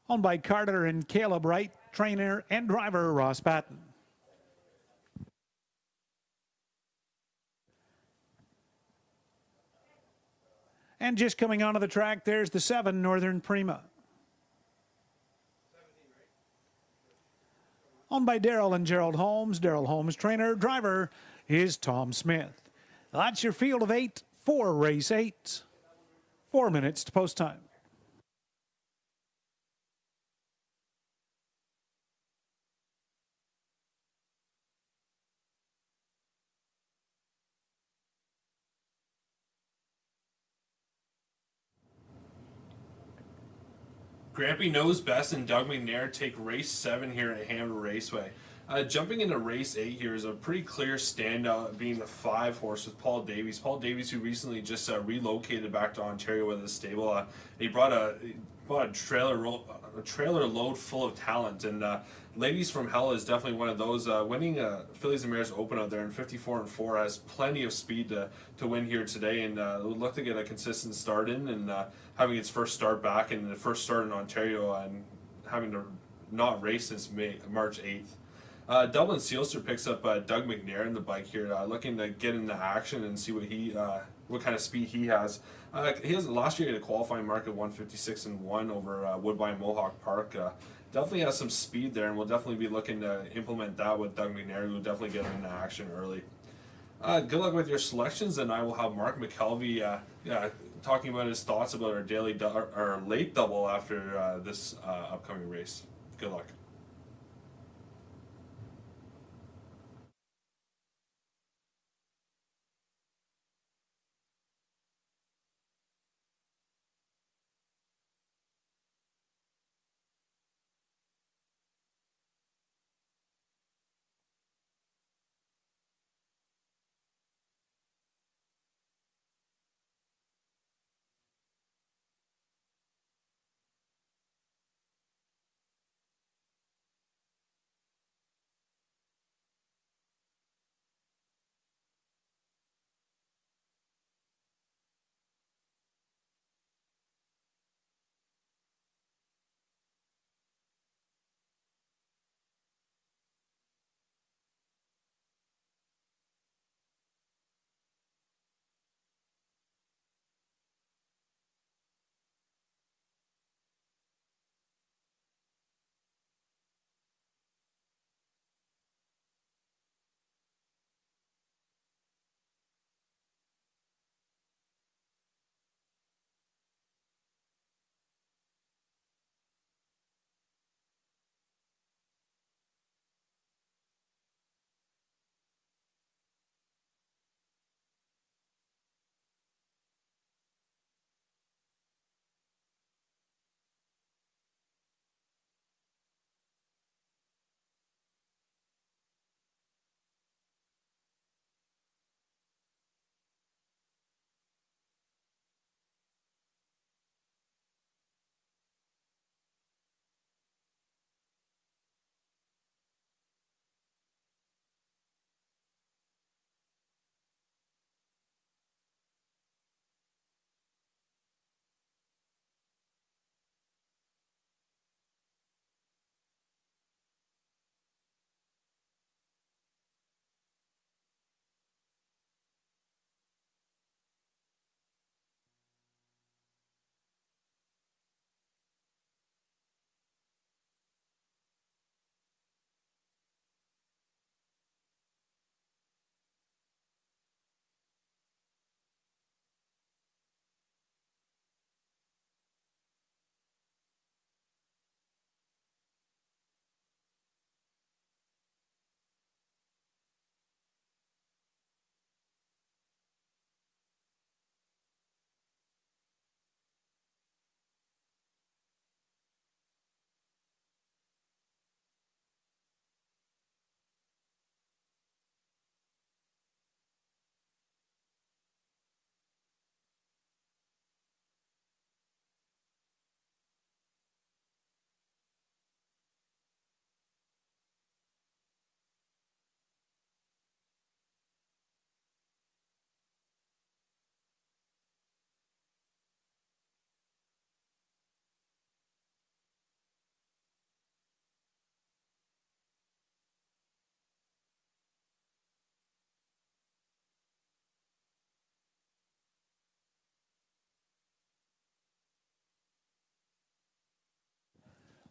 Owned by Carter and Caleb Wright, trainer and driver, Ross Patton. And just coming onto the track, there's the 7, Northern Prima. Owned by Daryl and Gerald Holmes. Daryl Holmes, trainer, driver is Tom Smith. That's your field of 8 for race 8. 4 minutes to post time. Grampy knows best and Doug McNair take race 7 here at Hanover Raceway. Jumping into race 8 here is a pretty clear standout, being the 5 horse with Paul Davies. Paul Davies, who recently just relocated back to Ontario with his stable. He brought a trailer load full of talent, and Ladies from Hell is definitely one of those. Winning Phillies and Mares Open out there in 54-4 has plenty of speed to win here today, and would look to get a consistent start in, and having its first start back and the first start in Ontario, and having to not race since March 8th. Dublin Sealster picks up Doug McNair in the bike here, looking to get into action and see what kind of speed he has. He has last year he had a qualifying mark of 156-1 over Woodbine Mohawk Park. Definitely has some speed there, and we'll definitely be looking to implement that with Doug McNair, who will definitely get into action early. Good luck with your selections, and I will have Mark McKelvey talking about his thoughts about our late double after this upcoming race. Good luck.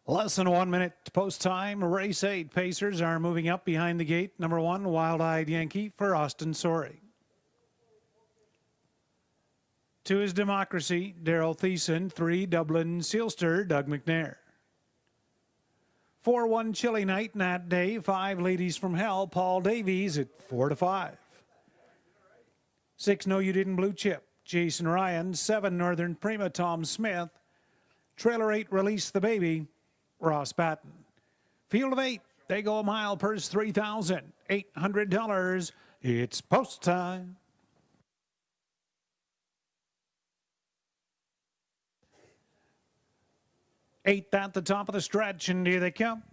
Less than 1 minute to post time. Race 8. Pacers are moving up behind the gate. Number 1, Wild Eyed Yankee for Austin Sorey. 2 is Democracy, Daryl Thiessen. 3, Dublin Sealster, Doug McNair. 4-1 Chilly Night, Nat Day. 5, Ladies from Hell, Paul Davies at 4-5. 6, No You Didn't Blue Chip, Jason Ryan. 7, Northern Prima, Tom Smith. Trailer 8, Release the Baby, Ross Patton. Field of 8, they go a mile, purse $3,800. It's post time. 8 at the top of the stretch, and here they come.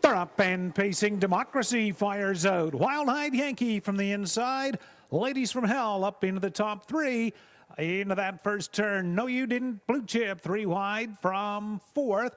They're up and pacing. Democracy fires out. Wild-eyed Yankee from the inside. Ladies from Hell up into the top 3. Into that first turn. No, you didn't. Blue Chip 3 wide from 4th.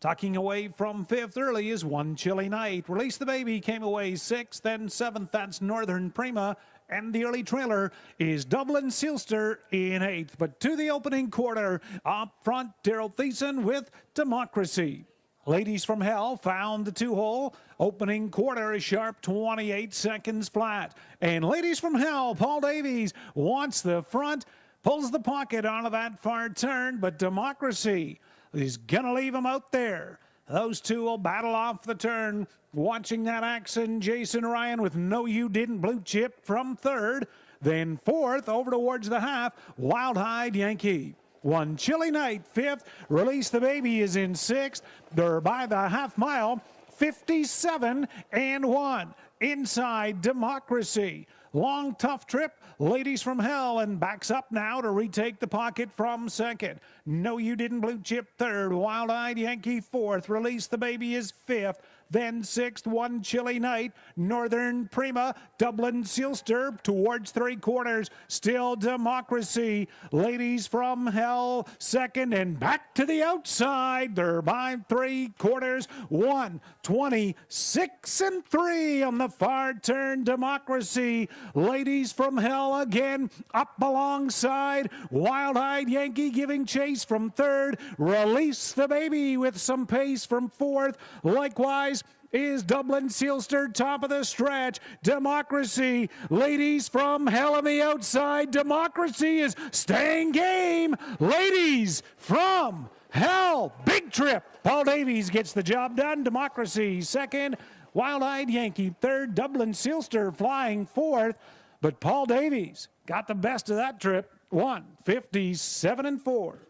Tucking away from 5th early is 1 Chilly Night. Release the Baby came away 6th, then 7th. That's Northern Prima. And the early trailer is Dublin Sealster in 8th. But to the opening quarter, up front, Daryl Thiessen with Democracy. Ladies from Hell found the 2-hole. Opening quarter is sharp 28 seconds flat. And Ladies from Hell, Paul Davies wants the front, pulls the pocket onto that far turn, but Democracy is going to leave him out there. Those two will battle off the turn. Watching that action, Jason Ryan with No You Didn't Blue Chip from 3rd. Then 4th over towards the half, Wild-eyed Yankee. 1 Chilly Night, 5th. Release the Baby is in 6th. They're by the half mile, 57-1. Inside Democracy. Long, tough trip. Ladies from Hell, and backs up now to retake the pocket from 2nd. No, You Didn't Blue Chip 3rd. Wild-eyed Yankee 4th. Release the Baby is 5th. Then 6th, 1 Chilly Night. Northern Prima, Dublin Sealster towards 3/4. Still Democracy. Ladies from Hell 2nd, and back to the outside. They're by 3/4. 1:26-3 on the far turn. Democracy. Ladies from Hell again up alongside. Wild-eyed Yankee giving chase from 3rd. Release the Baby with some pace from 4th. Likewise is Dublin Sealster, top of the stretch. Democracy, Ladies from Hell on the outside. Democracy is staying game. Ladies from Hell, big trip. Paul Davies gets the job done. Democracy 2nd. Wild-eyed Yankee 3rd. Dublin Sealster flying 4th. But Paul Davies got the best of that trip. 1:57-4.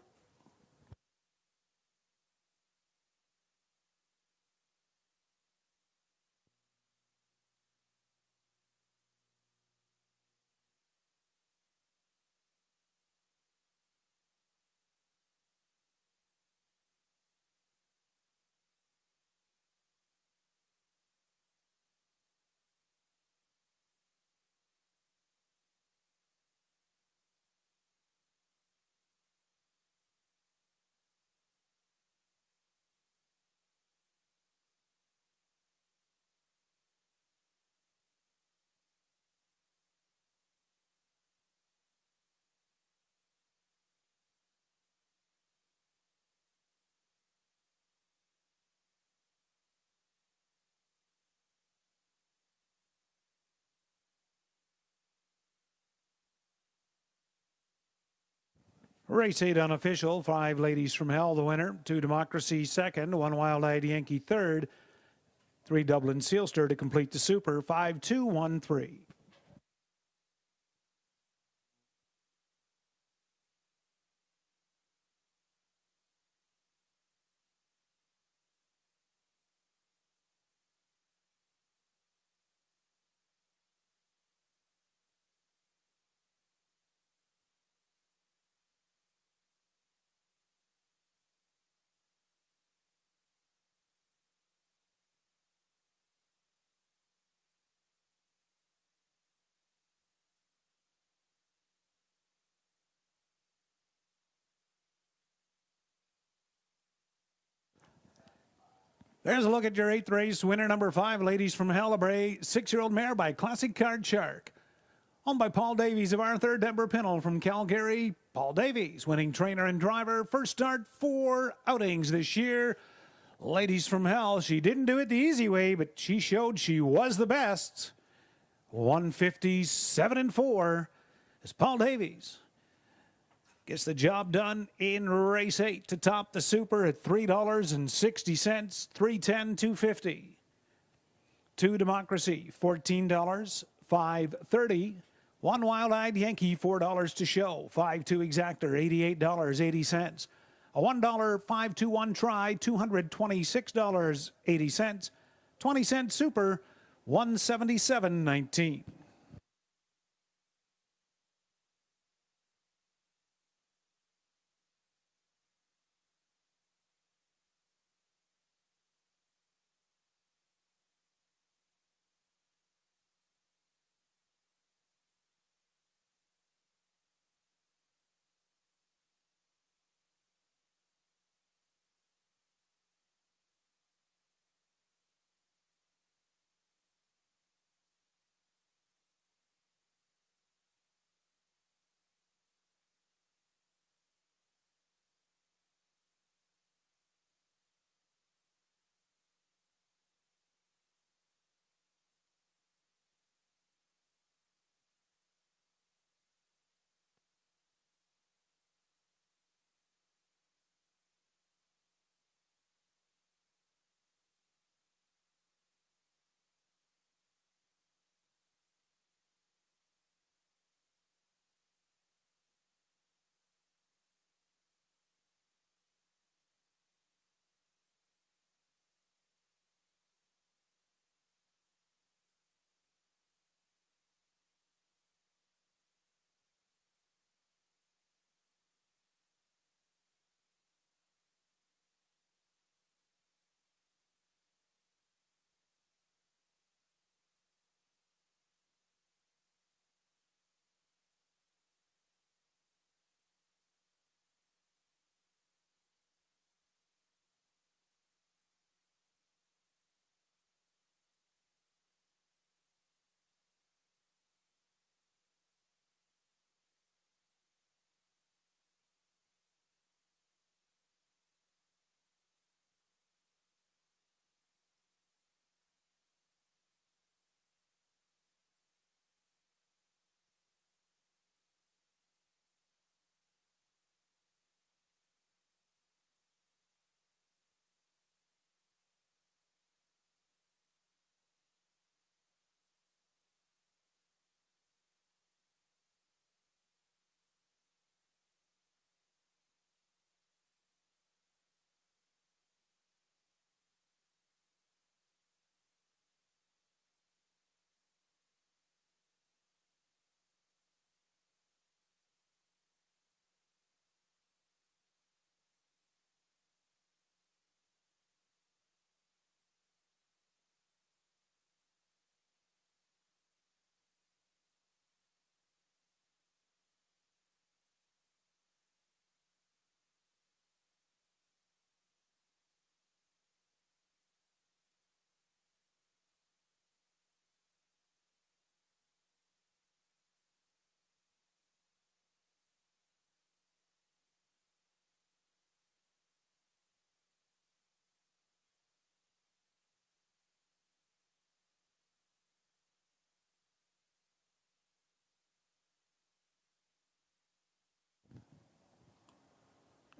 Race 8 unofficial. 5 Ladies from Hell, the winner. 2 Democracy 2nd. 1 Wild-eyed Yankee 3rd. 3 Dublin Sealster to complete the super. 5-2-1-3. There's a look at your 8th race. Winner number 5, Ladies from Hell, a 6-year-old mare by Classic Card Shark. Owned by Paul Davies of Arthur, Deborah Pinnell from Calgary. Paul Davies, winning trainer and driver. First start 4 outings this year. Ladies from Hell, she didn't do it the easy way, but she showed she was the best. 157-4 is Paul Davies. Gets the job done in race 8 to top the Super at $3.60, 310-250. 2 Democracy, $14, 530. 1 Wild-Eyed Yankee, $4 to show. 5-2 Exactor, $88.80. A $1 5-2-1 try, $226.80. 20-cent Super, $177.19.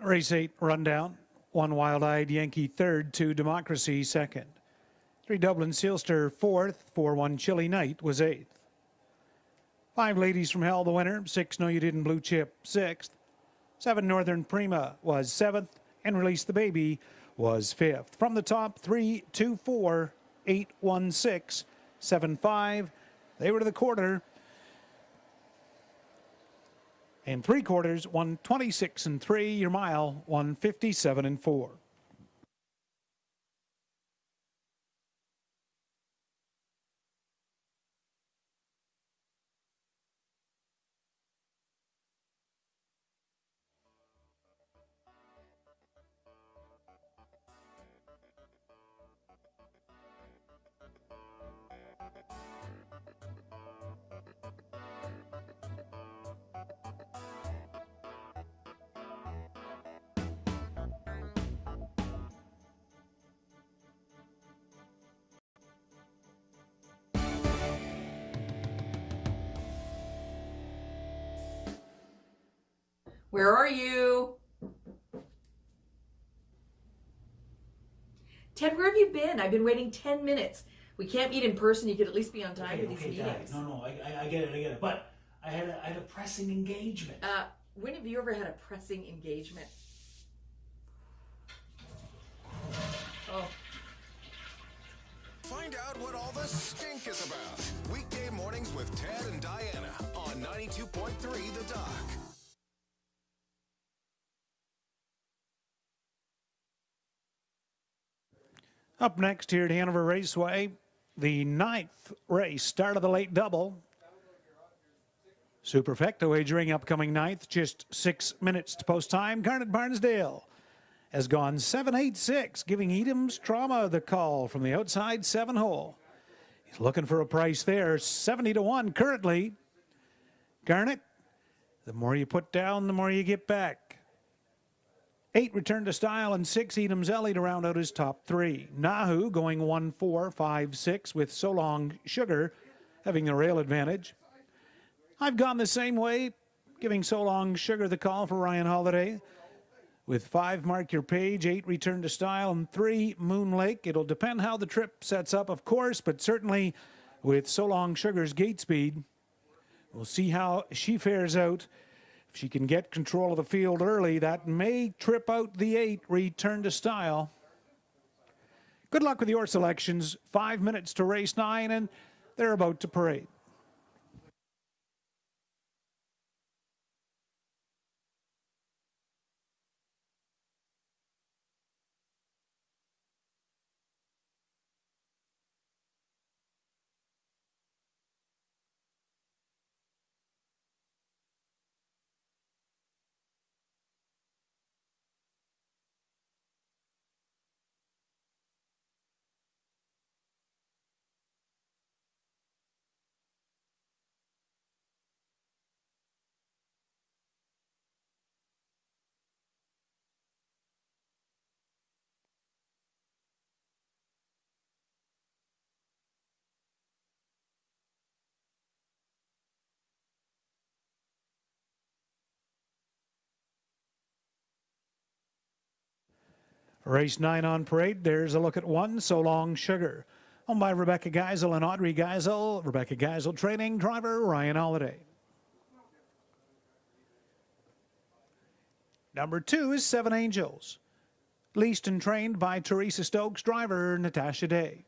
Race 8 rundown. 1 Wild-Eyed Yankee third, 2 Democracy second. 3 Dublin Sealster fourth, 4-1 Chilly Night was eighth. 5 Ladies from Hell the winner, 6 No You Didn't Blue Chip sixth. 7 Northern Prima was seventh, and Release the Baby was fifth. From the top, 3, 2, 4, 8, 1, 6, 7, 5. They were to the quarter. And 3/4, 126-3. Your mile, 157-4. Where are you? Ted, where have you been? I've been waiting 10 minutes. We can't meet in person. You could at least be on time for these meetings. No, I get it. But I had a pressing engagement. When have you ever had a pressing engagement? Oh. Find out what all the stink is about. Weekday mornings with Ted and Diana on 92.3 The Dock. Up next here at Hanover Raceway, the 9th race, start of the late double. Superfecta wagering upcoming 9th, just 6 minutes to post time. Garnet Barnesdale has gone 7-8-6, giving Edam's Trauma the call from the outside 7-hole. He's looking for a price there, 70-1 currently. Garnet, the more you put down, the more you get back. 8 Return to Style and 6 Edam's Ellie to round out his top 3. Nahu going 1-4-5-6 with So Long Sugar having the rail advantage. I've gone the same way, giving So Long Sugar the call for Ryan Holiday. With 5 Mark Your Page, 8 Return to Style, and 3 Moon Lake. It'll depend how the trip sets up, of course, but certainly with So Long Sugar's gate speed, we'll see how she fares out. If she can get control of the field early, that may trip out the 8 Return to Style. Good luck with your selections. 5 minutes to race 9, and they're about to parade. Race 9 on parade. There's a look at 1, So Long Sugar. Owned by Rebecca Geisel and Audrey Geisel. Rebecca Geisel training driver Ryan Holiday. Number 2 is 7 Angels. Leased and trained by Teresa Stokes driver Natasha Day.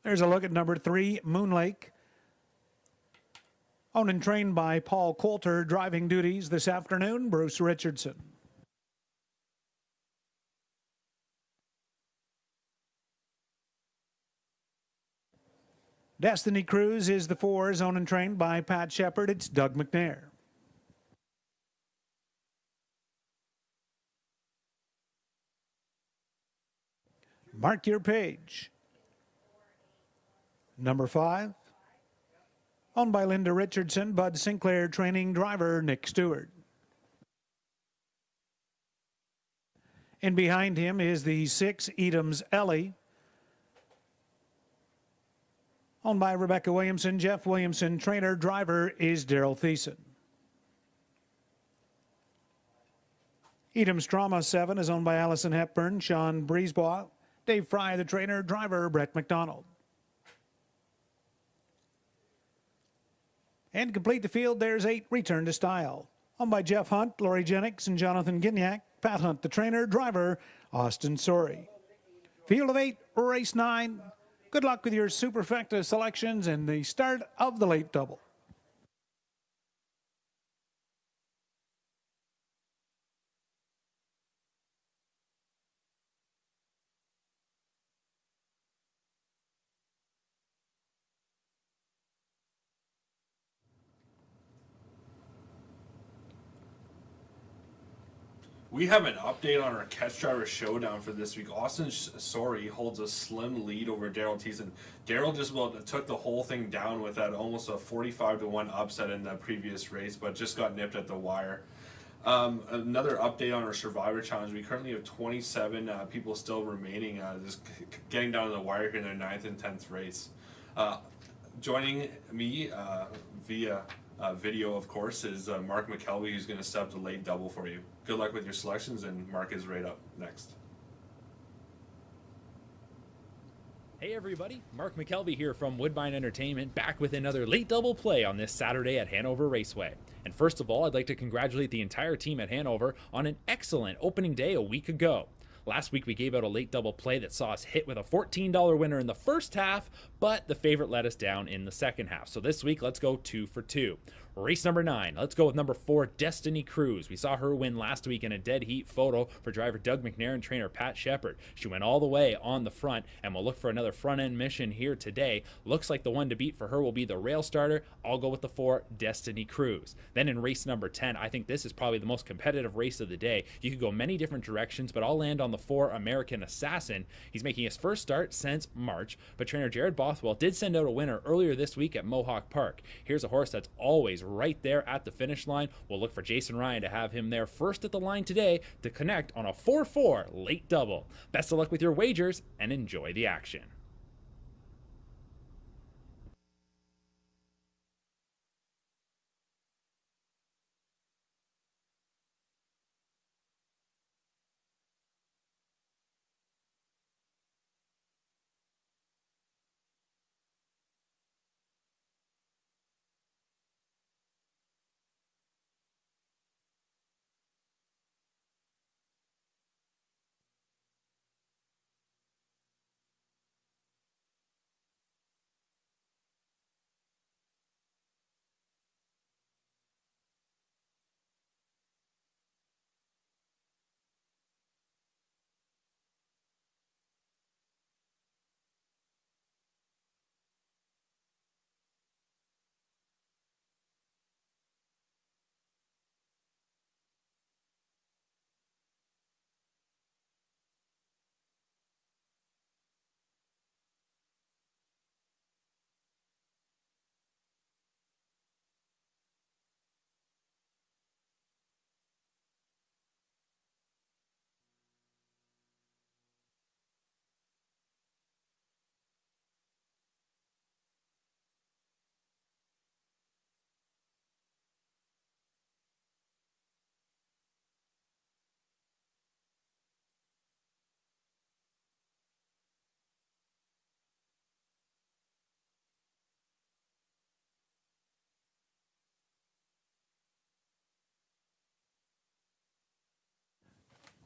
There's a look at number 3, Moon Lake. Owned and trained by Paul Coulter, driving duties this afternoon, Bruce Richardson. Destiny Cruise is the 4, owned and trained by Pat Shepard. It's Doug McNair. Mark Your Page. Number 5. Owned by Linda Richardson, Bud Sinclair training driver Nick Stewart. And behind him is the 6 Edam's Ellie. Owned by Rebecca Williamson, Jeff Williamson, trainer driver is Daryl Thiessen. Edam's Trauma 7 is owned by Allison Hepburn, Sean Brisebois, Dave Fry, the trainer driver Brett McDonald. And to complete the field, there's 8 Return to Style. Owned by Jeff Hunt, Laurie Jennings, and Jonathan Gignac. Pat Hunt, the trainer, driver, Austin Sorey. Field of 8, race 9. Good luck with your Superfecta selections and the start of the late double. We have an update on our catch driver showdown for this week. Austin Sorey holds a slim lead over Daryl Thiessen. Daryl just about took the whole thing down with that almost a 45-1 upset in the previous race, but just got nipped at the wire. Another update on our Survivor Challenge. We currently have 27 people still remaining, just getting down to the wire here in their 9th and 10th race. Joining me via video, of course, is Mark McKelvey, who's going to set up the late double for you. Good luck with your selections, and Mark is right up next. Hey everybody, Mark McKelvey here from Woodbine Entertainment, back with another late double play on this Saturday at Hanover Raceway. And first of all, I'd like to congratulate the entire team at Hanover on an excellent opening day a week ago. Last week we gave out a late double play that saw us hit with a $14 winner in the first half, but the favorite let us down in the second half. So this week, let's go 2 for 2. Race number 9, let's go with number 4, Destiny Cruise. We saw her win last week in a dead heat photo for driver Doug McNair and trainer Pat Shepard. She went all the way on the front, and we'll look for another front end mission here today. Looks like the one to beat for her will be the rail starter. I'll go with the 4, Destiny Cruise. Then in race number 10, I think this is probably the most competitive race of the day. You could go many different directions, but I'll land on the 4, American Assassin. He's making his first start since March, but trainer Jared Bothwell did send out a winner earlier this week at Mohawk Park. Here's a horse that's always right there at the finish line. We'll look for Jason Ryan to have him there first at the line today to connect on a 4-4 late double. Best of luck with your wagers and enjoy the action.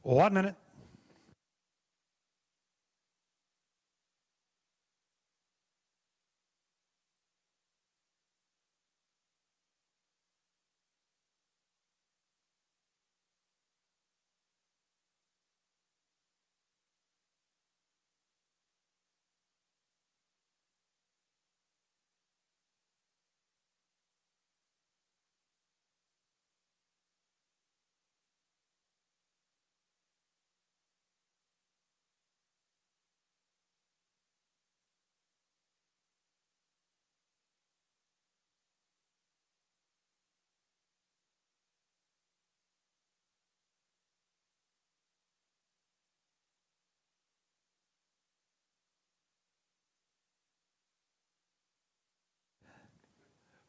One minute.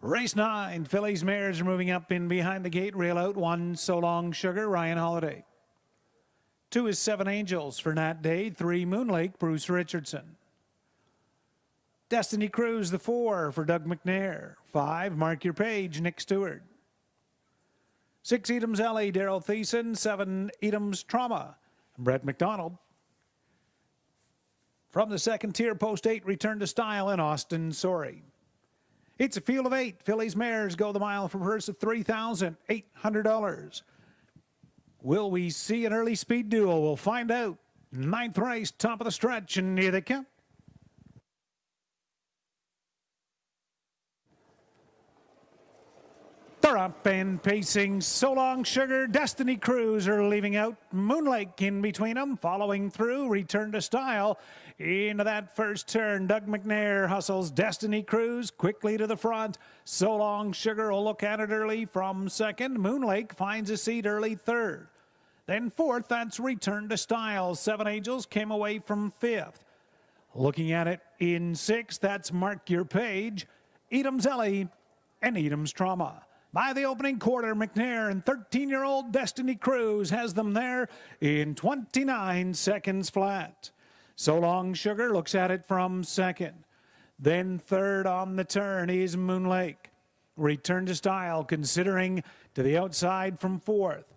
Race 9, Phillies Mares are moving up in behind the gate. Rail out 1, So Long Sugar, Ryan Holiday. 2 is 7 Angels for Nat Day. 3, Moonlake, Bruce Richardson. Destiny Cruise, the 4 for Doug McNair. 5, Mark Your Page, Nick Stewart. 6, Edams Alley, Daryl Thiessen. 7, Edams Trauma, Brett McDonald. From the second tier, post 8, Return to Style, and Austin Sorry. It's a field of 8. Phillies Mares go the mile for a purse of $3,800. Will we see an early speed duel? We'll find out. 9th race, top of the stretch, and here they come. They're up and pacing. So Long Sugar, Destiny Cruise are leaving out. Moonlake in between them, following through. Return to Style into that first turn. Doug McNair hustles Destiny Cruise quickly to the front. So Long Sugar will look at it early from second. Moonlake finds a seat early third. Then fourth, that's Return to Style. Seven Angels came away from fifth. Looking at it in sixth, that's Mark Your Page, Edam's Ellie, and Edam's Trauma. By the opening quarter, McNair and 13-year-old Destiny Cruise has them there in 29 seconds flat. So Long Sugar looks at it from second. Then third on the turn is Moonlake. Return to Style, considering to the outside from fourth.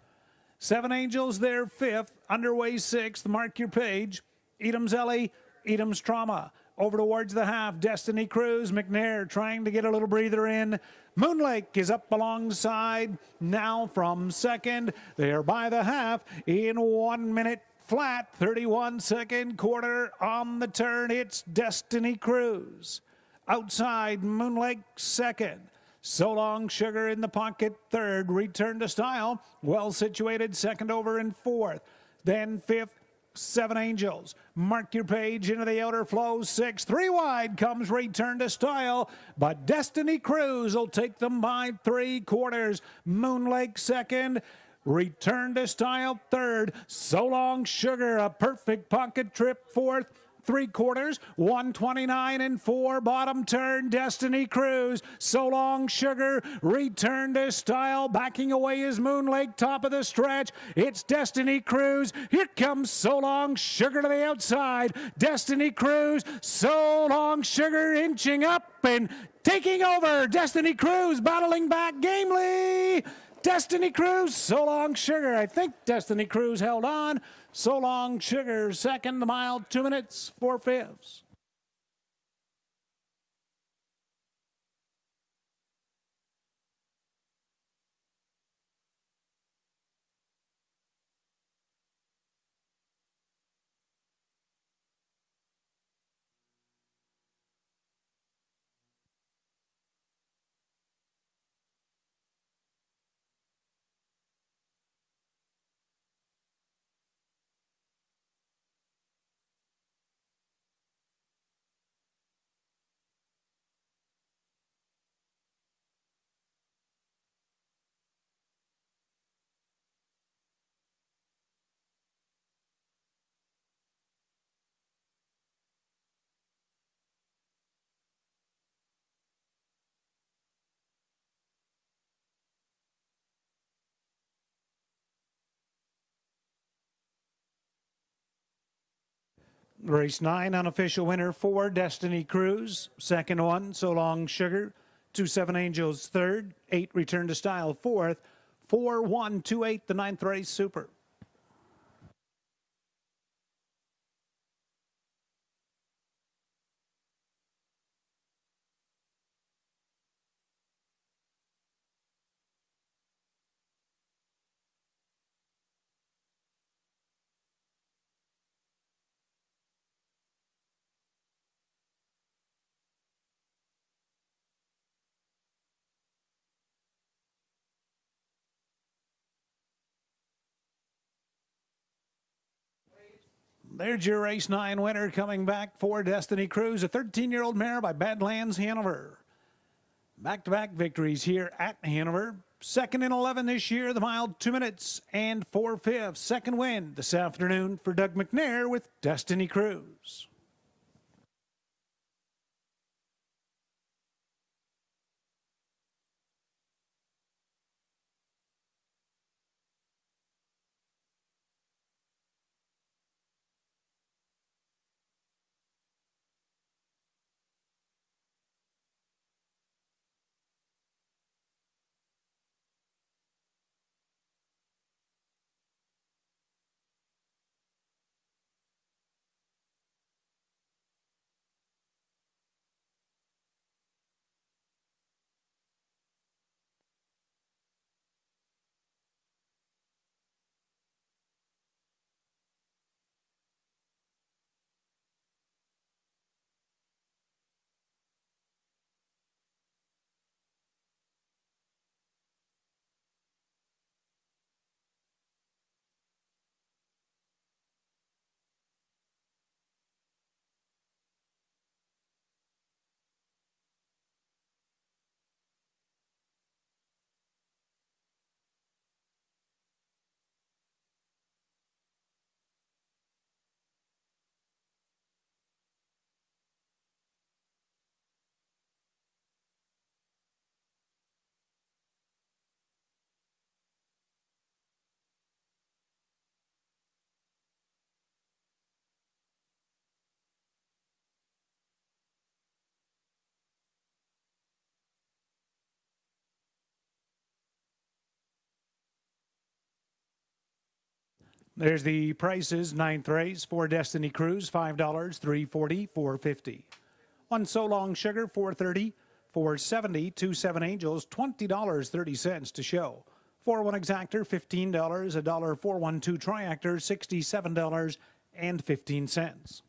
Seven Angels there fifth. Underway sixth, Mark Your Page, Edam's Ellie, Edam's Trauma. Over towards the half, Destiny Cruise, McNair trying to get a little breather in. Moonlake is up alongside now from second. They are by the half in 1 minute flat. 31-second quarter on the turn. It's Destiny Cruise. Outside, Moonlake second. So Long Sugar in the pocket third. Return to Style, well situated second over and fourth. Then fifth, Seven Angels. Mark Your Page into the outer flow. Six. Three wide comes Return to Style, but Destiny Cruise will take them by 3/4. Moonlake second. Return to Style third. So Long Sugar, a perfect pocket trip fourth. 3/4, 129 and 4, bottom turn, Destiny Cruise. So Long Sugar, Return to Style, backing away is Moonlake, top of the stretch. It's Destiny Cruise. Here comes So Long Sugar to the outside. Destiny Cruise, So Long Sugar inching up and taking over. Destiny Cruise battling back gamely. Destiny Cruise, So Long Sugar. I think Destiny Cruise held on. So Long Sugar, second, the mile, 2 minutes, 4/5. Race 9, unofficial winner 4, Destiny Cruise. Second one, So Long Sugar. 2 Seven Angels third. 8 Return to Style fourth. 4-1-2-8, the ninth race super. There's your race 9 winner coming back for Destiny Cruise, a 13-year-old mare by Badlands Hanover. Back-to-back victories here at Hanover. Second in 11 this year, the mile 2 minutes and 4/5. Second win this afternoon for Doug McNair with Destiny Cruise. There's the prices. Ninth race, 4 Destiny Cruise, $5, $3.40, $4.50. 1 So Long Sugar, $4.30, $4.70. 2 Seven Angels, $20.30 to show. 4-1 Exactor, $15, $1. 4-1-2 Triactor, $67.15.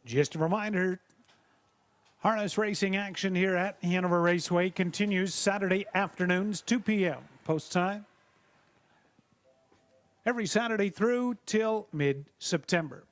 Just a reminder, harness racing action here at Hanover Raceway continues Saturday afternoons, 2 p.m. post time. Every Saturday through till mid-September.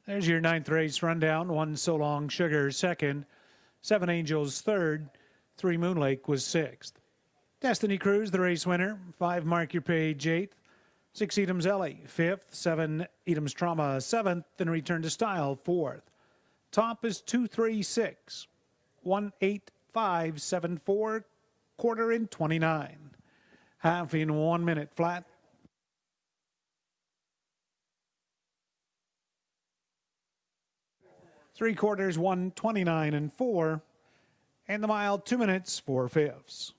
There's your ninth race rundown. 1 So Long Sugar second, 7 Angels third, 3 Moonlake was sixth. Destiny Cruise, the race winner. 5 Mark Your Page eighth, 6 Edam's Ellie fifth, 7 Edam's Trauma seventh, and Return to Style fourth. Top is 236. 18574. Quarter in 29. Half in 1 minute flat. Three quarters 129 and 4. And the mile 2 minutes 4/5.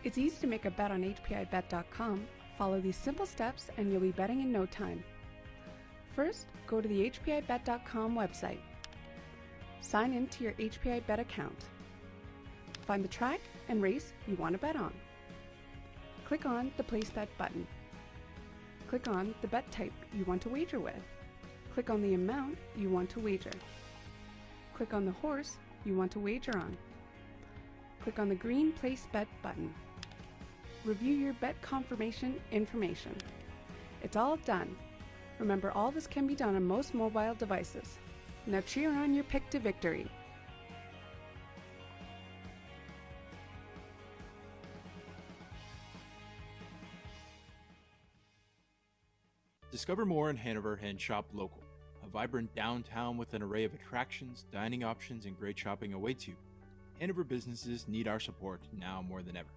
It's easy to make a bet on HPIBet.com. Follow these simple steps and you'll be betting in no time. First, go to the HPIBet.com website. Sign in to your HPI Bet account. Find the track and race you want to bet on. Click on the Place Bet button. Click on the bet type you want to wager with. Click on the amount you want to wager. Click on the horse you want to wager on. Click on the green Place Bet button. Review your bet confirmation information. It's all done. Remember, all this can be done on most mobile devices. Now cheer on your pick to victory. Discover more in Hanover and shop local. A vibrant downtown with an array of attractions, dining options, and great shopping awaits you. Hanover businesses need our support now more than ever.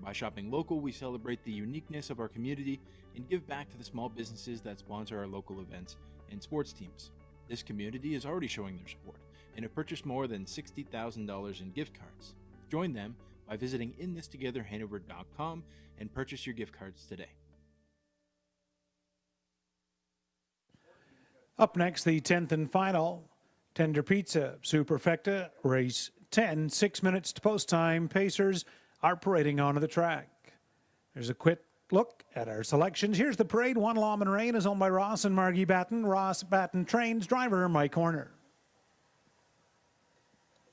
By shopping local, we celebrate the uniqueness of our community and give back to the small businesses that sponsor our local events and sports teams. This community is already showing their support and have purchased more than $60,000 in gift cards. Join them by visiting inthistogetherhanover.com and purchase your gift cards today. Up next, the 10th and final. Tender Pizza, Superfecta, race 10, 6 minutes to post time. Pacers are parading onto the track. There's a quick look at our selections. Here's the parade. One Lawman Rain is owned by Ross and Margie Batten. Ross Batten trains, driver Mike Horner.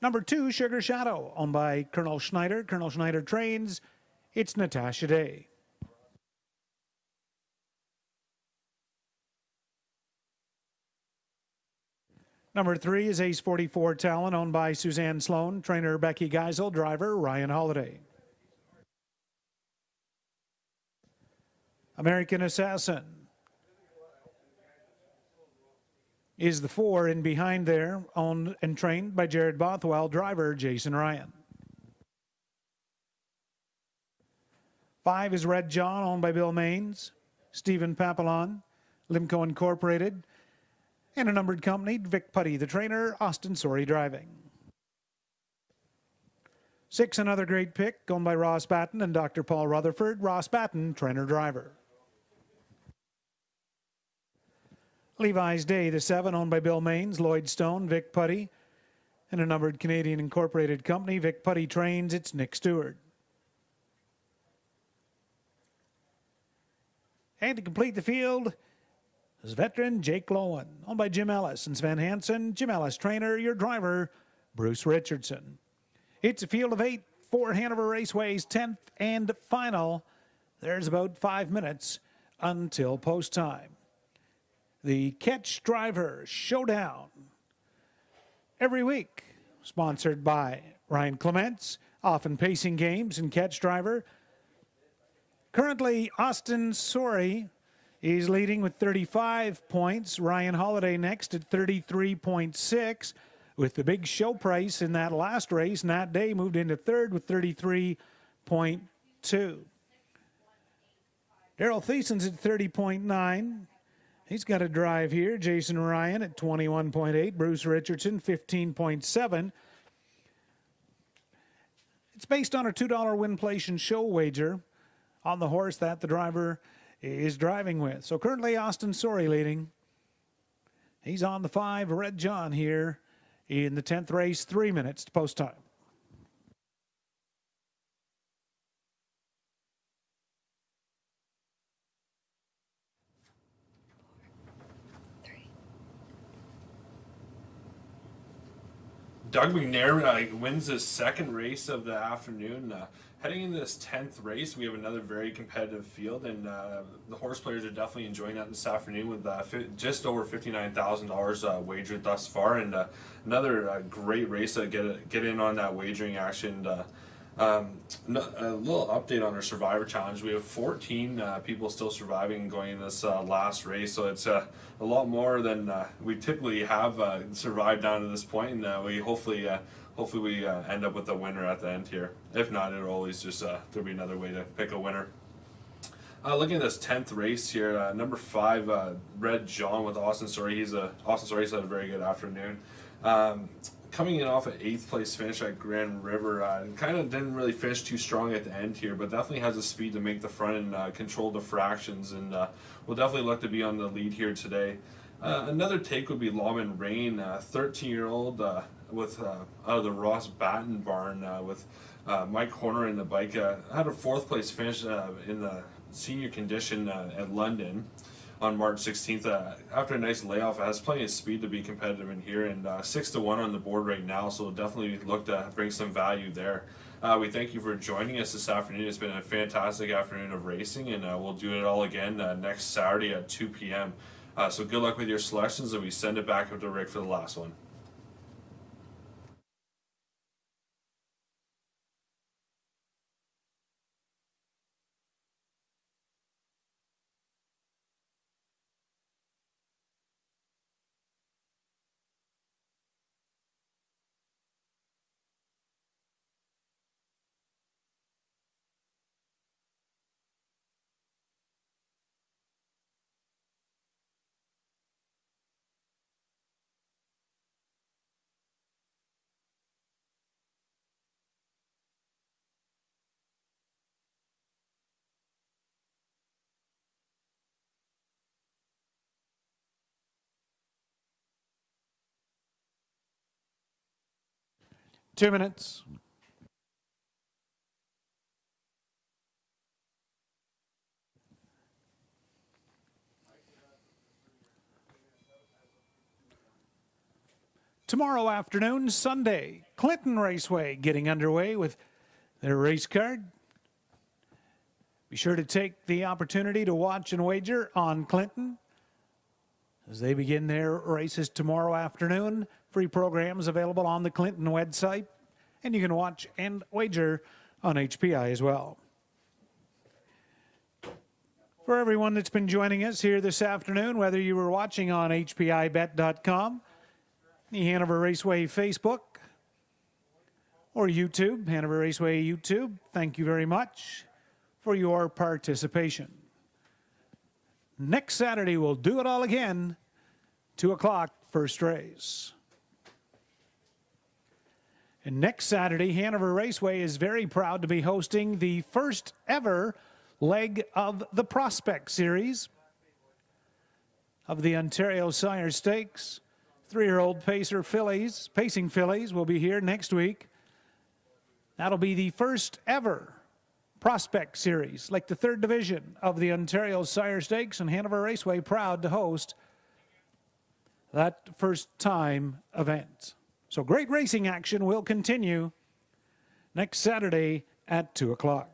Number 2, Sugar Shadow, owned by Colonel Schneider. Colonel Schneider trains. It's Natasha Day. Number 3 is Ace 44 Talon, owned by Suzanne Sloan. Trainer Becky Geisel, driver Ryan Holiday. American Assassin is the 4 in behind there, owned and trained by Jared Bothwell, driver Jason Ryan. 5 is Red John, owned by Bill Maines, Stephen Papillon, Limco Incorporated, and a numbered company, Vic Putty, the trainer, Austin Sorey driving. 6, another great pick, owned by Ross Batten and Dr. Paul Rutherford, Ross Batten, trainer driver. Levi's Day, the 7, owned by Bill Maines, Lloyd Stone, Vic Putty, and a numbered Canadian Incorporated company, Vic Putty trains, it's Nick Stewart. And to complete the field is veteran Jake Lowen, owned by Jim Ellis and Sven Hansen. Jim Ellis, trainer, your driver, Bruce Richardson. It's a field of 8 for Hanover Raceway's 10th and final. There's about 5 minutes until post time. The Catch Driver Showdown. Every week, sponsored by Ryan Clements, often pacing games and Catch Driver. Currently, Austin Sorey is leading with 35 points. Ryan Holiday next at 33.6. With the big show price in that last race, Nat Day moved into third with 33.2. Daryl Thiessen's at 30.9. He's got a drive here. Jason Ryan at 21.8. Bruce Richardson, 15.7. It's based on a $2 win, place, and show wager on the horse that the driver is driving with. So currently Austin Sorey leading. He's on the 5, Red John here in the 10th race, 3 minutes to post time. Doug McNair wins his second race of the afternoon. Heading into this 10th race, we have another very competitive field, and the horse players are definitely enjoying that this afternoon with just over $59,000 wagered thus far, and another great race to get in on that wagering action. A little update on our Survivor Challenge. We have 14 people still surviving and going in this last race, so it's a lot more than we typically have survived down to this point, and we hopefully we end up with a winner at the end here. If not, it'll always just there'll be another way to pick a winner. Looking at this 10th race here, number 5, Red John with Austin Story. Austin Story's had a very good afternoon. Coming in off an 8th place finish at Grand River, kind of didn't really finish too strong at the end here, but definitely has the speed to make the front and control the fractions, and will definitely look to be on the lead here today. Another take would be Lawman Rain, 13-year-old with out of the Ross Batten barn with Mike Horner in the bike. Had a 4th place finish in the senior condition at London on March 16th. After a nice layoff, it has plenty of speed to be competitive in here, and 6-1 on the board right now, so definitely look to bring some value there. We thank you for joining us this afternoon. It's been a fantastic afternoon of racing, and we'll do it all again next Saturday at 2 p.m. So good luck with your selections, and we send it back up to Rick for the last one. Two minutes. Tomorrow afternoon, Sunday, Clinton Raceway getting underway with their race card. Be sure to take the opportunity to watch and wager on Clinton as they begin their races tomorrow afternoon. Free programs available on the Clinton website, and you can watch and wager on HPI as well. For everyone that's been joining us here this afternoon, whether you were watching on HPIBet.com, the Hanover Raceway Facebook, or YouTube, Hanover Raceway YouTube, thank you very much for your participation. Next Saturday, we'll do it all again, 2 o'clock, first race. And next Saturday, Hanover Raceway is very proud to be hosting the first ever leg of the Prospect Series of the Ontario Sire Stakes. 3-year-old pacing fillies will be here next week. That'll be the first ever Prospect Series, like the 3rd division of the Ontario Sire Stakes, and Hanover Raceway proud to host that first time event. So great racing action will continue next Saturday at 2 o'clock.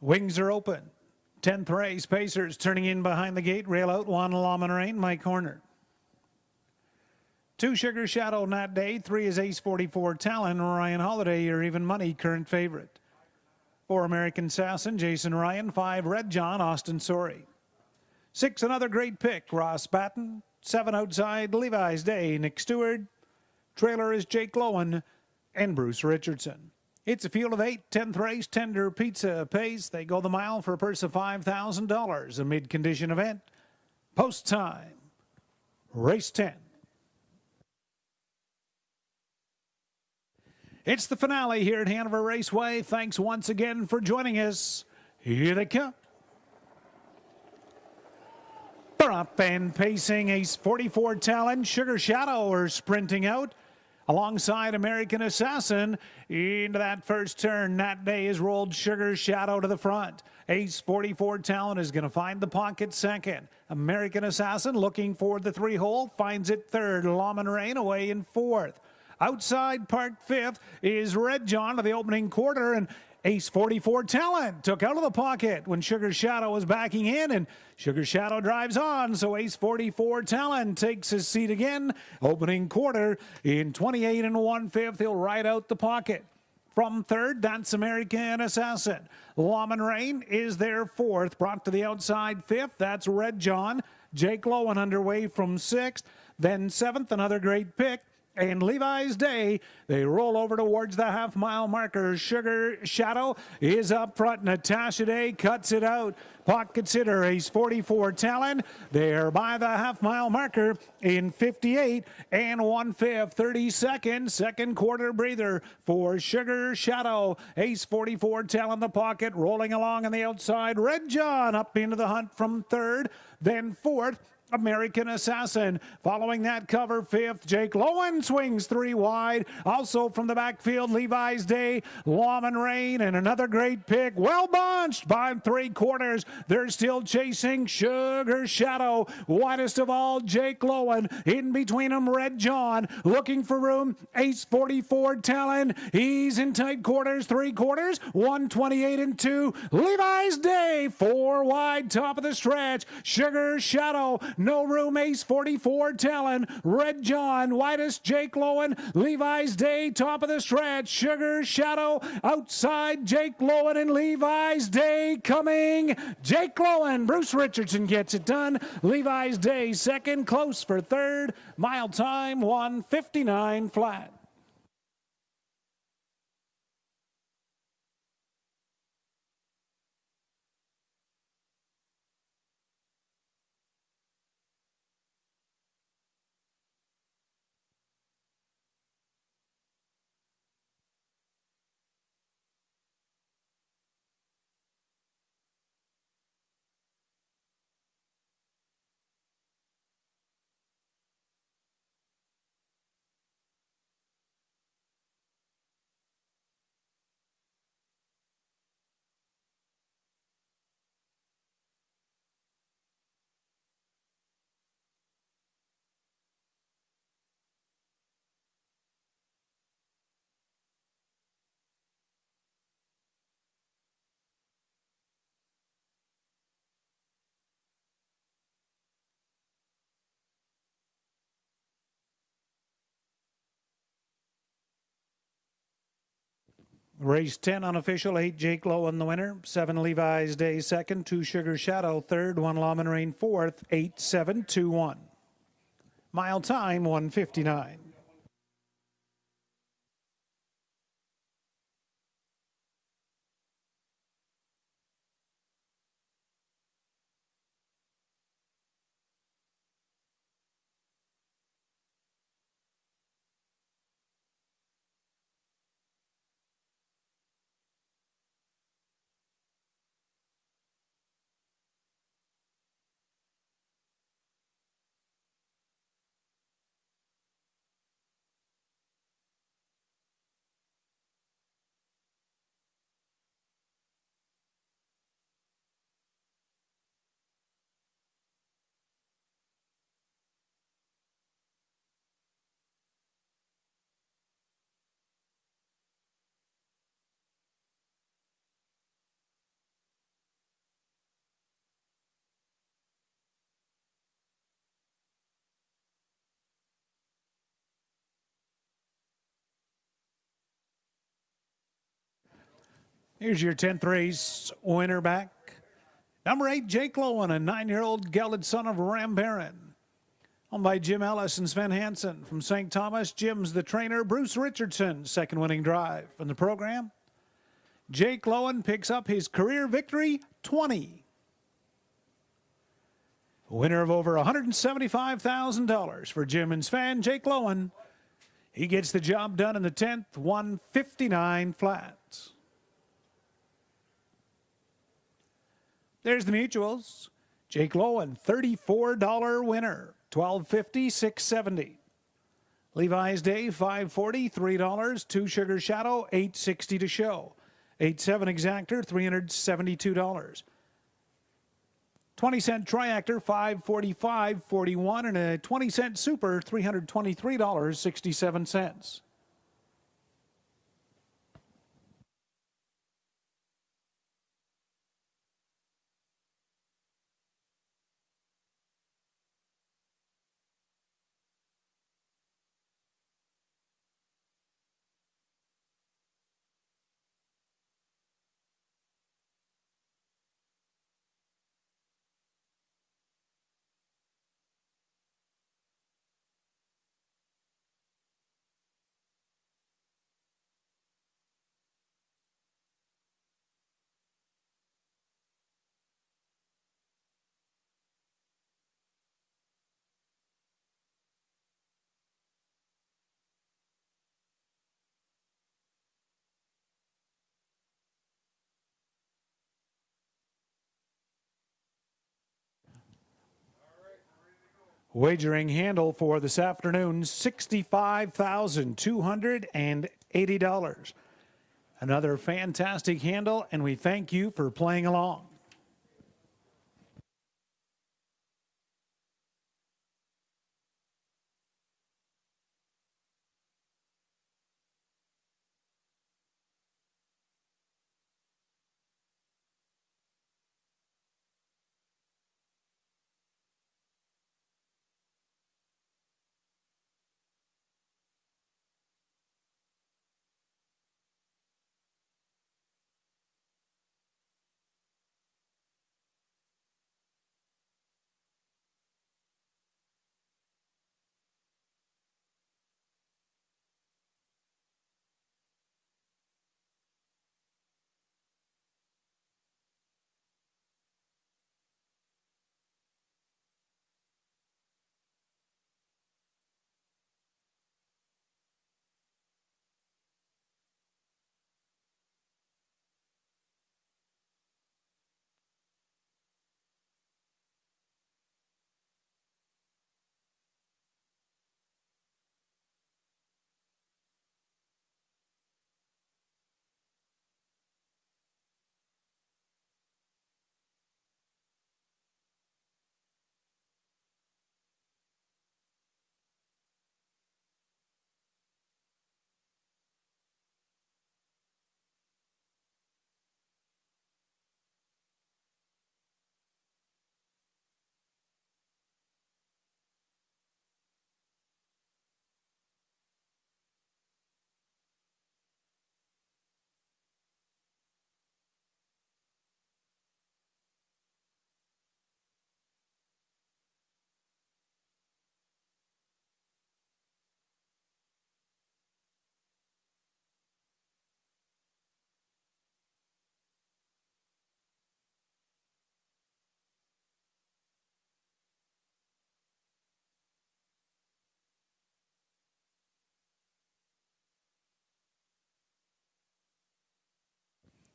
Wings are open. 10th race, Pacers turning in behind the gate. Rail out, 1 Lawman Rain, my corner. 2 Sugar Shadow, Nat Day. 3 is Ace 44 Talon. Ryan Holiday, your even money, current favorite. 4 American Assassin, Jason Ryan. 5 Red John, Austin Sorey. 6 another great pick, Ross Batten. 7 outside, Levi's Day, Nick Stewart. Trailer is Jake Lowen and Bruce Richardson. It's a field of 8, 10th race, Tender Pizza Pace. They go the mile for a purse of $5,000. A mid-condition event. Post time. Race 10. It's the finale here at Hanover Raceway. Thanks once again for joining us. Here they come. They're up and pacing. Ace 44 Talon, Sugar Shadow are sprinting out. Alongside American Assassin, into that first turn, that day is rolled Sugar Shadow to the front. Ace 44 Talent is going to find the pocket second. American Assassin looking for the 3-hole, finds it third. Lawman Rain away in fourth. Outside parked fifth is Red John to the opening quarter, and Ace 44 Talent took out of the pocket when Sugar Shadow was backing in, and Sugar Shadow drives on, so Ace 44 Talent takes his seat again. Opening quarter in 28 1/5, he'll ride out the pocket. From third, that's American Assassin. Lawman Rain is there fourth, brought to the outside fifth. That's Red John. Jake Lowen underway from sixth. Then seventh, another great pick. And Levi's Day, they roll over towards the half-mile marker. Sugar Shadow is up front. Natasha Day cuts it out. Pockets hitter, Ace 44 Talon. They're by the half-mile marker in 58 1/5, 30 seconds. Second quarter breather for Sugar Shadow. Ace 44 Talon the pocket, rolling along on the outside. Red John up into the hunt from third, then fourth. American Assassin. Following that cover, fifth. Jake Lowen swings 3 wide. Also from the backfield, Levi's Day, Lawman Rain, and another great pick. Well bunched by 3/4. They're still chasing Sugar Shadow. Widest of all, Jake Lowen. In between them, Red John. Looking for room. Ace 44 Talon. He's in tight quarters, 3/4. 128 2. Levi's Day, 4 wide, top of the stretch. Sugar Shadow. No room, Ace 44 Talon. Red John, widest, Jake Lowen. Levi's Day, top of the stretch. Sugar Shadow outside, Jake Lowen and Levi's Day coming. Jake Lowen, Bruce Richardson gets it done. Levi's Day second, close for third. Mile time 1:59 flat. Race 10 unofficial, 8 Jake Lowen the winner, 7 Levi's Day second, 2 Sugar Shadow third, 1 Lawman Rain fourth, 8-7-2-1. Mile time 1:59. Here's your 10th race winner back. Number 8, Jake Lowen, a 9-year-old gelded son of Ram Baron. Owned by Jim Ellis and Sven Hansen. From St. Thomas, Jim's the trainer. Bruce Richardson, second winning drive. From the program, Jake Lowen picks up his career victory 20. Winner of over $175,000 for Jim and Sven, Jake Lowen. He gets the job done in the 10th, 159 flats. There's the mutuals. Jake Lowen, $34 winner, $12.50, $6.70. Levi's Day, $5.40, $3. 2 Sugar Shadow, $8.60 to show. 8.7 Exactor, $372. 20-cent Triactor, $5.45, $41, and a 20-cent Super, $323.67. Wagering handle for this afternoon, $65,280. Another fantastic handle, and we thank you for playing along.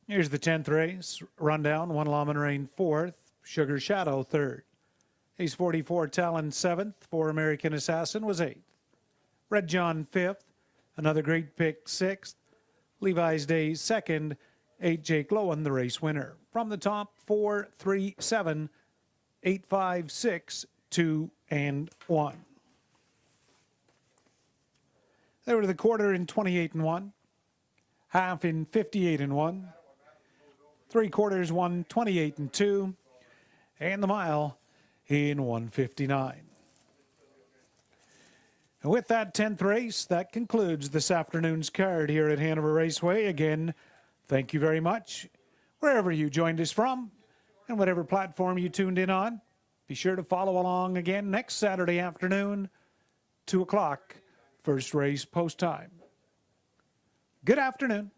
Here's the 10th race rundown. 1 Lawman Rain 4th, Sugar Shadow 3rd. Ace 44 Talon 7th, 4 American Assassin was 8th. Red John 5th, Another Great Pick 6th. Levi's Day 2nd, 8 Jake Lowen, the race winner. From the top, 4, 3, 7, 8, 5, 6, 2, and 1. They were the quarter in 28 and 1, half in 58 and 1. 3 quarters, 128 and 2, and the mile in 159. And with that 10th race, that concludes this afternoon's card here at Hanover Raceway. Again, Thank you very much. Wherever you joined us from and whatever platform you tuned in on, be sure to follow along again next Saturday afternoon, 2 o'clock, first race post time. Good afternoon.